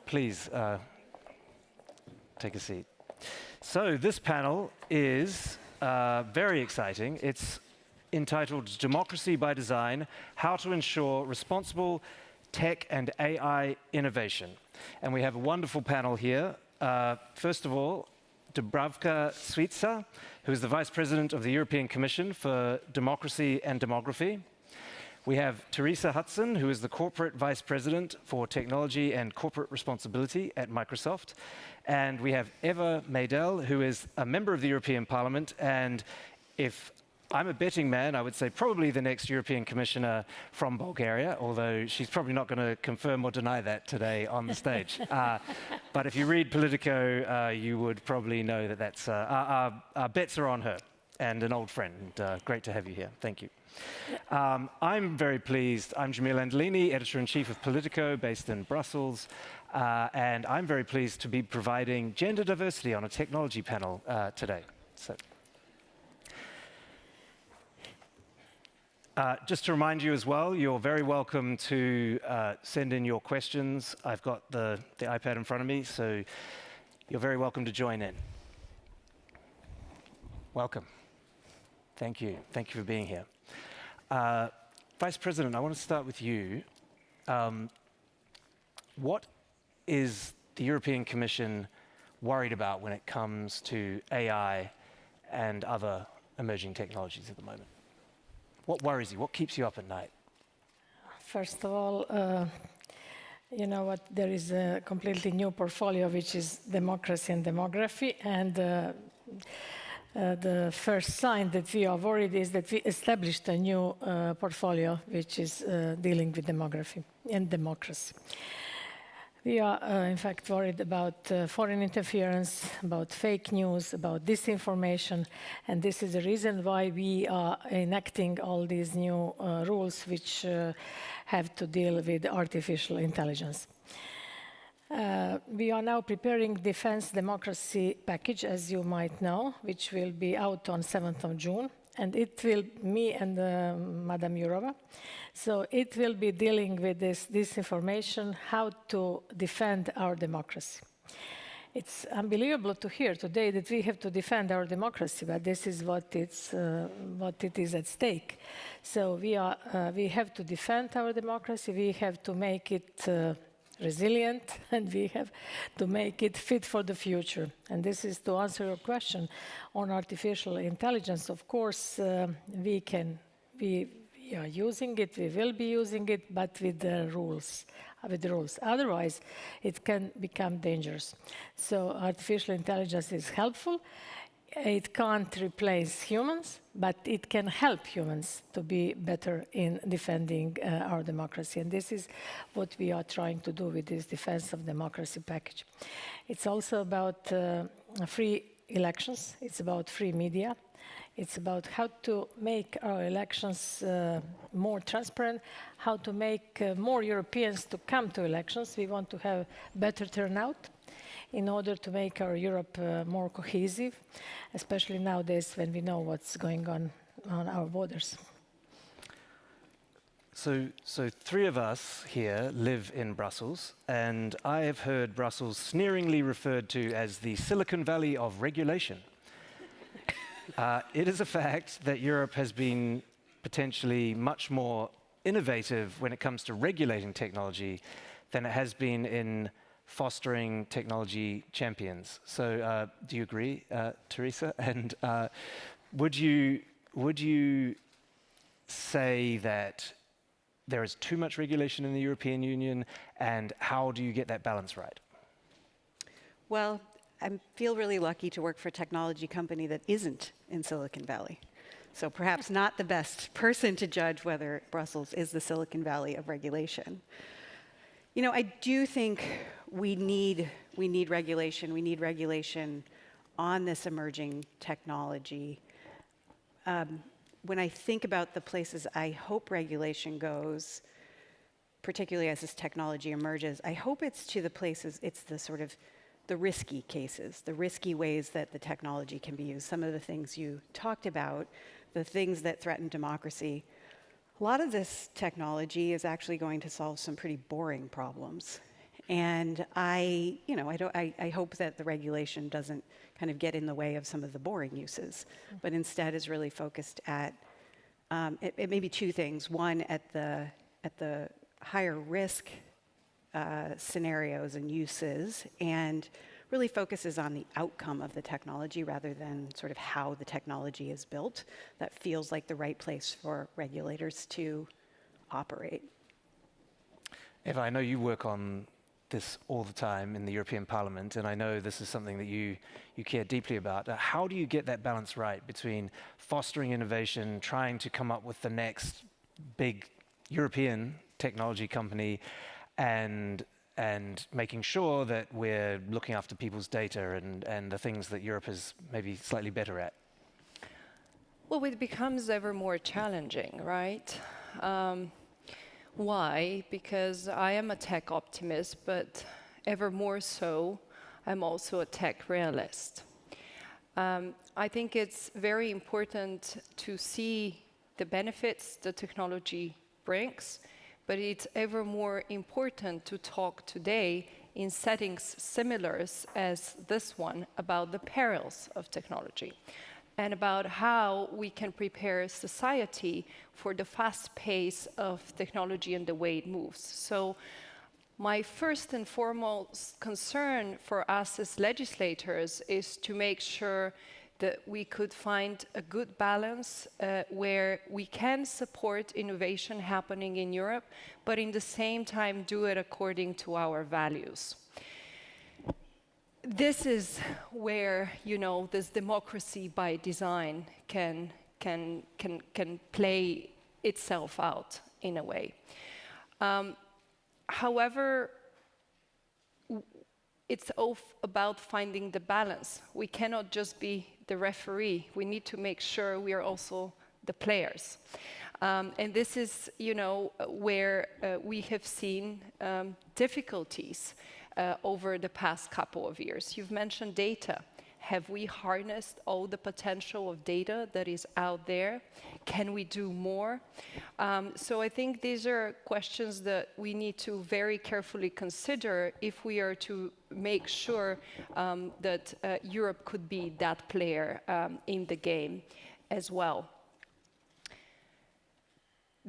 Please take a seat. So this panel is very exciting. It's entitled Democracy by Design, How to Ensure Responsible Tech and AI Innovation. And we have a wonderful panel here. First of all, Dubravka Suica, who is the Vice President of the European Commission for Democracy and Demography. We have Teresa Hudson, who is the Corporate Vice President for Technology and Corporate Responsibility at Microsoft. And we have Eva Majdal, who is a member of the European Parliament, and if I'm a betting man, I would say probably the next European Commissioner from Bulgaria, although she's probably not going to confirm or deny that today on the stage. But if you read Politico, you would probably know that that's our bets are on her, and an old friend. Great to have you here. Thank you. I'm very pleased. I'm Jamil Andolini, Editor-in-Chief of Politico, based in Brussels. And I'm very pleased to be providing gender diversity on a technology panel today. So. Just to remind you as well, you're very welcome to send in your questions. I've got the iPad in front of me, so you're very welcome to join in. Welcome. Thank you. Thank you for being here. Vice President, I want to start with you. What is the European Commission worried about when it comes to AI and other emerging technologies at the moment? What worries you? What keeps you up at night? First of all, you know what? There is a completely new portfolio, which is democracy and demography. And the first sign that we are worried is that we established a new portfolio, which is dealing with demography and democracy. We are, in fact, worried about foreign interference, about fake news, about disinformation, and this is the reason why we are enacting all these new rules which have to deal with artificial intelligence. We are now preparing defense democracy package, as you might know, which will be out on 7th of June. And it will, me and Madam Jourova, so it will be dealing with this disinformation, how to defend our democracy. It's unbelievable to hear today that we have to defend our democracy, but this is what it is at stake. So we have to defend our democracy, we have to make it resilient, and we have to make it fit for the future. And this is to answer your question on artificial intelligence. Of course, we are using it, we will be using it, but with the rules. Otherwise, it can become dangerous. So artificial intelligence is helpful. It can't replace humans, but it can help humans to be better in defending our democracy. And this is what we are trying to do with this Defense of Democracy package. It's also about free elections. It's about free media. It's about how to make our elections more transparent, how to make more Europeans to come to elections. We want to have better turnout in order to make our Europe more cohesive, especially nowadays when we know what's going on our borders. So three of us here live in Brussels, and I have heard Brussels sneeringly referred to as the Silicon Valley of regulation. It is a fact that Europe has been potentially much more innovative when it comes to regulating technology than it has been in fostering technology champions. So do you agree, Teresa? And would you say that there is too much regulation in the European Union, and how do you get that balance right? Well, I feel really lucky to work for a technology company that isn't in Silicon Valley. So perhaps not the best person to judge whether Brussels is the Silicon Valley of regulation. You know, I do think we need regulation. We need regulation on this emerging technology. When I think about the places I hope regulation goes, particularly as this technology emerges, I hope it's to the places, it's the sort of the risky cases, the risky ways that the technology can be used. Some of the things you talked about, the things that threaten democracy, a lot of this technology is actually going to solve some pretty boring problems. And I hope that the regulation doesn't kind of get in the way of some of the boring uses, but instead is really focused at, it may be two things. One, at the higher risk scenarios and uses, and really focuses on the outcome of the technology rather than sort of how the technology is built. That feels like the right place for regulators to operate. Eva, I know you work on this all the time in the European Parliament, and I know this is something that you care deeply about. How do you get that balance right between fostering innovation, trying to come up with the next big European technology company, and making sure that we're looking after people's data and the things that Europe is maybe slightly better at? Well, it becomes ever more challenging, right? Why? Because I am a tech optimist, but ever more so, I'm also a tech realist. I think it's very important to see the benefits the technology brings, but it's ever more important to talk today in settings similar as this one about the perils of technology and about how we can prepare society for the fast pace of technology and the way it moves. So my first and foremost concern for us as legislators is to make sure that we could find a good balance where we can support innovation happening in Europe, but in the same time do it according to our values. This is where, this democracy by design can play itself out in a way. However, it's about finding the balance. We cannot just be the referee. We need to make sure we are also the players. And this is, where we have seen difficulties over the past couple of years. You've mentioned data. Have we harnessed all the potential of data that is out there? Can we do more? So I think these are questions that we need to very carefully consider if we are to make sure that Europe could be that player in the game as well.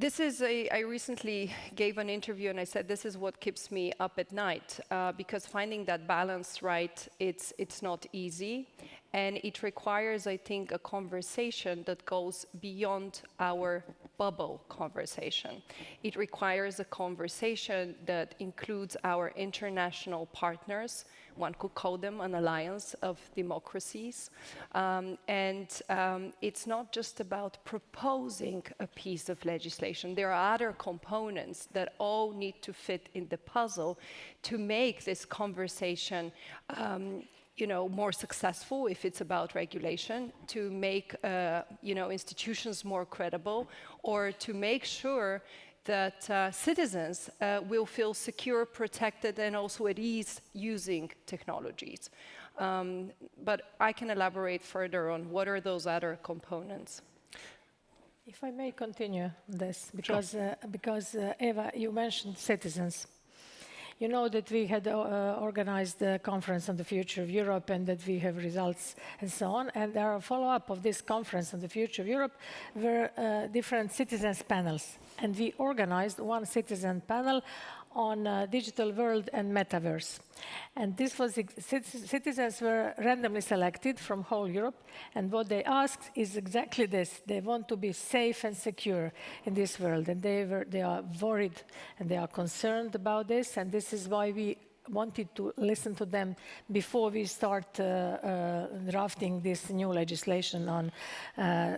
I recently gave an interview and I said this is what keeps me up at night because finding that balance right, it's not easy, and it requires, I think, a conversation that goes beyond our bubble conversation. It requires a conversation that includes our international partners. One could call them an alliance of democracies. It's not just about proposing a piece of legislation. There are other components that all need to fit in the puzzle to make this conversation more successful if it's about regulation, to make institutions more credible, or to make sure that citizens will feel secure, protected, and also at ease using technologies. But I can elaborate further on what are those other components. If I may continue this, because Eva, you mentioned citizens. You know that we had organized a conference on the future of Europe and that we have results and so on. And there are follow-up of this conference on the future of Europe were different citizens panels. And we organized one citizen panel on digital world and metaverse. And this was, citizens were randomly selected from whole Europe. And what they asked is exactly this. They want to be safe and secure in this world. And they are worried and they are concerned about this. And this is why we wanted to listen to them before we start drafting this new legislation on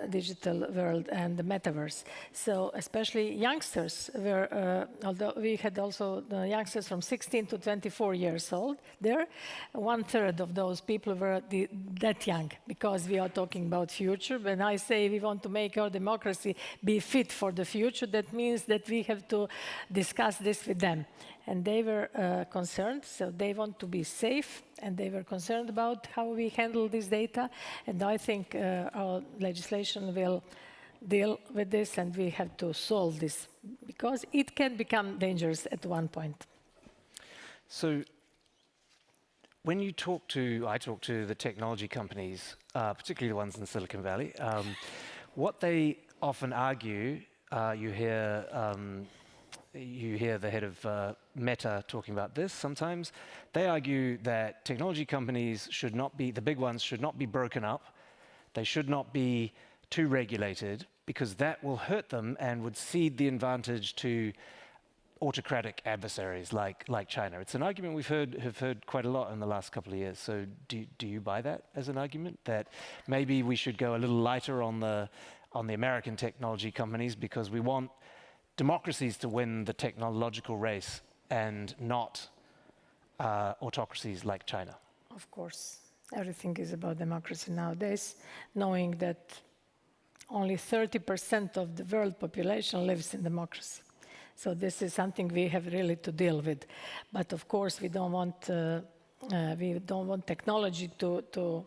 digital world and the metaverse. So especially youngsters were, although we had also the youngsters from 16 to 24 years old there, 1/3 of those people were that young, because we are talking about future. When I say we want to make our democracy be fit for the future, that means that we have to discuss this with them. And they were concerned, so they want to be safe, and they were concerned about how we handle this data. And I think our legislation will deal with this, and we have to solve this, because it can become dangerous at one point. So when you I talk to the technology companies, particularly the ones in Silicon Valley, what they often argue, you hear the head of Meta talking about this sometimes. They argue that technology companies should not be, the big ones should not be broken up. They should not be too regulated, because that will hurt them and would cede the advantage to autocratic adversaries like China. It's an argument have heard quite a lot in the last couple of years. So do you buy that as an argument, that maybe we should go a little lighter on the American technology companies because we want democracies to win the technological race and not autocracies like China? Of course, everything is about democracy nowadays, knowing that only 30% of the world population lives in democracy. So this is something we have really to deal with. But of course, we don't want technology to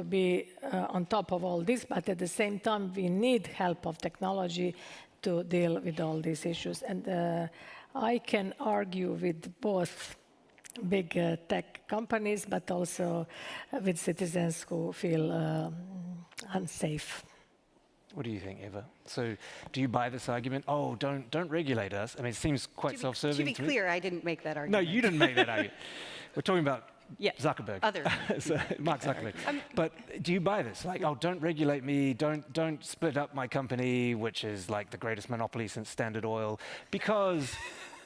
be on top of all this. But at the same time, we need help of technology to deal with all these issues. And I can argue with both big tech companies, but also with citizens who feel unsafe. What do you think, Eva? So do you buy this argument? Oh, don't regulate us. I mean, it seems quite self-serving to me. To be clear, I didn't make that argument. No, you didn't make that argument. We're talking about Zuckerberg. Other. So, Mark Zuckerberg. But do you buy this? Like, oh, don't regulate me. Don't split up my company, which is like the greatest monopoly since Standard Oil, because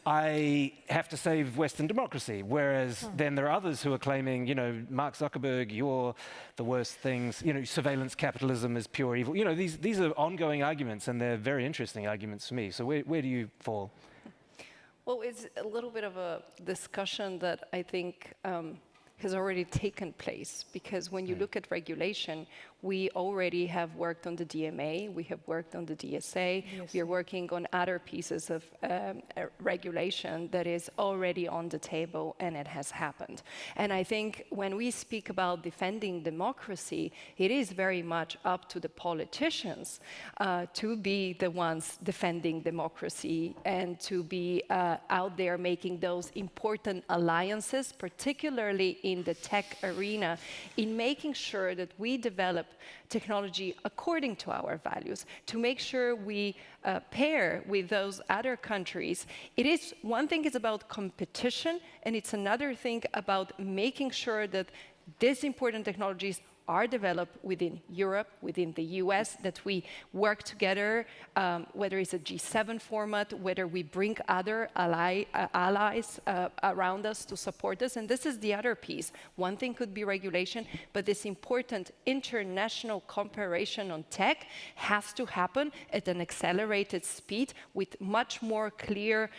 I have to save Western democracy. Whereas then there are others who are claiming, you know, Mark Zuckerberg, you're the worst things. You know, surveillance capitalism is pure evil. You know, these are ongoing arguments, and they're very interesting arguments for me. So where do you fall? Well, it's a little bit of a discussion that I think has already taken place, because when you look at regulation, we already have worked on the DMA, we have worked on the DSA, we are working on other pieces of regulation that is already on the table, and it has happened. And I think when we speak about defending democracy, it is very much up to the politicians to be the ones defending democracy and to be out there making those important alliances, particularly in the tech arena, in making sure that we develop technology according to our values, to make sure we pair with those other countries. It is, one thing is about competition, and it's another thing about making sure that these important technologies are developed within Europe, within the US, that we work together, whether it's a G7 format, whether we bring other allies around us to support us. And this is the other piece. One thing could be regulation, but this important international cooperation on tech has to happen at an accelerated speed with much more clear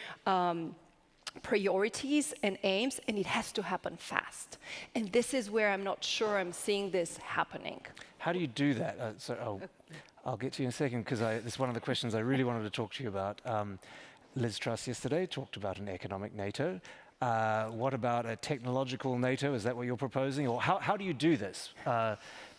priorities and aims, and it has to happen fast. And this is where I'm not sure I'm seeing this happening. How do you do that? I'll get to you in a second, because this is one of the questions I really wanted to talk to you about. Liz Truss yesterday talked about an economic NATO. What about a technological NATO? Is that what you're proposing? Or how do you do this?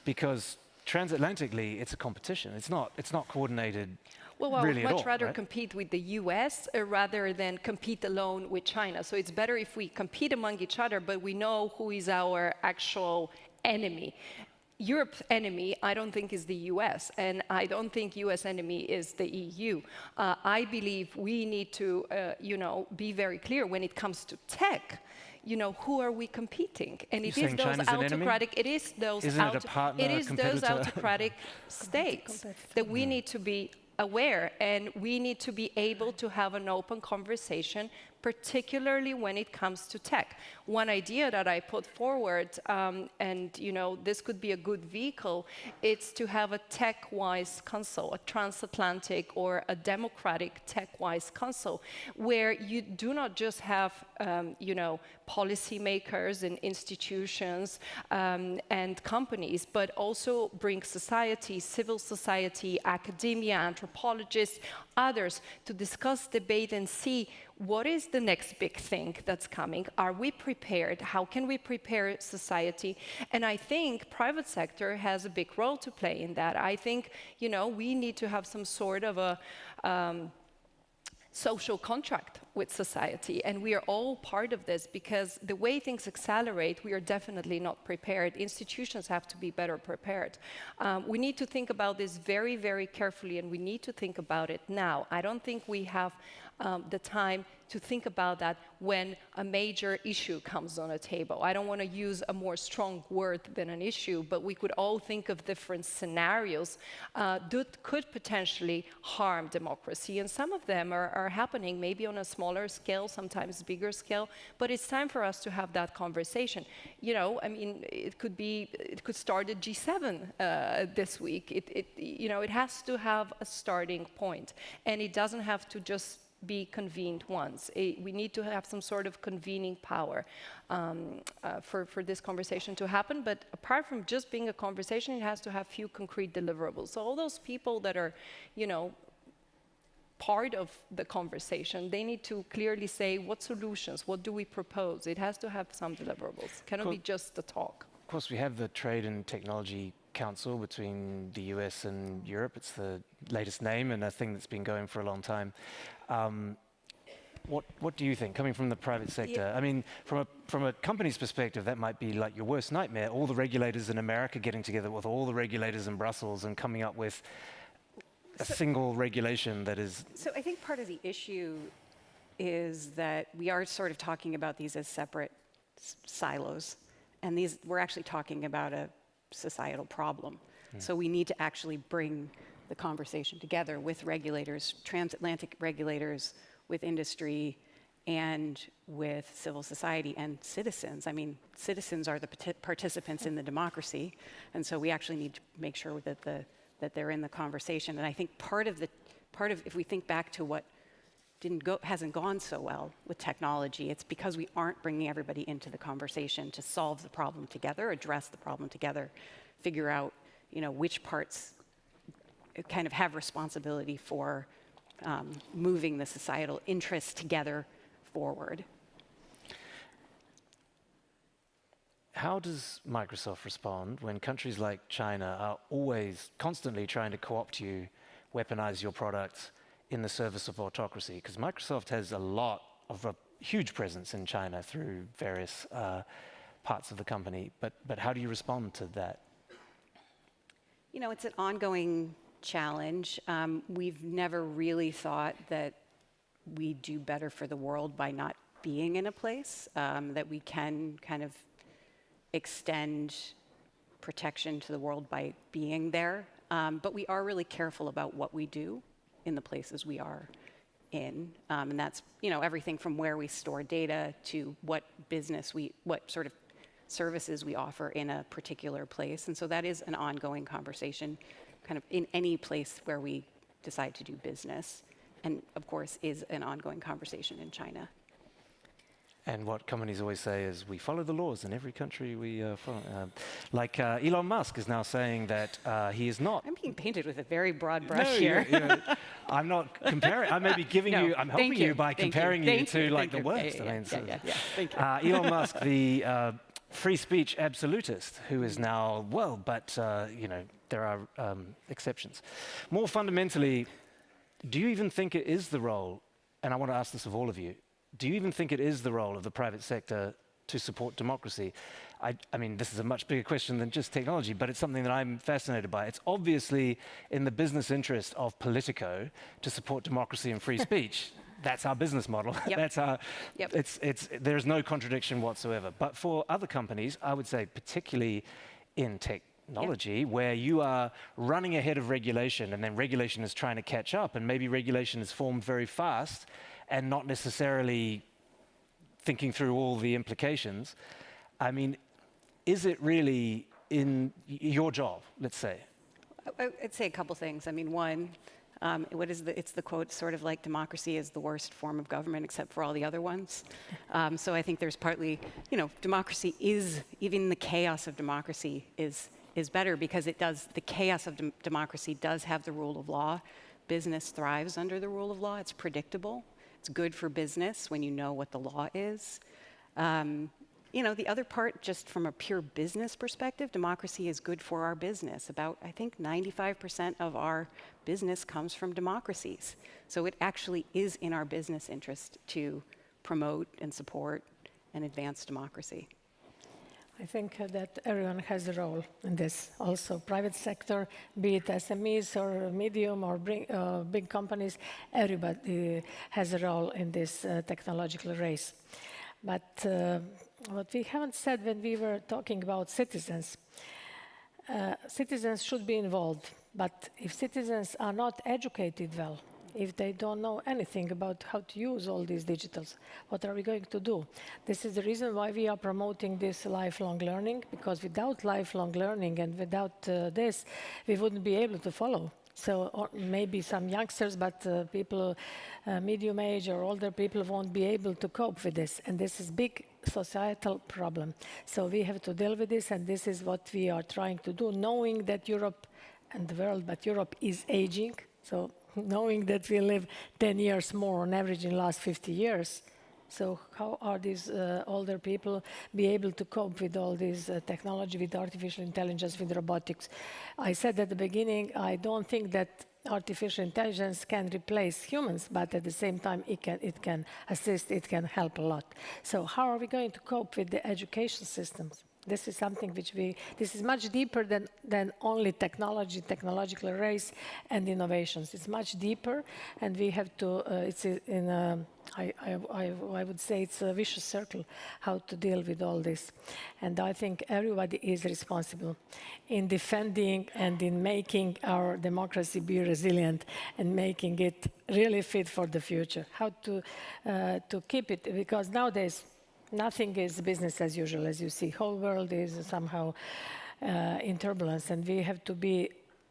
Because transatlantically, it's a competition. It's not coordinated. Well, I really would much rather right? compete with the US rather than compete alone with China. So it's better if we compete among each other, but we know who is our actual enemy. Europe's enemy, I don't think, is the US, and I don't think US enemy is the EU. I believe we need to, be very clear when it comes to tech. You know, who are we competing? And it is those autocratic. It is those. Those autocratic states that we need to be aware, and we need to be able to have an open conversation, particularly when it comes to tech. One idea that I put forward, and this could be a good vehicle, it's to have a tech-wise council, a transatlantic or a democratic tech-wise council, where you do not just have, policymakers and institutions and companies, but also bring society, civil society, academia, anthropologists, others, to discuss, debate, and see what is the next big thing that's coming? Are we prepared? How can we prepare society? And I think private sector has a big role to play in that. I think, we need to have some sort of a social contract with society, and we are all part of this, because the way things accelerate, we are definitely not prepared. Institutions have to be better prepared. We need to think about this very, very carefully, and we need to think about it now. I don't think we have the time to think about that when a major issue comes on a table. I don't want to use a more strong word than an issue, but we could all think of different scenarios that could potentially harm democracy. And some of them are happening maybe on a smaller scale, sometimes bigger scale, but it's time for us to have that conversation. It could start at G7 this week. It has to have a starting point, and it doesn't have to just be convened once. We need to have some sort of convening power for this conversation to happen. But apart from just being a conversation, it has to have few concrete deliverables. So all those people that are, part of the conversation, they need to clearly say what solutions, what do we propose? It has to have some deliverables. Cannot be just the talk. Of course, we have the Trade and Technology Council between the US and Europe. It's the latest name and a thing that's been going for a long time. What do you think, coming from the private sector? Yeah. I mean, from a company's perspective, that might be like your worst nightmare. All the regulators in America getting together with all the regulators in Brussels and coming up with a single regulation that is... So I think part of the issue is that we are sort of talking about these as separate silos. And we're actually talking about a societal problem. So we need to actually bring the conversation together with regulators, transatlantic regulators, with industry, and with civil society and citizens. I mean, citizens are the participants in the democracy, and so we actually need to make sure that they're in the conversation. And I think part of if we think back to what hasn't gone so well with technology, it's because we aren't bringing everybody into the conversation to solve the problem together, address the problem together, figure out, which parts kind of have responsibility for moving the societal interests together forward. How does Microsoft respond when countries like China are always constantly trying to co-opt you, weaponize your products in the service of autocracy? Because Microsoft has a huge presence in China through various parts of the company. But how do you respond to that? It's an ongoing challenge. We've never really thought that we do better for the world by not being in a place, that we can kind of extend protection to the world by being there. But we are really careful about what we do in the places we are in. And that's, everything from where we store data to what sort of services we offer in a particular place. And so that is an ongoing conversation kind of in any place where we decide to do business. And of course, is an ongoing conversation in China. And what companies always say is, we follow the laws in every country we follow. Elon Musk is now saying that he is not... I'm being painted with a very broad brush here. I'm not comparing. I may be giving you... I'm helping you by comparing you to the worst. Thank you. Elon Musk, the free speech absolutist, who is now, there are exceptions. More fundamentally, do you even think it is the role, and I want to ask this of all of you, do you even think it is the role of the private sector to support democracy? I mean, this is a much bigger question than just technology, but it's something that I'm fascinated by. It's obviously in the business interest of Politico to support democracy and free speech. That's our business model. Yep. That's our. Yep. There's no contradiction whatsoever. But for other companies, I would say, particularly in technology, where you are running ahead of regulation, and then regulation is trying to catch up, and maybe regulation is formed very fast, and not necessarily thinking through all the implications. I mean, is it really in your job, let's say? I'd say a couple things. I mean, one, it's the quote, sort of like democracy is the worst form of government except for all the other ones. So I think there's partly, democracy is, even the chaos of democracy is better because the chaos of democracy does have the rule of law. Business thrives under the rule of law. It's predictable. It's good for business when you know what the law is. You know, the other part, just from a pure business perspective, democracy is good for our business. About, I think, 95% of our business comes from democracies. So it actually is in our business interest to promote and support and advance democracy. I think that everyone has a role in this. Also, private sector, be it SMEs or medium or big companies, everybody has a role in this technological race. But what we haven't said when we were talking about citizens, citizens should be involved. But if citizens are not educated well, if they don't know anything about how to use all these digitals, what are we going to do? This is the reason why we are promoting this lifelong learning, because without lifelong learning and without this, we wouldn't be able to follow. So or maybe some youngsters, but people medium age or older people won't be able to cope with this. And this is big societal problem. So we have to deal with this, and this is what we are trying to do, knowing that Europe and the world, but Europe is aging. So knowing that we live 10 years more on average in the last 50 years. So how are these older people be able to cope with all this technology, with artificial intelligence, with robotics? I said at the beginning, I don't think that artificial intelligence can replace humans, but at the same time, it can assist, it can help a lot. So how are we going to cope with the education systems? This is something which this is much deeper than only technology, technological race and innovations. It's much deeper, and we have to, I would say it's a vicious circle, how to deal with all this. And I think everybody is responsible in defending and in making our democracy be resilient and making it really fit for the future. How to keep it, because nowadays, nothing is business as usual, as you see. Whole world is somehow in turbulence, and we have to be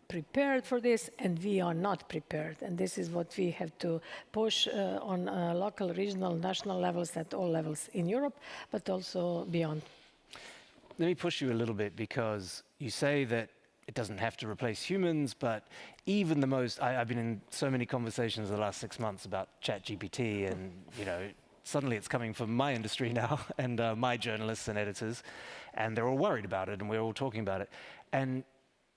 prepared for this, and we are not prepared. And this is what we have to push on local, regional, national levels, at all levels in Europe, but also beyond. Let me push you a little bit, because you say that it doesn't have to replace humans, but even the most, I've been in so many conversations the last 6 months about ChatGPT, and suddenly it's coming from my industry now and my journalists and editors, and they're all worried about it, and we're all talking about it. And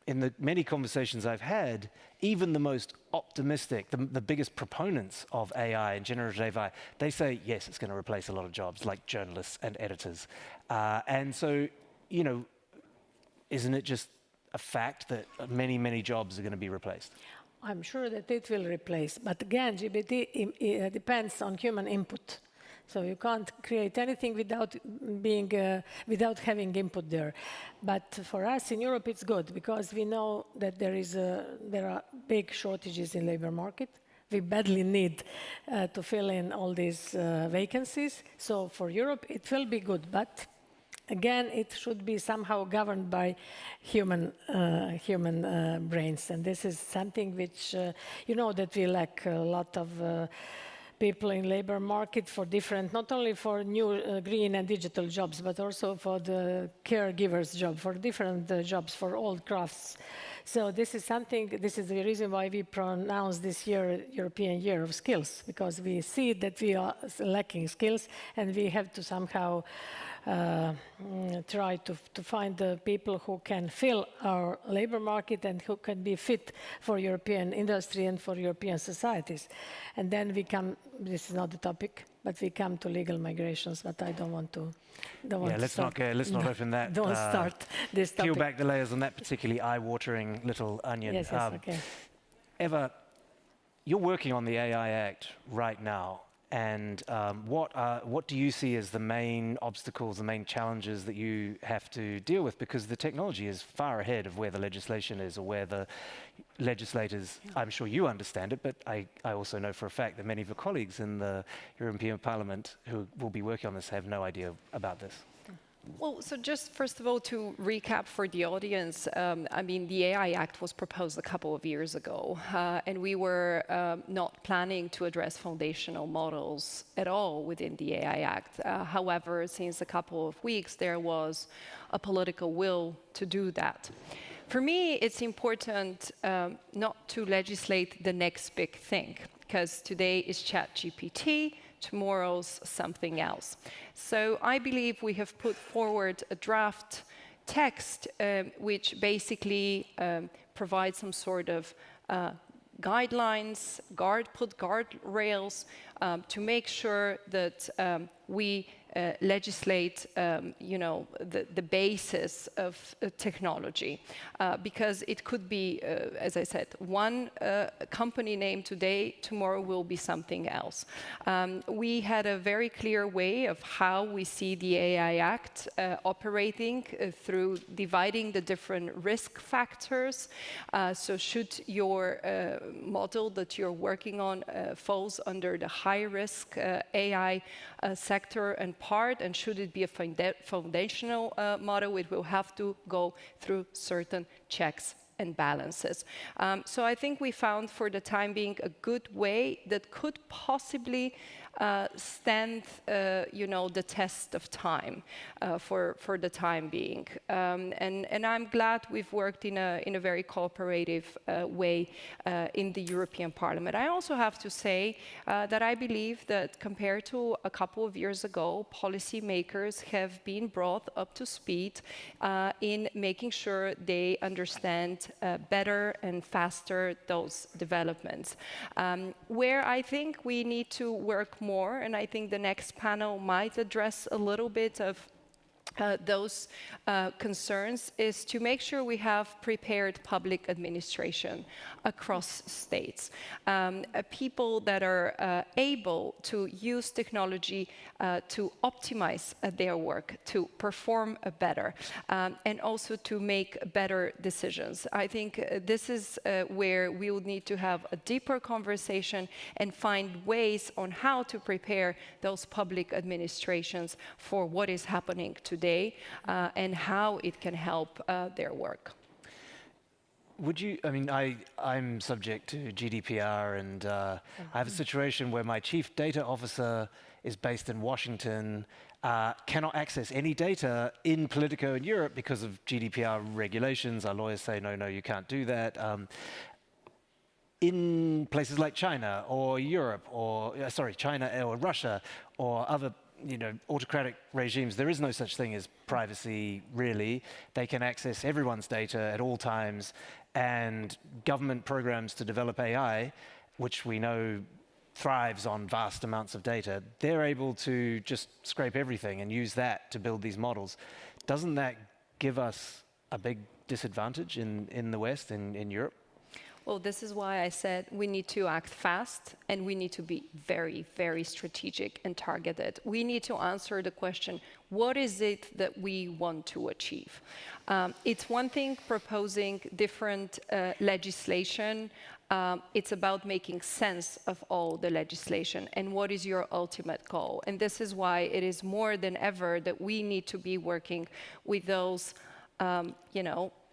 in the many conversations I've had, even the most optimistic, the biggest proponents of AI and generative AI, they say, yes, it's going to replace a lot of jobs, like journalists and editors. And so, isn't it just a fact that many, many jobs are going to be replaced? I'm sure that it will replace, but again, GPT depends on human input. So you can't create anything without having input there. But for us in Europe, it's good, because we know that there are big shortages in labor market. We badly need to fill in all these vacancies. So for Europe, it will be good, but again, it should be somehow governed by human brains. And this is something which, that we lack a lot of people in labor market for different, not only for new green and digital jobs, but also for the caregivers job, for different jobs, for old crafts. So this is the reason why we pronounce this year European Year of Skills, because we see that we are lacking skills, and we have to somehow try to find the people who can fill our labor market and who can be fit for European industry and for European societies. And then we come, this is not the topic, but we come to legal migrations, but I don't want to let's not open that. Don't start this topic. Peel back the layers on that particularly eye-watering little onion. Yes, okay. Eva, you're working on the AI Act right now. And what do you see as the main obstacles, the main challenges that you have to deal with? Because the technology is far ahead of where the legislation is, or where the legislators, I'm sure you understand it, but I also know for a fact that many of your colleagues in the European Parliament who will be working on this have no idea about this. Well, so just first of all, to recap for the audience, the AI Act was proposed a couple of years ago, and we were not planning to address foundational models at all within the AI Act. However, since a couple of weeks, there was a political will to do that. For me, it's important not to legislate the next big thing, because today is ChatGPT, tomorrow's something else. So I believe we have put forward a draft text which basically provides some sort of guidelines, guardrails to make sure that we legislate, the basis of technology, because it could be, as I said, one company name today, tomorrow will be something else. We had a very clear way of how we see the AI Act operating through dividing the different risk factors. So should your model that you're working on falls under the high-risk AI sector and part, and should it be a foundational model, it will have to go through certain checks and balances. So I think we found for the time being a good way that could possibly stand, the test of time for the time being. And I'm glad we've worked in a very cooperative way in the European Parliament. I also have to say that I believe that compared to a couple of years ago, policymakers have been brought up to speed in making sure they understand better and faster those developments. Where I think we need to work more, and I think the next panel might address a little bit of those concerns, is to make sure we have prepared public administration across states. People that are able to use technology to optimize their work, to perform better, and also to make better decisions. I think this is where we will need to have a deeper conversation and find ways on how to prepare those public administrations for what is happening today and how it can help their work. Would you, I'm subject to GDPR, and I have a situation where my chief data officer is based in Washington, cannot access any data in Politico in Europe because of GDPR regulations. Our lawyers say, no, you can't do that. In places like China or Europe, or, China or Russia or other autocratic regimes, there is no such thing as privacy, really. They can access everyone's data at all times, and government programs to develop AI, which we know thrives on vast amounts of data, they're able to just scrape everything and use that to build these models. Doesn't that give us a big disadvantage in the West, in Europe? Well, this is why I said we need to act fast, and we need to be very, very strategic and targeted. We need to answer the question, what is it that we want to achieve? It's one thing proposing different legislation. It's about making sense of all the legislation and what is your ultimate goal. And this is why it is more than ever that we need to be working with those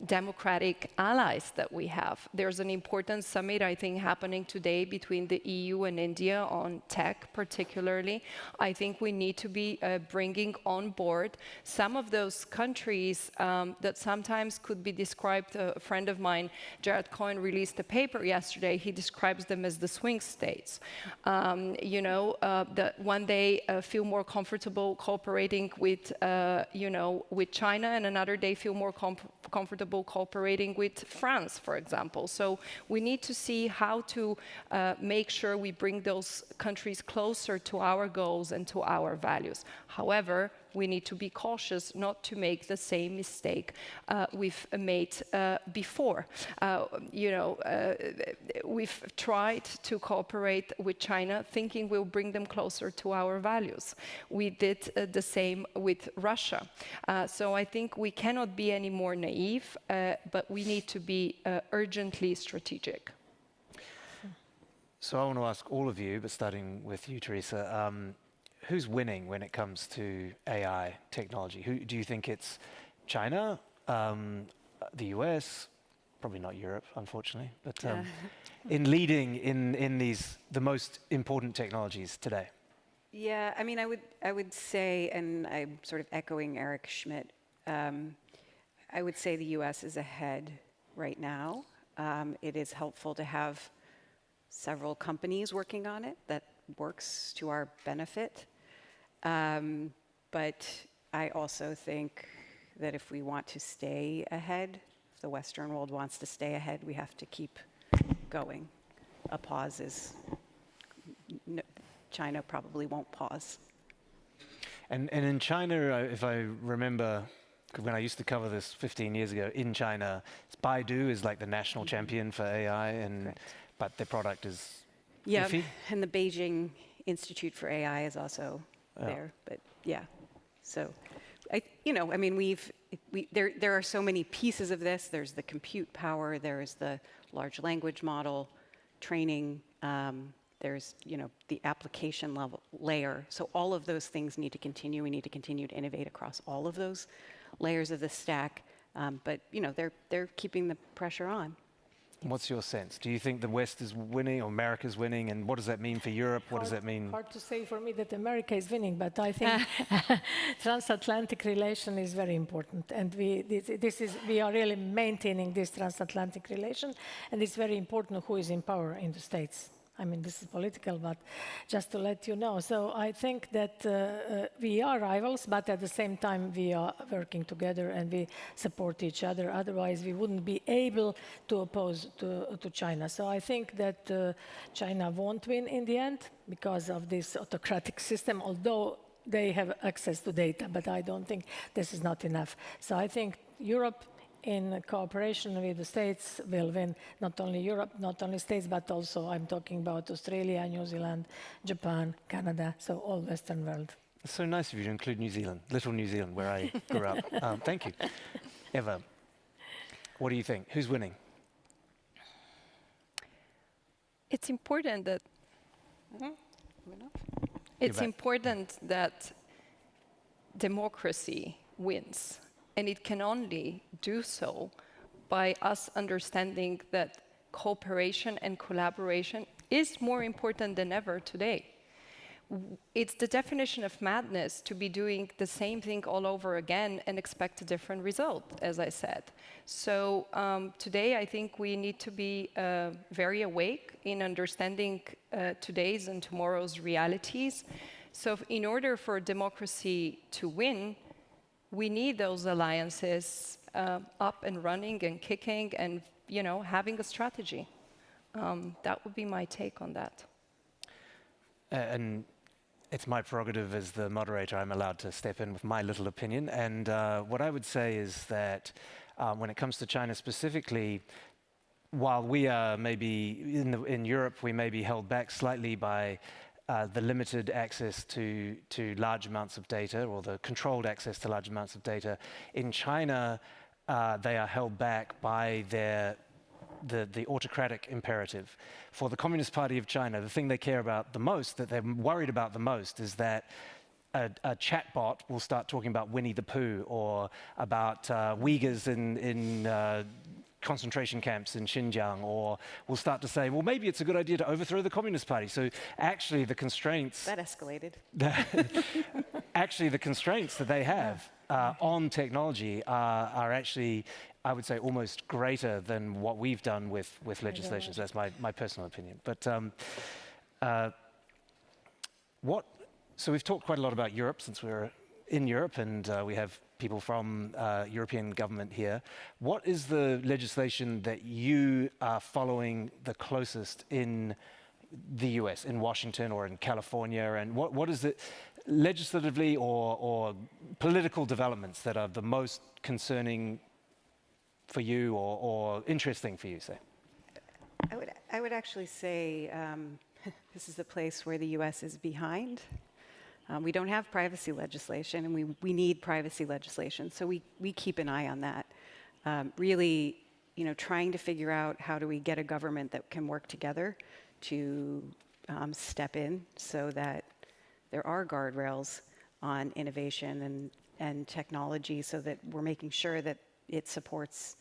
democratic allies that we have. There's an important summit, I think, happening today between the EU and India on tech, particularly. I think we need to be bringing on board some of those countries that sometimes could be described. A friend of mine, Jared Cohen, released a paper yesterday. He describes them as the swing states. That one day feel more comfortable cooperating with, with China, and another day feel more comfortable cooperating with France, for example. So we need to see how to make sure we bring those countries closer to our goals and to our values. However, we need to be cautious not to make the same mistake we've made before. We've tried to cooperate with China thinking we'll bring them closer to our values. We did the same with Russia. So I think we cannot be any more naive, but we need to be urgently strategic. So I want to ask all of you, but starting with you, Teresa, who's winning when it comes to AI technology? Who do you think it's China, the US, probably not Europe, unfortunately, but in leading in the most important technologies today? Yeah, I would say, and I'm sort of echoing Eric Schmidt, I would say the US is ahead right now. It is helpful to have several companies working on it that works to our benefit. But I also think that if we want to stay ahead, if the Western world wants to stay ahead, we have to keep going. A pause is, China probably won't pause. And in China, if I remember, when I used to cover this 15 years ago, in China, Baidu is like the national champion for AI, but their product is iffy. And the Beijing Institute for AI is also there. But yeah, so I mean, there are so many pieces of this. There's the compute power. There's the large language model training. There's the application layer. So all of those things need to continue. We need to continue to innovate across all of those layers of the stack. But they're keeping the pressure on. What's your sense? Do you think the West is winning or America's winning? And what does that mean for Europe? What does that mean? Hard to say for me that America is winning, but I think transatlantic relation is very important. And we are really maintaining this transatlantic relation. And it's very important who is in power in the States. I mean, this is political, but just to let you know. So I think that we are rivals, but at the same time, we are working together and we support each other. Otherwise, we wouldn't be able to oppose to China. So I think that China won't win in the end because of this autocratic system, although they have access to data, but I don't think this is not enough. So I think Europe, in cooperation with the States, will win. Not only Europe, not only States, but also I'm talking about Australia, New Zealand, Japan, Canada, so all Western world. It's so nice of you to include New Zealand, little New Zealand, where I grew up. Thank you. Eva, what do you think? Who's winning? It's important that democracy wins. And it can only do so by us understanding that cooperation and collaboration is more important than ever today. It's the definition of madness to be doing the same thing all over again and expect a different result, as I said. So today I think we need to be very awake in understanding today's and tomorrow's realities. So in order for democracy to win, we need those alliances up and running and kicking and, having a strategy. That would be my take on that. And it's my prerogative as the moderator. I'm allowed to step in with my little opinion. And what I would say is that when it comes to China specifically, while we are maybe in Europe, we may be held back slightly by the limited access to large amounts of data, or the controlled access to large amounts of data. In China, they are held back by the autocratic imperative. For the Communist Party of China, the thing they care about the most, that they're worried about the most, is that a chatbot will start talking about Winnie the Pooh or about Uyghurs in concentration camps in Xinjiang, or we'll start to say, well, maybe it's a good idea to overthrow the Communist Party. So actually the constraints... That escalated. Actually, the constraints that they have on technology are actually, I would say, almost greater than what we've done with legislation. So that's my personal opinion. But so we've talked quite a lot about Europe, since we're in Europe and we have people from European government here. What is the legislation that you are following the closest in the US, in Washington or in California? And what is it legislatively or political developments that are the most concerning for you or interesting for you, say? I would actually say this is a place where the US is behind. We don't have privacy legislation, and we need privacy legislation. So we keep an eye on that. Really, trying to figure out how do we get a government that can work together to step in so that there are guardrails on innovation and technology, so that we're making sure that it supports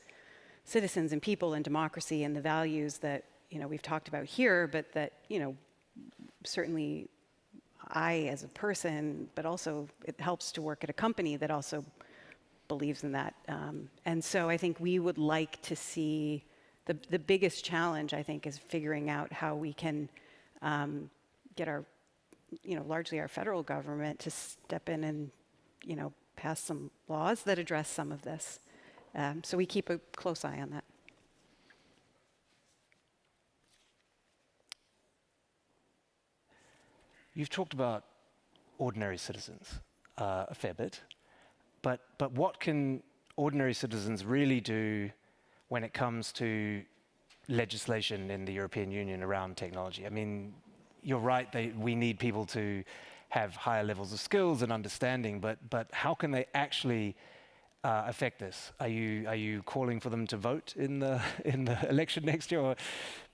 citizens and people and democracy and the values that we've talked about here, but that certainly I as a person, but also it helps to work at a company that also believes in that. And so I think we would like to see the biggest challenge, I think, is figuring out how we can get our, largely our federal government to step in and, pass some laws that address some of this. So we keep a close eye on that. You've talked about ordinary citizens a fair bit, but what can ordinary citizens really do when it comes to legislation in the European Union around technology? I mean, you're right, we need people to have higher levels of skills and understanding, but how can they actually affect this? Are you calling for them to vote in the election next year, or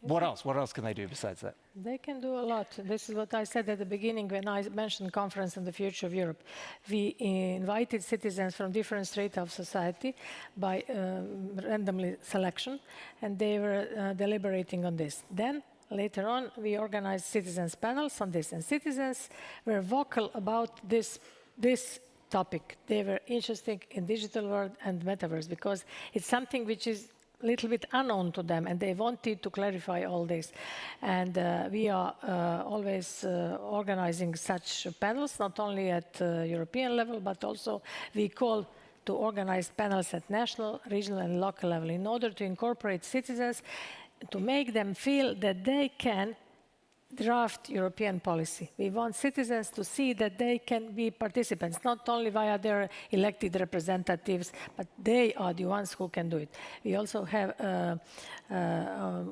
what else? What else can they do besides that? They can do a lot. This is what I said at the beginning when I mentioned conference on the future of Europe. We invited citizens from different stratas of society by randomly selection, and they were deliberating on this. Then later on, we organized citizens panels on this, and citizens were vocal about this topic. They were interested in digital world and metaverse because it's something which is a little bit unknown to them, and they wanted to clarify all this. And we are always organizing such panels, not only at European level, but also we call to organize panels at national, regional, and local level in order to incorporate citizens, to make them feel that they can draft European policy. We want citizens to see that they can be participants, not only via their elected representatives, but they are the ones who can do it. We also have a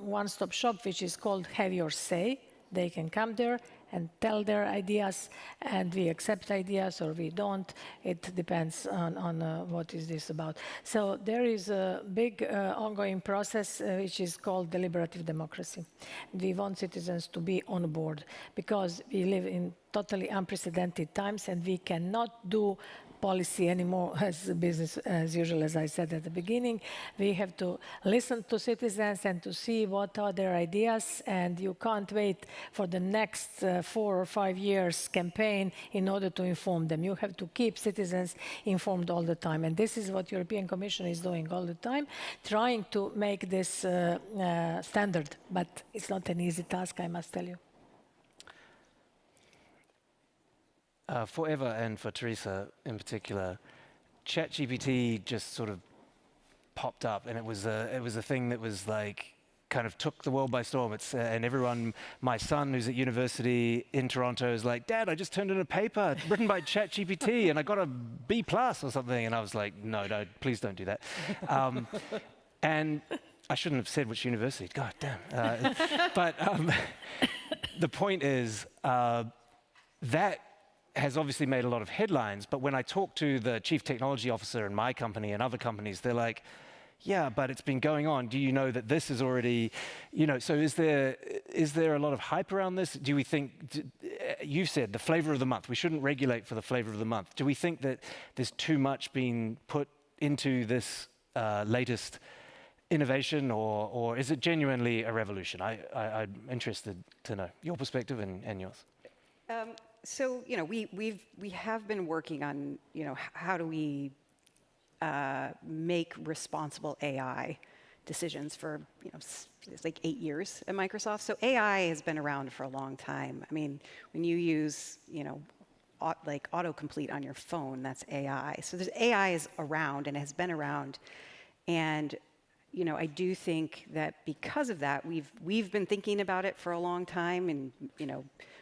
one-stop shop, which is called Have Your Say. They can come there and tell their ideas, and we accept ideas or we don't. It depends on what is this about. So there is a big ongoing process which is called deliberative democracy. We want citizens to be on board because we live in totally unprecedented times, and we cannot do policy anymore as business as usual, as I said at the beginning. We have to listen to citizens and to see what are their ideas, and you can't wait for the next 4 or 5 years campaign in order to inform them. You have to keep citizens informed all the time, and this is what European Commission is doing all the time, trying to make this standard, but it's not an easy task, I must tell you. For Eva and for Teresa in particular, ChatGPT just sort of popped up, and it was a thing that was like kind of took the world by storm. And everyone, my son who's at university in Toronto is like, Dad, I just turned in a paper written by ChatGPT and I got a B+ or something. And I was like, no, please don't do that. And I shouldn't have said which university. God damn. But the point is that has obviously made a lot of headlines, but when I talk to the chief technology officer in my company and other companies, they're like, yeah, but it's been going on. Do you know that this is already, so is there a lot of hype around this? Do we think, you said the flavor of the month, we shouldn't regulate for the flavor of the month. Do we think that there's too much being put into this latest innovation, or is it genuinely a revolution? I'm interested to know your perspective and yours. So, we have been working on, how do we make responsible AI decisions for, it's like 8 years at Microsoft. So AI has been around for a long time. I mean, when you use, like autocomplete on your phone, that's AI. So AI is around and has been around. And, I do think that because of that, we've been thinking about it for a long time and,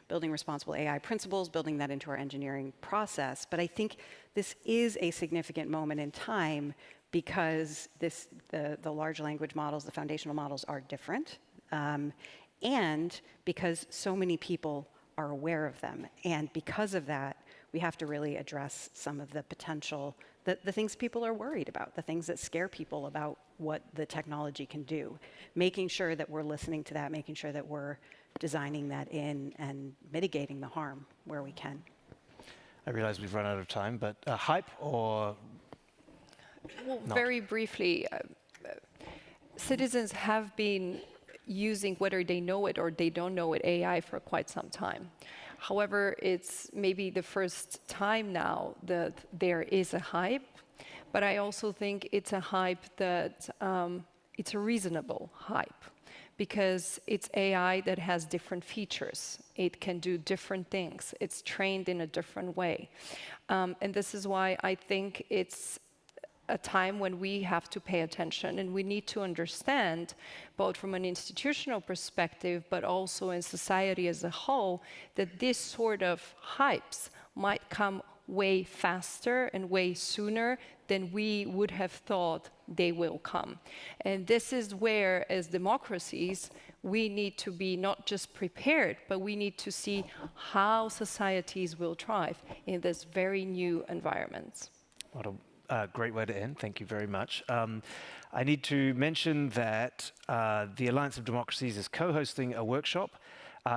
building responsible AI principles, building that into our engineering process. But I think this is a significant moment in time because the large language models, the foundational models are different, and because so many people are aware of them. And because of that, we have to really address some of the potential, the things people are worried about, the things that scare people about what the technology can do, making sure that we're listening to that, making sure that we're designing that in and mitigating the harm where we can. I realize we've run out of time, but hype or Well, not? very briefly, citizens have been using, whether they know it or they don't know it, AI for quite some time. However, it's maybe the first time now that there is a hype, but I also think it's a hype that it's a reasonable hype, because it's AI that has different features. It can do different things. It's trained in a different way. And this is why I think it's a time when we have to pay attention, and we need to understand, both from an institutional perspective, but also in society as a whole, that this sort of hypes might come way faster and way sooner than we would have thought they will come. And this is where, as democracies, we need to be not just prepared, but we need to see how societies will thrive in this very new environment. What a great way to end. Thank you very much. I need to mention that the Alliance of Democracies is co-hosting a workshop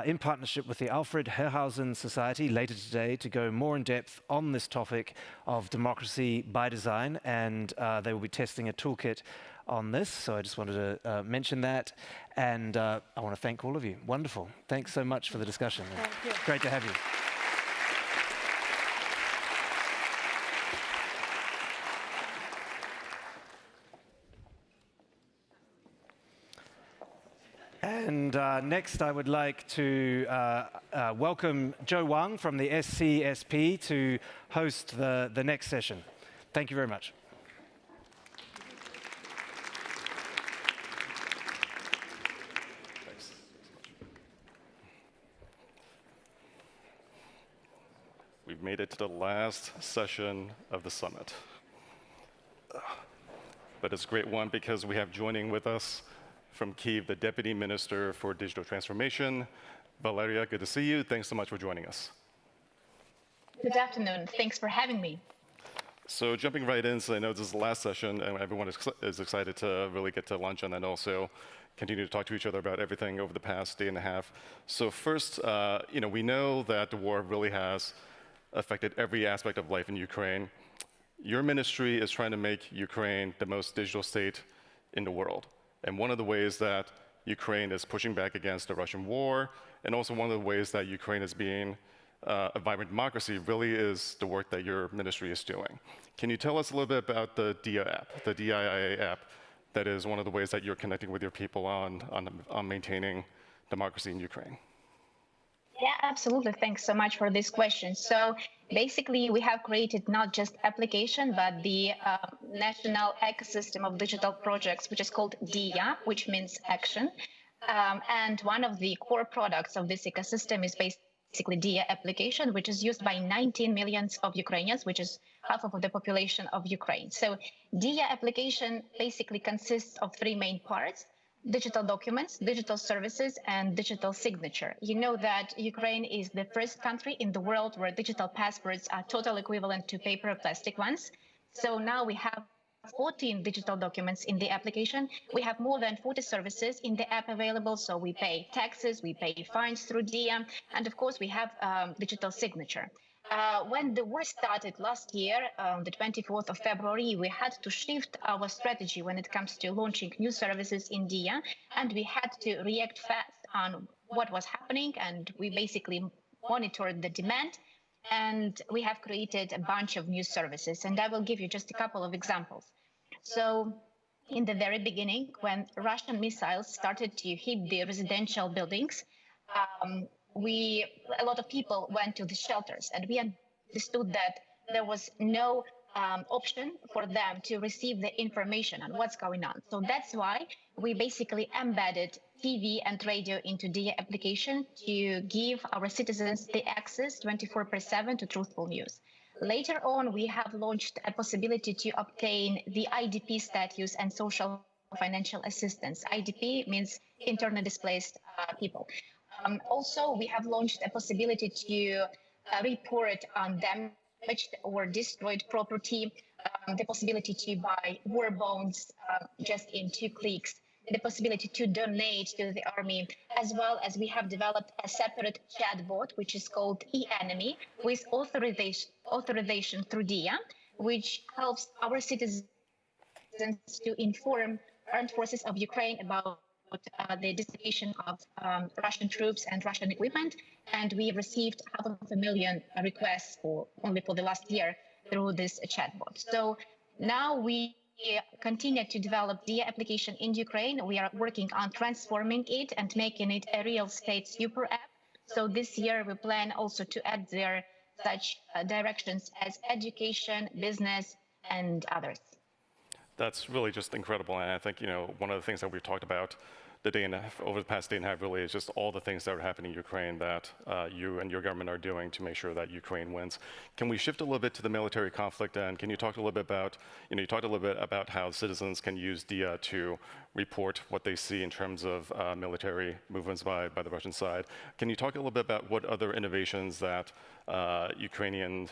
in partnership with the Alfred Herrhausen Society later today to go more in depth on this topic of democracy by design, and they will be testing a toolkit on this, so I just wanted to mention that, and I want to thank all of you. Wonderful. Thanks so much for the discussion. Thank you. Great to have you. And next, I would like to welcome Joe Wang from the SCSP to host the next session. Thank you very much. Thanks. We've made it to the last session of the summit. But it's a great one because we have joining with us from Kyiv, the Deputy Minister for Digital Transformation. Valeria, good to see you. Thanks so much for joining us. Good afternoon. Thanks for having me. So jumping right in, so I know this is the last session, and everyone is excited to really get to lunch and then also continue to talk to each other about everything over the past day and a half. So first, we know that the war really has affected every aspect of life in Ukraine. Your ministry is trying to make Ukraine the most digital state in the world. And one of the ways that Ukraine is pushing back against the Russian war, and also one of the ways that Ukraine is being a vibrant democracy, really is the work that your ministry is doing. Can you tell us a little bit about the DIA app, the DIA app, that is one of the ways that you're connecting with your people on maintaining democracy in Ukraine? Yeah, absolutely. Thanks so much for this question. So basically, we have created not just application, but the national ecosystem of digital projects, which is called DIA, which means action. And one of the core products of this ecosystem is basically DIA application, which is used by 19 million of Ukrainians, which is half of the population of Ukraine. So DIA application basically consists of three main parts: digital documents, digital services, and digital signature. You know that Ukraine is the first country in the world where digital passports are totally equivalent to paper or plastic ones. So now we have 14 digital documents in the application. We have more than 40 services in the app available. So we pay taxes, we pay fines through DIA, and of course we have digital signature. When the war started last year, on the 24th of February, we had to shift our strategy when it comes to launching new services in DIA, and we had to react fast on what was happening, and we basically monitored the demand, and we have created a bunch of new services, and I will give you just a couple of examples. So in the very beginning, when Russian missiles started to hit the residential buildings, a lot of people went to the shelters, and we understood that there was no option for them to receive the information on what's going on. So that's why we basically embedded TV and radio into DIA application to give our citizens the access 24/7 to truthful news. Later on, we have launched a possibility to obtain the IDP status and social financial assistance. IDP means internally displaced people. Also, we have launched a possibility to report on damaged or destroyed property, the possibility to buy war bonds just in 2 clicks, the possibility to donate to the army, as well as we have developed a separate chatbot, which is called e-enemy, with authorization through DIA, which helps our citizens to inform armed forces of Ukraine about the dislocation of Russian troops and Russian equipment, and we received 500,000 requests only for the last year through this chatbot. So now we we continue to develop the application in Ukraine. We are working on transforming it and making it a real state super app. So this year we plan also to add there such directions as education, business, and others. That's really just incredible, and I think one of the things that we've talked about over the past day and a half really is just all the things that are happening in Ukraine that you and your government are doing to make sure that Ukraine wins. Can we shift a little bit to the military conflict, and can you talk a little bit about, you talked a little bit about how citizens can use DIA to report what they see in terms of military movements by the Russian side. Can you talk a little bit about what other innovations that Ukraine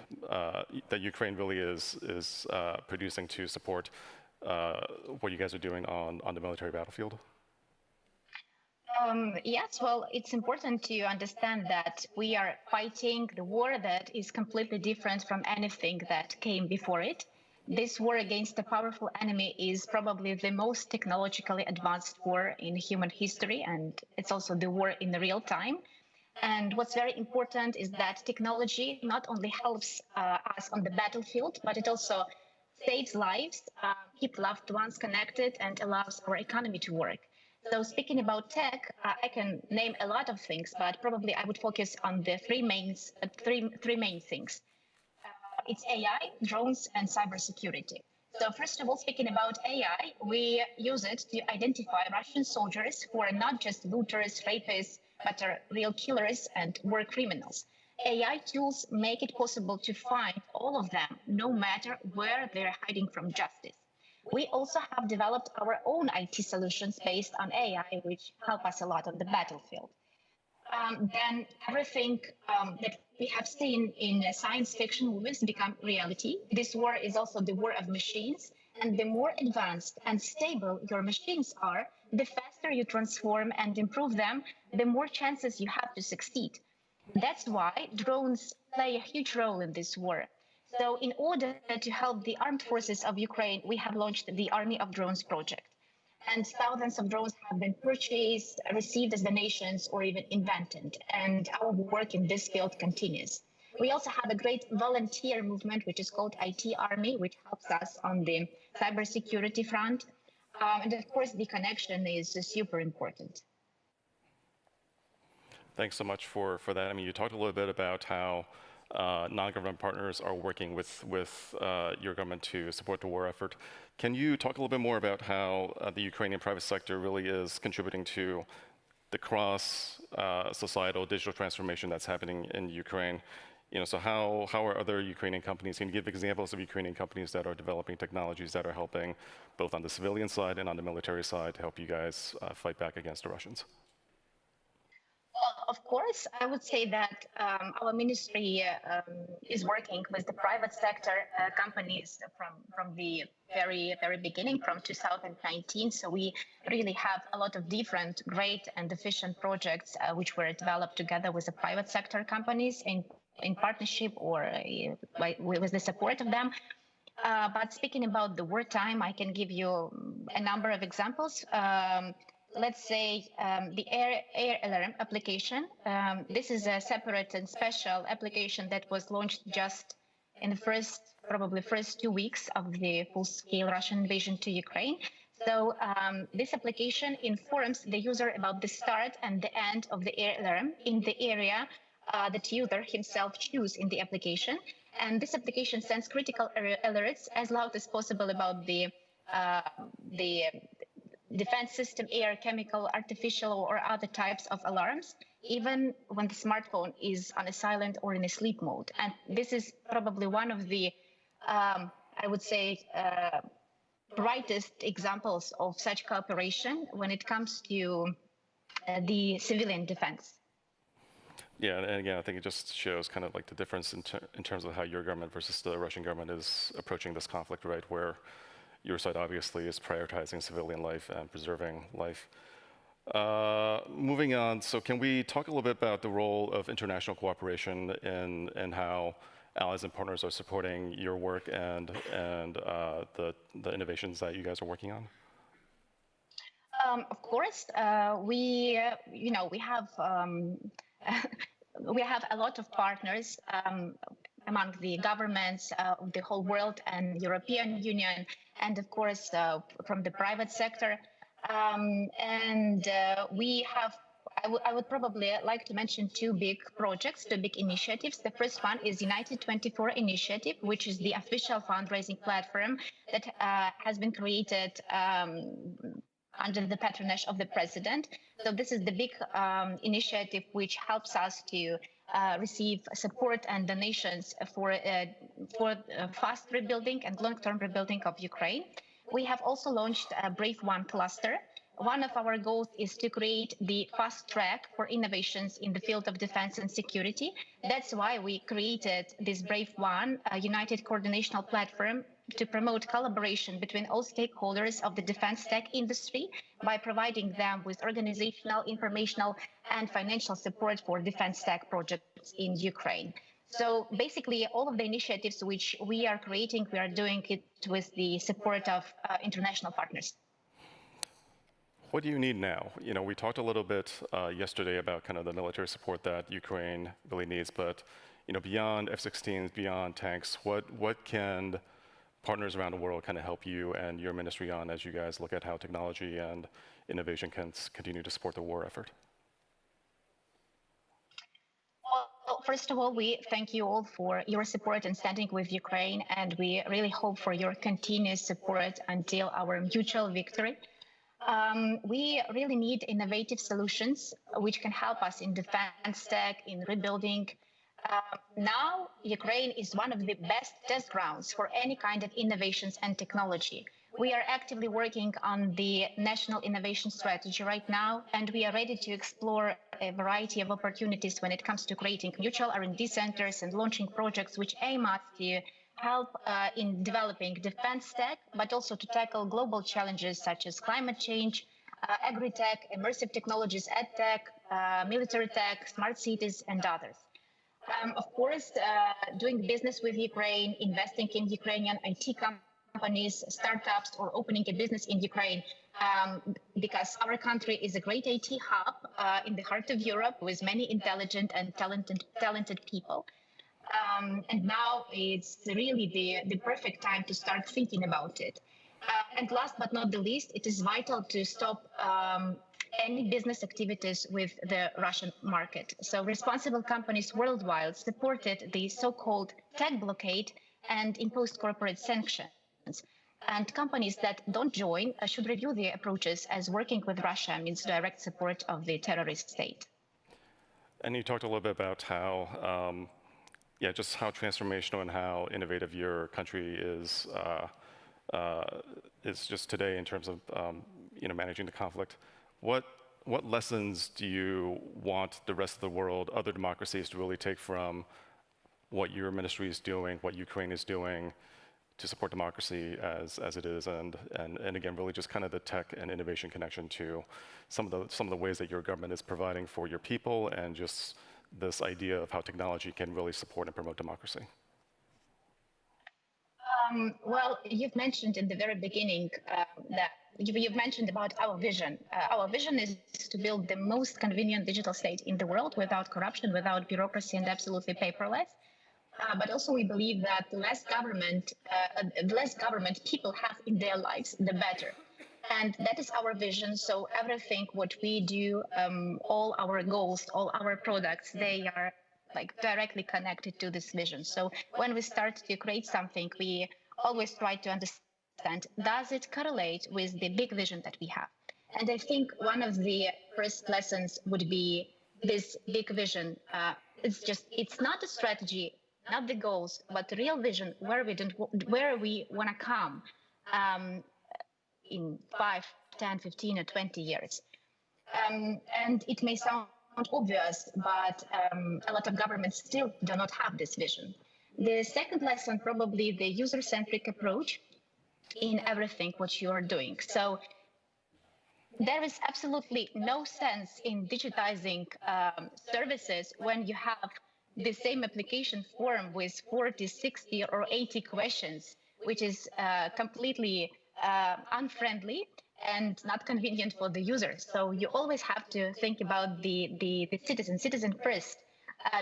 really is producing to support what you guys are doing on the military battlefield? Yes, well, it's important to understand that we are fighting the war that is completely different from anything that came before it. This war against a powerful enemy is probably the most technologically advanced war in human history, and it's also the war in real time. And what's very important is that technology not only helps us on the battlefield, but it also saves lives, keeps loved ones connected, and allows our economy to work. So speaking about tech, I can name a lot of things, but probably I would focus on the three main things. It's AI, drones, and cybersecurity. So first of all, speaking about AI, we use it to identify Russian soldiers who are not just looters, rapists, but are real killers and war criminals. AI tools make it possible to find all of them, no matter where they're hiding from justice. We also have developed our own IT solutions based on AI, which help us a lot on the battlefield. Then everything that we have seen in science fiction movies become reality. This war is also the war of machines, and the more advanced and stable your machines are, the faster you transform and improve them, the more chances you have to succeed. That's why drones play a huge role in this war. So in order to help the armed forces of Ukraine, we have launched the Army of Drones project. And thousands of drones have been purchased, received as donations, or even invented. And our work in this field continues. We also have a great volunteer movement, which is called IT Army, which helps us on the cybersecurity front. And of course, the connection is super important. Thanks so much for that. I mean, you talked a little bit about how non-government partners are working with your government to support the war effort. Can you talk a little bit more about how the Ukrainian private sector really is contributing to the cross-societal digital transformation that's happening in Ukraine? So how are other Ukrainian companies, can you give examples of Ukrainian companies that are developing technologies that are helping both on the civilian side and on the military side to help you guys fight back against the Russians? Of course, I would say that our ministry is working with the private sector companies from the very beginning, from 2019. So we really have a lot of different great and efficient projects which were developed together with the private sector companies in partnership or with the support of them. But speaking about the wartime, I can give you a number of examples. Let's say the air alarm application. This is a separate and special application that was launched just in the probably first 2 weeks of the full-scale Russian invasion to Ukraine. So this application informs the user about the start and the end of the air alarm in the area that user himself choose in the application. And this application sends critical alerts as loud as possible about the defense system, air, chemical, artificial, or other types of alarms, even when the smartphone is on a silent or in a sleep mode. And this is probably one of the, I would say, brightest examples of such cooperation when it comes to the civilian defense. Yeah, and again, I think it just shows kind of like the difference in terms of how your government versus the Russian government is approaching this conflict, right? Where your side obviously is prioritizing civilian life and preserving life. Moving on, so can we talk a little bit about the role of international cooperation and how allies and partners are supporting your work and the innovations that you guys are working on? Of course, we have we have a lot of partners. among the governments of the whole world and European Union, and of course from the private sector. We have, I would probably like to mention two big projects, two big initiatives. The first one is United 24 initiative, which is the official fundraising platform that has been created under the patronage of the president. So this is the big initiative which helps us to receive support and donations for fast rebuilding and long-term rebuilding of Ukraine. We have also launched a Brave One cluster. One of our goals is to create the fast track for innovations in the field of defense and security. That's why we created this Brave One, a united coordinational platform to promote collaboration between all stakeholders of the defense tech industry by providing them with organizational, informational, and financial support for defense tech projects in Ukraine. So basically, all of the initiatives which we are creating, we are doing it with the support of international partners. What do you need now? You know, we talked a little bit yesterday about kind of the military support that Ukraine really needs, but you know, beyond F-16s, beyond tanks, what can partners around the world kind of help you and your ministry on as you guys look at how technology and innovation can continue to support the war effort? Well, first of all, we thank you all for your support and standing with Ukraine, and we really hope for your continuous support until our mutual victory. We really need innovative solutions which can help us in defense tech, in rebuilding. Now, Ukraine is one of the best test grounds for any kind of innovations and technology. We are actively working on the national innovation strategy right now, and we are ready to explore a variety of opportunities when it comes to creating mutual R&D centers and launching projects which aim at to help in developing defense tech, but also to tackle global challenges such as climate change, agri-tech, immersive technologies, ed-tech, military tech, smart cities, and others. Of course, doing business with Ukraine, investing in Ukrainian IT companies, startups, or opening a business in Ukraine, because our country is a great IT hub in the heart of Europe with many intelligent and talented people. And now it's really the perfect time to start thinking about it. And last but not the least, it is vital to stop any business activities with the Russian market. So responsible companies worldwide supported the so-called tech blockade and imposed corporate sanctions. And companies that don't join should review their approaches, as working with Russia means direct support of the terrorist state. And you talked a little bit about how just how transformational and how innovative your country is just today in terms of managing the conflict. What lessons do you want the rest of the world, other democracies, to really take from what your ministry is doing, what Ukraine is doing to support democracy as it is, and again, really just kind of the tech and innovation connection to some of the ways that your government is providing for your people, and just this idea of how technology can really support and promote democracy? Well, you've mentioned in the very beginning that you've mentioned about our vision. Our vision is to build the most convenient digital state in the world without corruption, without bureaucracy, and absolutely paperless. But also we believe that the less government people have in their lives, the better. And that is our vision. So everything what we do, all our goals, all our products, they are directly connected to this vision. So when we start to create something, we always try to understand, does it correlate with the big vision that we have? And I think one of the first lessons would be this big vision. It's not a strategy, not the goals, but the real vision, where we want to come in 5, 10, 15, or 20 years. And it may sound obvious, but a lot of governments still do not have this vision. The second lesson, probably the user-centric approach in everything what you are doing. So there is absolutely no sense in digitizing services when you have the same application form with 40, 60, or 80 questions, which is completely unfriendly and not convenient for the user. So you always have to think about the citizen first.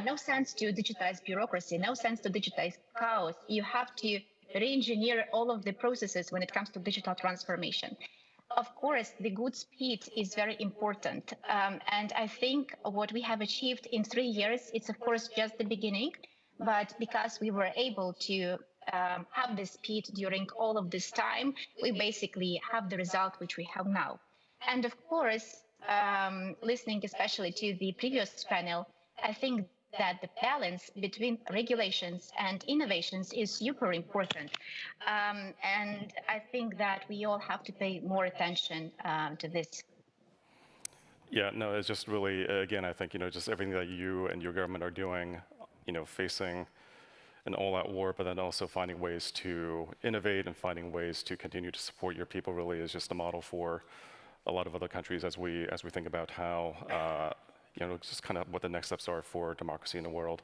no sense to digitize bureaucracy, no sense to digitize chaos. You have to re-engineer all of the processes when it comes to digital transformation. Of course, the good speed is very important. And I think what we have achieved in 3 years, it's of course just the beginning, but because we were able to have the speed during all of this time, we basically have the result which we have now. And of course, listening especially to the previous panel, I think that the balance between regulations and innovations is super important. And I think that we all have to pay more attention to this. Yeah, no, it's just really, again, I think, just everything that you and your government are doing, facing an all-out war, but then also finding ways to innovate and finding ways to continue to support your people really is just a model for a lot of other countries as we think about how, just kind of what the next steps are for democracy in the world.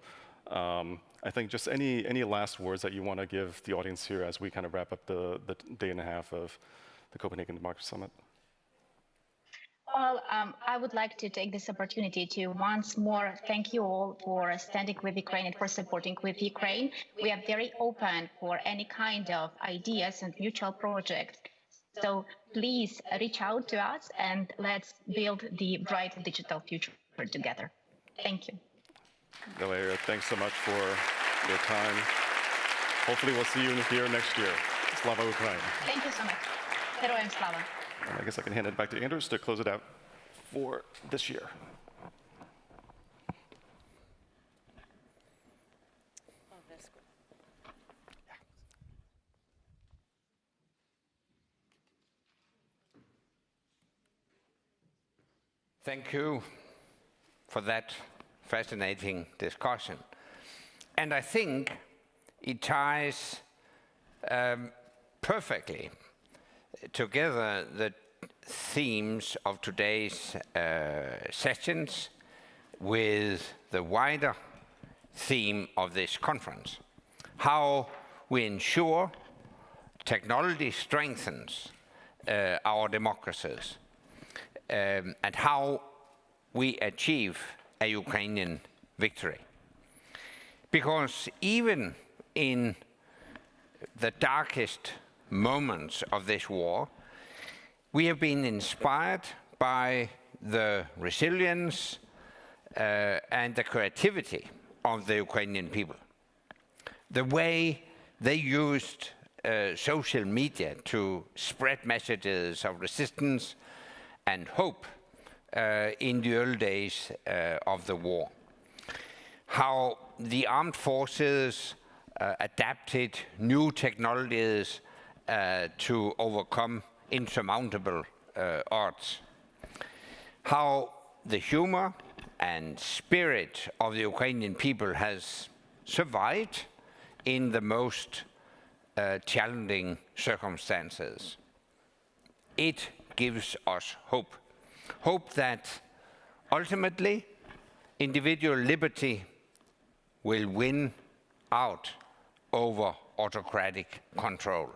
I think just any last words that you want to give the audience here as we kind of wrap up the day and a half of the Copenhagen Democracy Summit? Well, I would like to take this opportunity to once more thank you all for standing with Ukraine and for supporting with Ukraine. We are very open for any kind of ideas and mutual projects. So please reach out to us and let's build the bright digital future together. Thank you. Valeria, thanks so much for your time. Hopefully we'll see you here next year. Slava Ukraine. Thank you so much. Heroям слава. And I guess I can hand it back to Anders to close it out for this year. Thank you for that fascinating discussion. And I think it ties perfectly together the themes of today's sessions with the wider theme of this conference. How we ensure technology strengthens our democracies, and how we achieve a Ukrainian victory. Because even in the darkest moments of this war, we have been inspired by the resilience and the creativity of the Ukrainian people. The way they used social media to spread messages of resistance and hope in the early days of the war. How the armed forces adapted new technologies to overcome insurmountable odds. How the humor and spirit of the Ukrainian people has survived in the most challenging circumstances. It gives us hope. Hope that ultimately individual liberty will win out over autocratic control.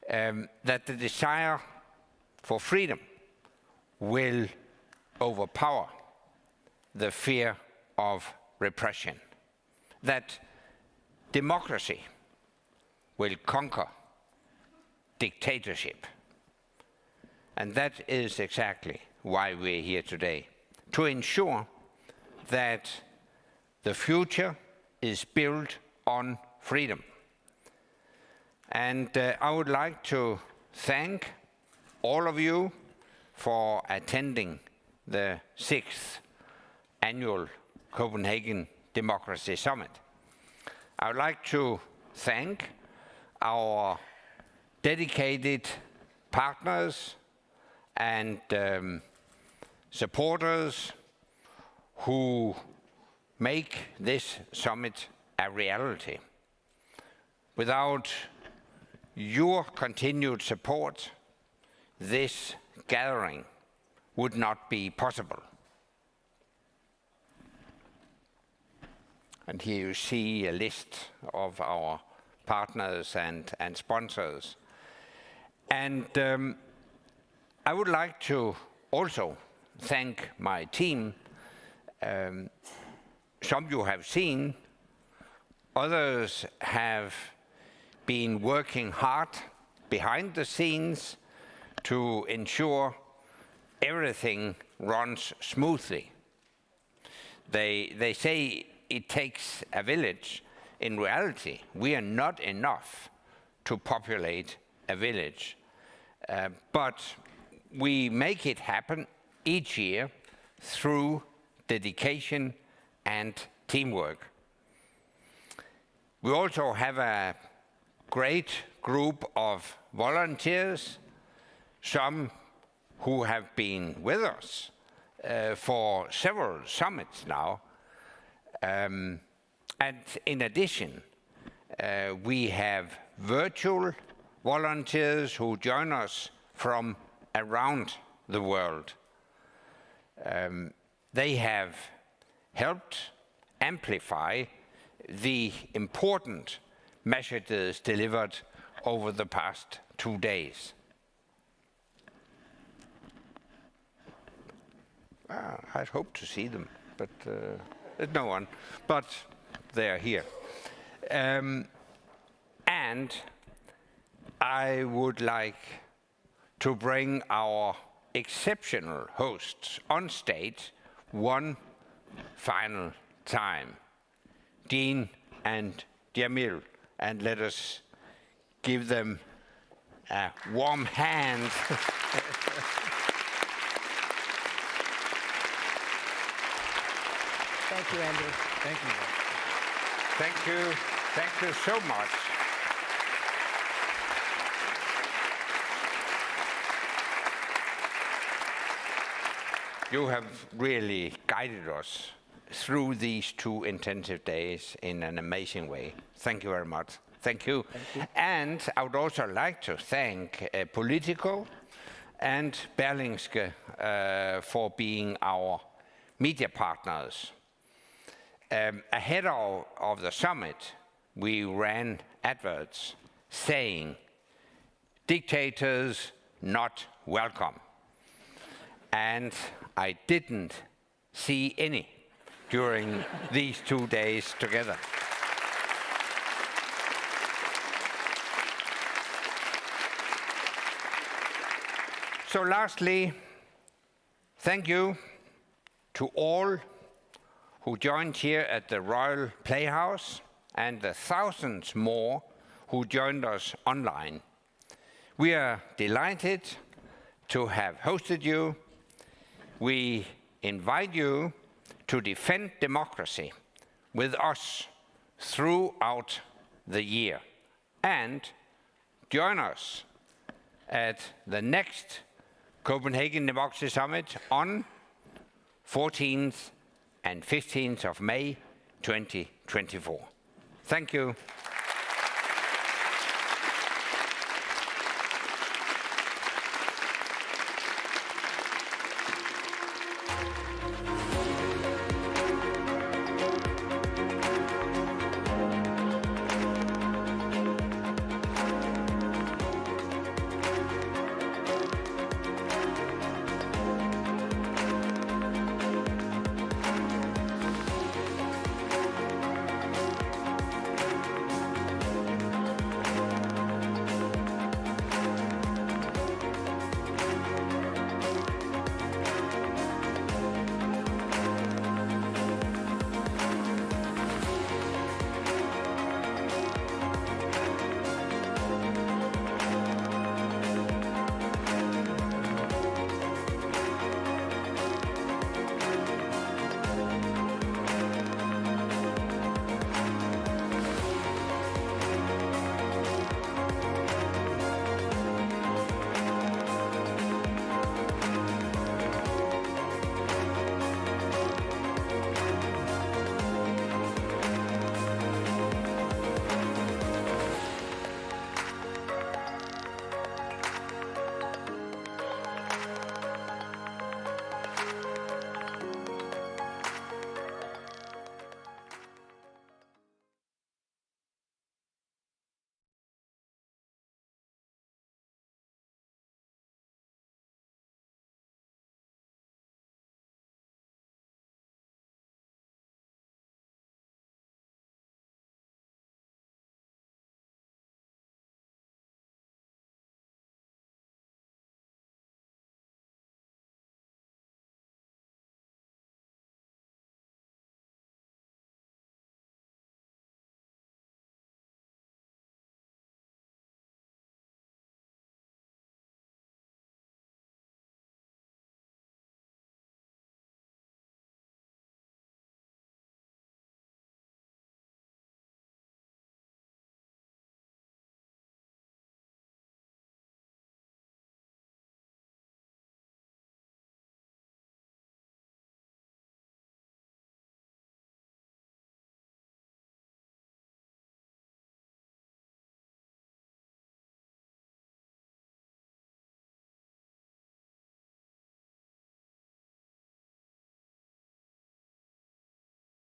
That the desire for freedom will overpower the fear of repression. That democracy will conquer dictatorship. And that is exactly why we're here today, to ensure that the future is built on freedom. And I would like to thank all of you for attending the 6th annual Copenhagen Democracy Summit. I would like to thank our dedicated partners and supporters who make this summit a reality. Without your continued support, this gathering would not be possible. And here you see a list of our partners and sponsors. And I would like to also thank my team, some you have seen, others have been working hard behind the scenes to ensure everything runs smoothly. They say it takes a village. In reality, we are not enough to populate a village. But we make it happen each year through dedication and teamwork. We also have a great group of volunteers, some who have been with us for several summits now. And in addition, we have virtual volunteers who join us from around the world. They have helped amplify the important messages delivered over the past 2 days. I'd hoped to see them, but there's no one. But they're here. And I would like to bring our exceptional hosts on stage one final time, Dean and Jamil, and let us give them a warm hand. Thank you, Andrew. Thank you. Thank you. Thank you so much. You have really guided us through these 2 intensive days in an amazing way. Thank you very much. Thank you. Thank you. And I would also like to thank Political and Berlingske for being our media partners. Ahead of the summit, we ran adverts saying, "Dictators not welcome." And I didn't see any during these 2 days together. So lastly, thank you to all who joined here at the Royal Playhouse and the thousands more who joined us online. We are delighted to have hosted you. We invite you to defend democracy with us throughout the year and join us at the next Copenhagen Democracy Summit on 14th and 15th of May 2024. Thank you.